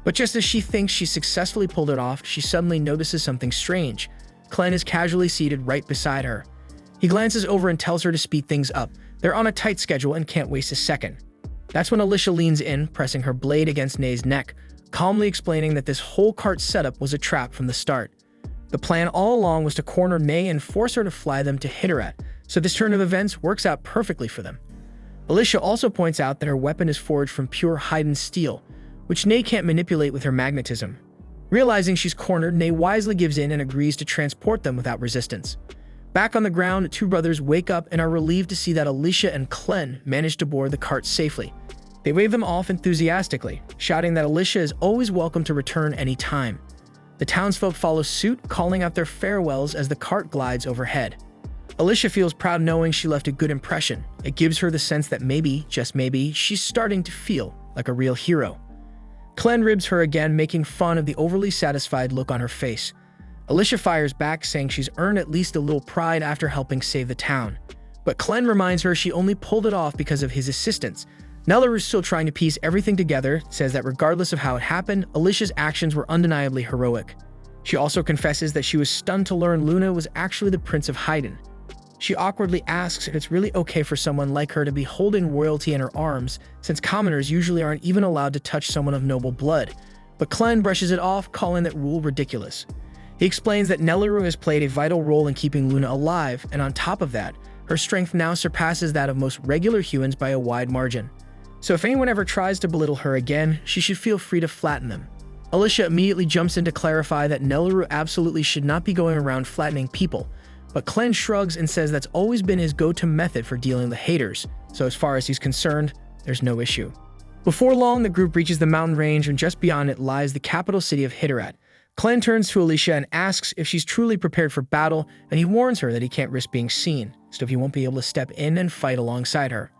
But just as she thinks she successfully pulled it off, she suddenly notices something strange. Clen is casually seated right beside her. He glances over and tells her to speed things up. They're on a tight schedule and can't waste a second. That's when Alicia leans in, pressing her blade against Nay's neck, calmly explaining that this whole cart setup was a trap from the start. The plan all along was to corner Nay and force her to fly them to Hitterat, so this turn of events works out perfectly for them. Alicia also points out that her weapon is forged from pure Haiden steel, which Nay can't manipulate with her magnetism. Realizing she's cornered, Nay wisely gives in and agrees to transport them without resistance. Back on the ground, the two brothers wake up and are relieved to see that Alicia and Clen managed to board the cart safely. They wave them off enthusiastically, shouting that Alicia is always welcome to return any time. The townsfolk follow suit, calling out their farewells as the cart glides overhead. Alicia feels proud knowing she left a good impression. It gives her the sense that maybe, just maybe, she's starting to feel like a real hero. Clen ribs her again, making fun of the overly satisfied look on her face. Alicia fires back, saying she's earned at least a little pride after helping save the town. But Clen reminds her she only pulled it off because of his assistance. Nelleru is still trying to piece everything together, says that regardless of how it happened, Alicia's actions were undeniably heroic. She also confesses that she was stunned to learn Luna was actually the Prince of Haiden. She awkwardly asks if it's really okay for someone like her to be holding royalty in her arms, since commoners usually aren't even allowed to touch someone of noble blood. But Clen brushes it off, calling that rule ridiculous. He explains that Nelleru has played a vital role in keeping Luna alive, and on top of that, her strength now surpasses that of most regular humans by a wide margin. So if anyone ever tries to belittle her again, she should feel free to flatten them. Alicia immediately jumps in to clarify that Nelleru absolutely should not be going around flattening people, but Clen shrugs and says that's always been his go-to method for dealing with haters, so as far as he's concerned, there's no issue. Before long, the group reaches the mountain range, and just beyond it lies the capital city of Hitterat. Clen turns to Alicia and asks if she's truly prepared for battle, and he warns her that he can't risk being seen, so he won't be able to step in and fight alongside her.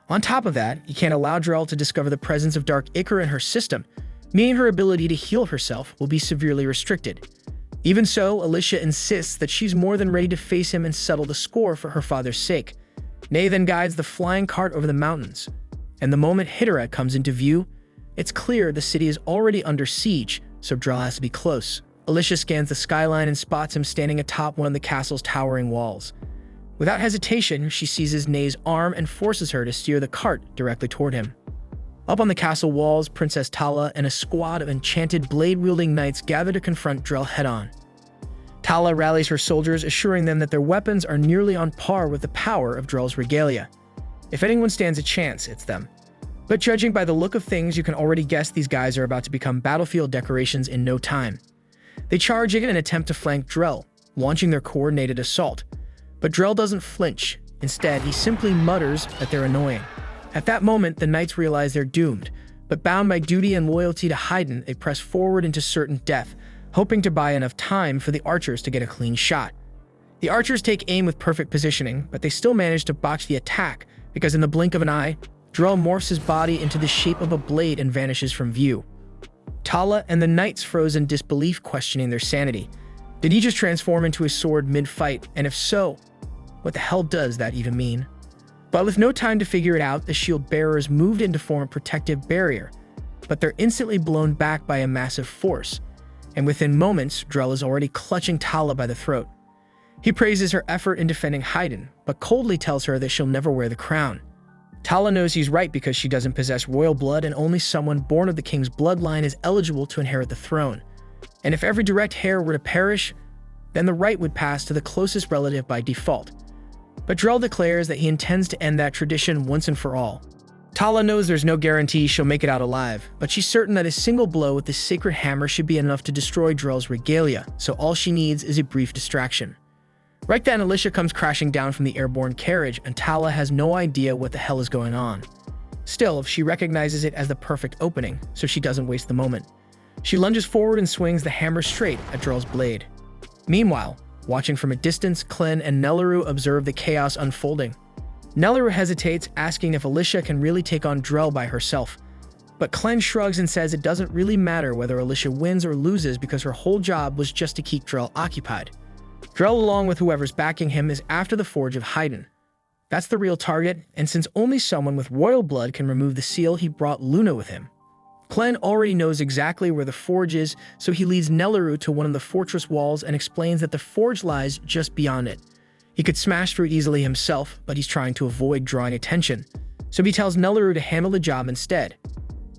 On top of that, he can't allow Drell to discover the presence of Dark Ichor in her system, meaning her ability to heal herself will be severely restricted. Even so, Alicia insists that she's more than ready to face him and settle the score for her father's sake. Nay then guides the flying cart over the mountains, and the moment Hidera comes into view, it's clear the city is already under siege, so Drell has to be close. Alicia scans the skyline and spots him standing atop one of the castle's towering walls. Without hesitation, she seizes Nay's arm and forces her to steer the cart directly toward him. Up on the castle walls, Princess Tala and a squad of enchanted blade-wielding knights gather to confront Drell head-on. Tala rallies her soldiers, assuring them that their weapons are nearly on par with the power of Drell's regalia. If anyone stands a chance, it's them. But judging by the look of things, you can already guess these guys are about to become battlefield decorations in no time. They charge in an attempt to flank Drell, launching their coordinated assault. But Drell doesn't flinch. Instead, he simply mutters that they're annoying. At that moment, the knights realize they're doomed, but bound by duty and loyalty to Haydn, they press forward into certain death, hoping to buy enough time for the archers to get a clean shot. The archers take aim with perfect positioning, but they still manage to botch the attack because in the blink of an eye, Drell morphs his body into the shape of a blade and vanishes from view. Tala and the knights froze in disbelief, questioning their sanity. Did he just transform into a sword mid-fight? And if so, what the hell does that even mean? But with no time to figure it out, the shield bearers moved in to form a protective barrier, but they're instantly blown back by a massive force. And within moments, Drell is already clutching Tala by the throat. He praises her effort in defending Haydn, but coldly tells her that she'll never wear the crown. Tala knows he's right because she doesn't possess royal blood and only someone born of the king's bloodline is eligible to inherit the throne. And if every direct heir were to perish, then the right would pass to the closest relative by default. But Drell declares that he intends to end that tradition once and for all. Tala knows there's no guarantee she'll make it out alive, but she's certain that a single blow with this sacred hammer should be enough to destroy Drell's regalia, so all she needs is a brief distraction. Right then, Alicia comes crashing down from the airborne carriage, and Tala has no idea what the hell is going on. Still, she recognizes it as the perfect opening, so she doesn't waste the moment. She lunges forward and swings the hammer straight at Drell's blade. Meanwhile, watching from a distance, Klen and Nelleru observe the chaos unfolding. Nelleru hesitates, asking if Alicia can really take on Drell by herself. But Klen shrugs and says it doesn't really matter whether Alicia wins or loses because her whole job was just to keep Drell occupied. Drell, along with whoever's backing him, is after the Forge of Haydn. That's the real target, and since only someone with royal blood can remove the seal, he brought Luna with him. Klen already knows exactly where the forge is, so he leads Nelleru to one of the fortress walls and explains that the forge lies just beyond it. He could smash through it easily himself, but he's trying to avoid drawing attention, so he tells Nelleru to handle the job instead.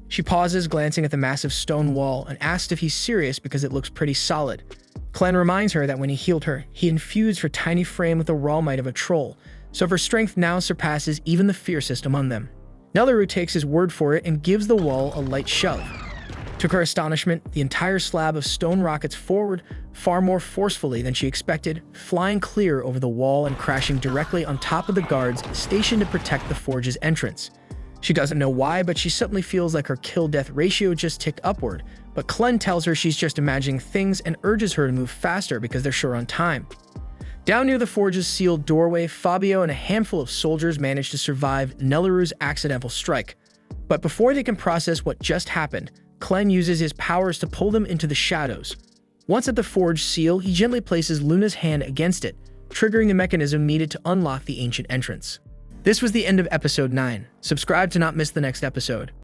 She pauses, glancing at the massive stone wall, and asks if he's serious because it looks pretty solid. Klen reminds her that when he healed her, he infused her tiny frame with the raw might of a troll, so her strength now surpasses even the fiercest among them. Nelleru takes his word for it and gives the wall a light shove. To her astonishment, the entire slab of stone rockets forward far more forcefully than she expected, flying clear over the wall and crashing directly on top of the guards stationed to protect the forge's entrance. She doesn't know why, but she suddenly feels like her kill-death ratio just ticked upward, but Klen tells her she's just imagining things and urges her to move faster because they're sure on time. Down near the forge's sealed doorway, Fabio and a handful of soldiers manage to survive Nelleru's accidental strike. But before they can process what just happened, Klen uses his powers to pull them into the shadows. Once at the forge seal, he gently places Luna's hand against it, triggering the mechanism needed to unlock the ancient entrance. This was the end of episode 9. Subscribe to not miss the next episode.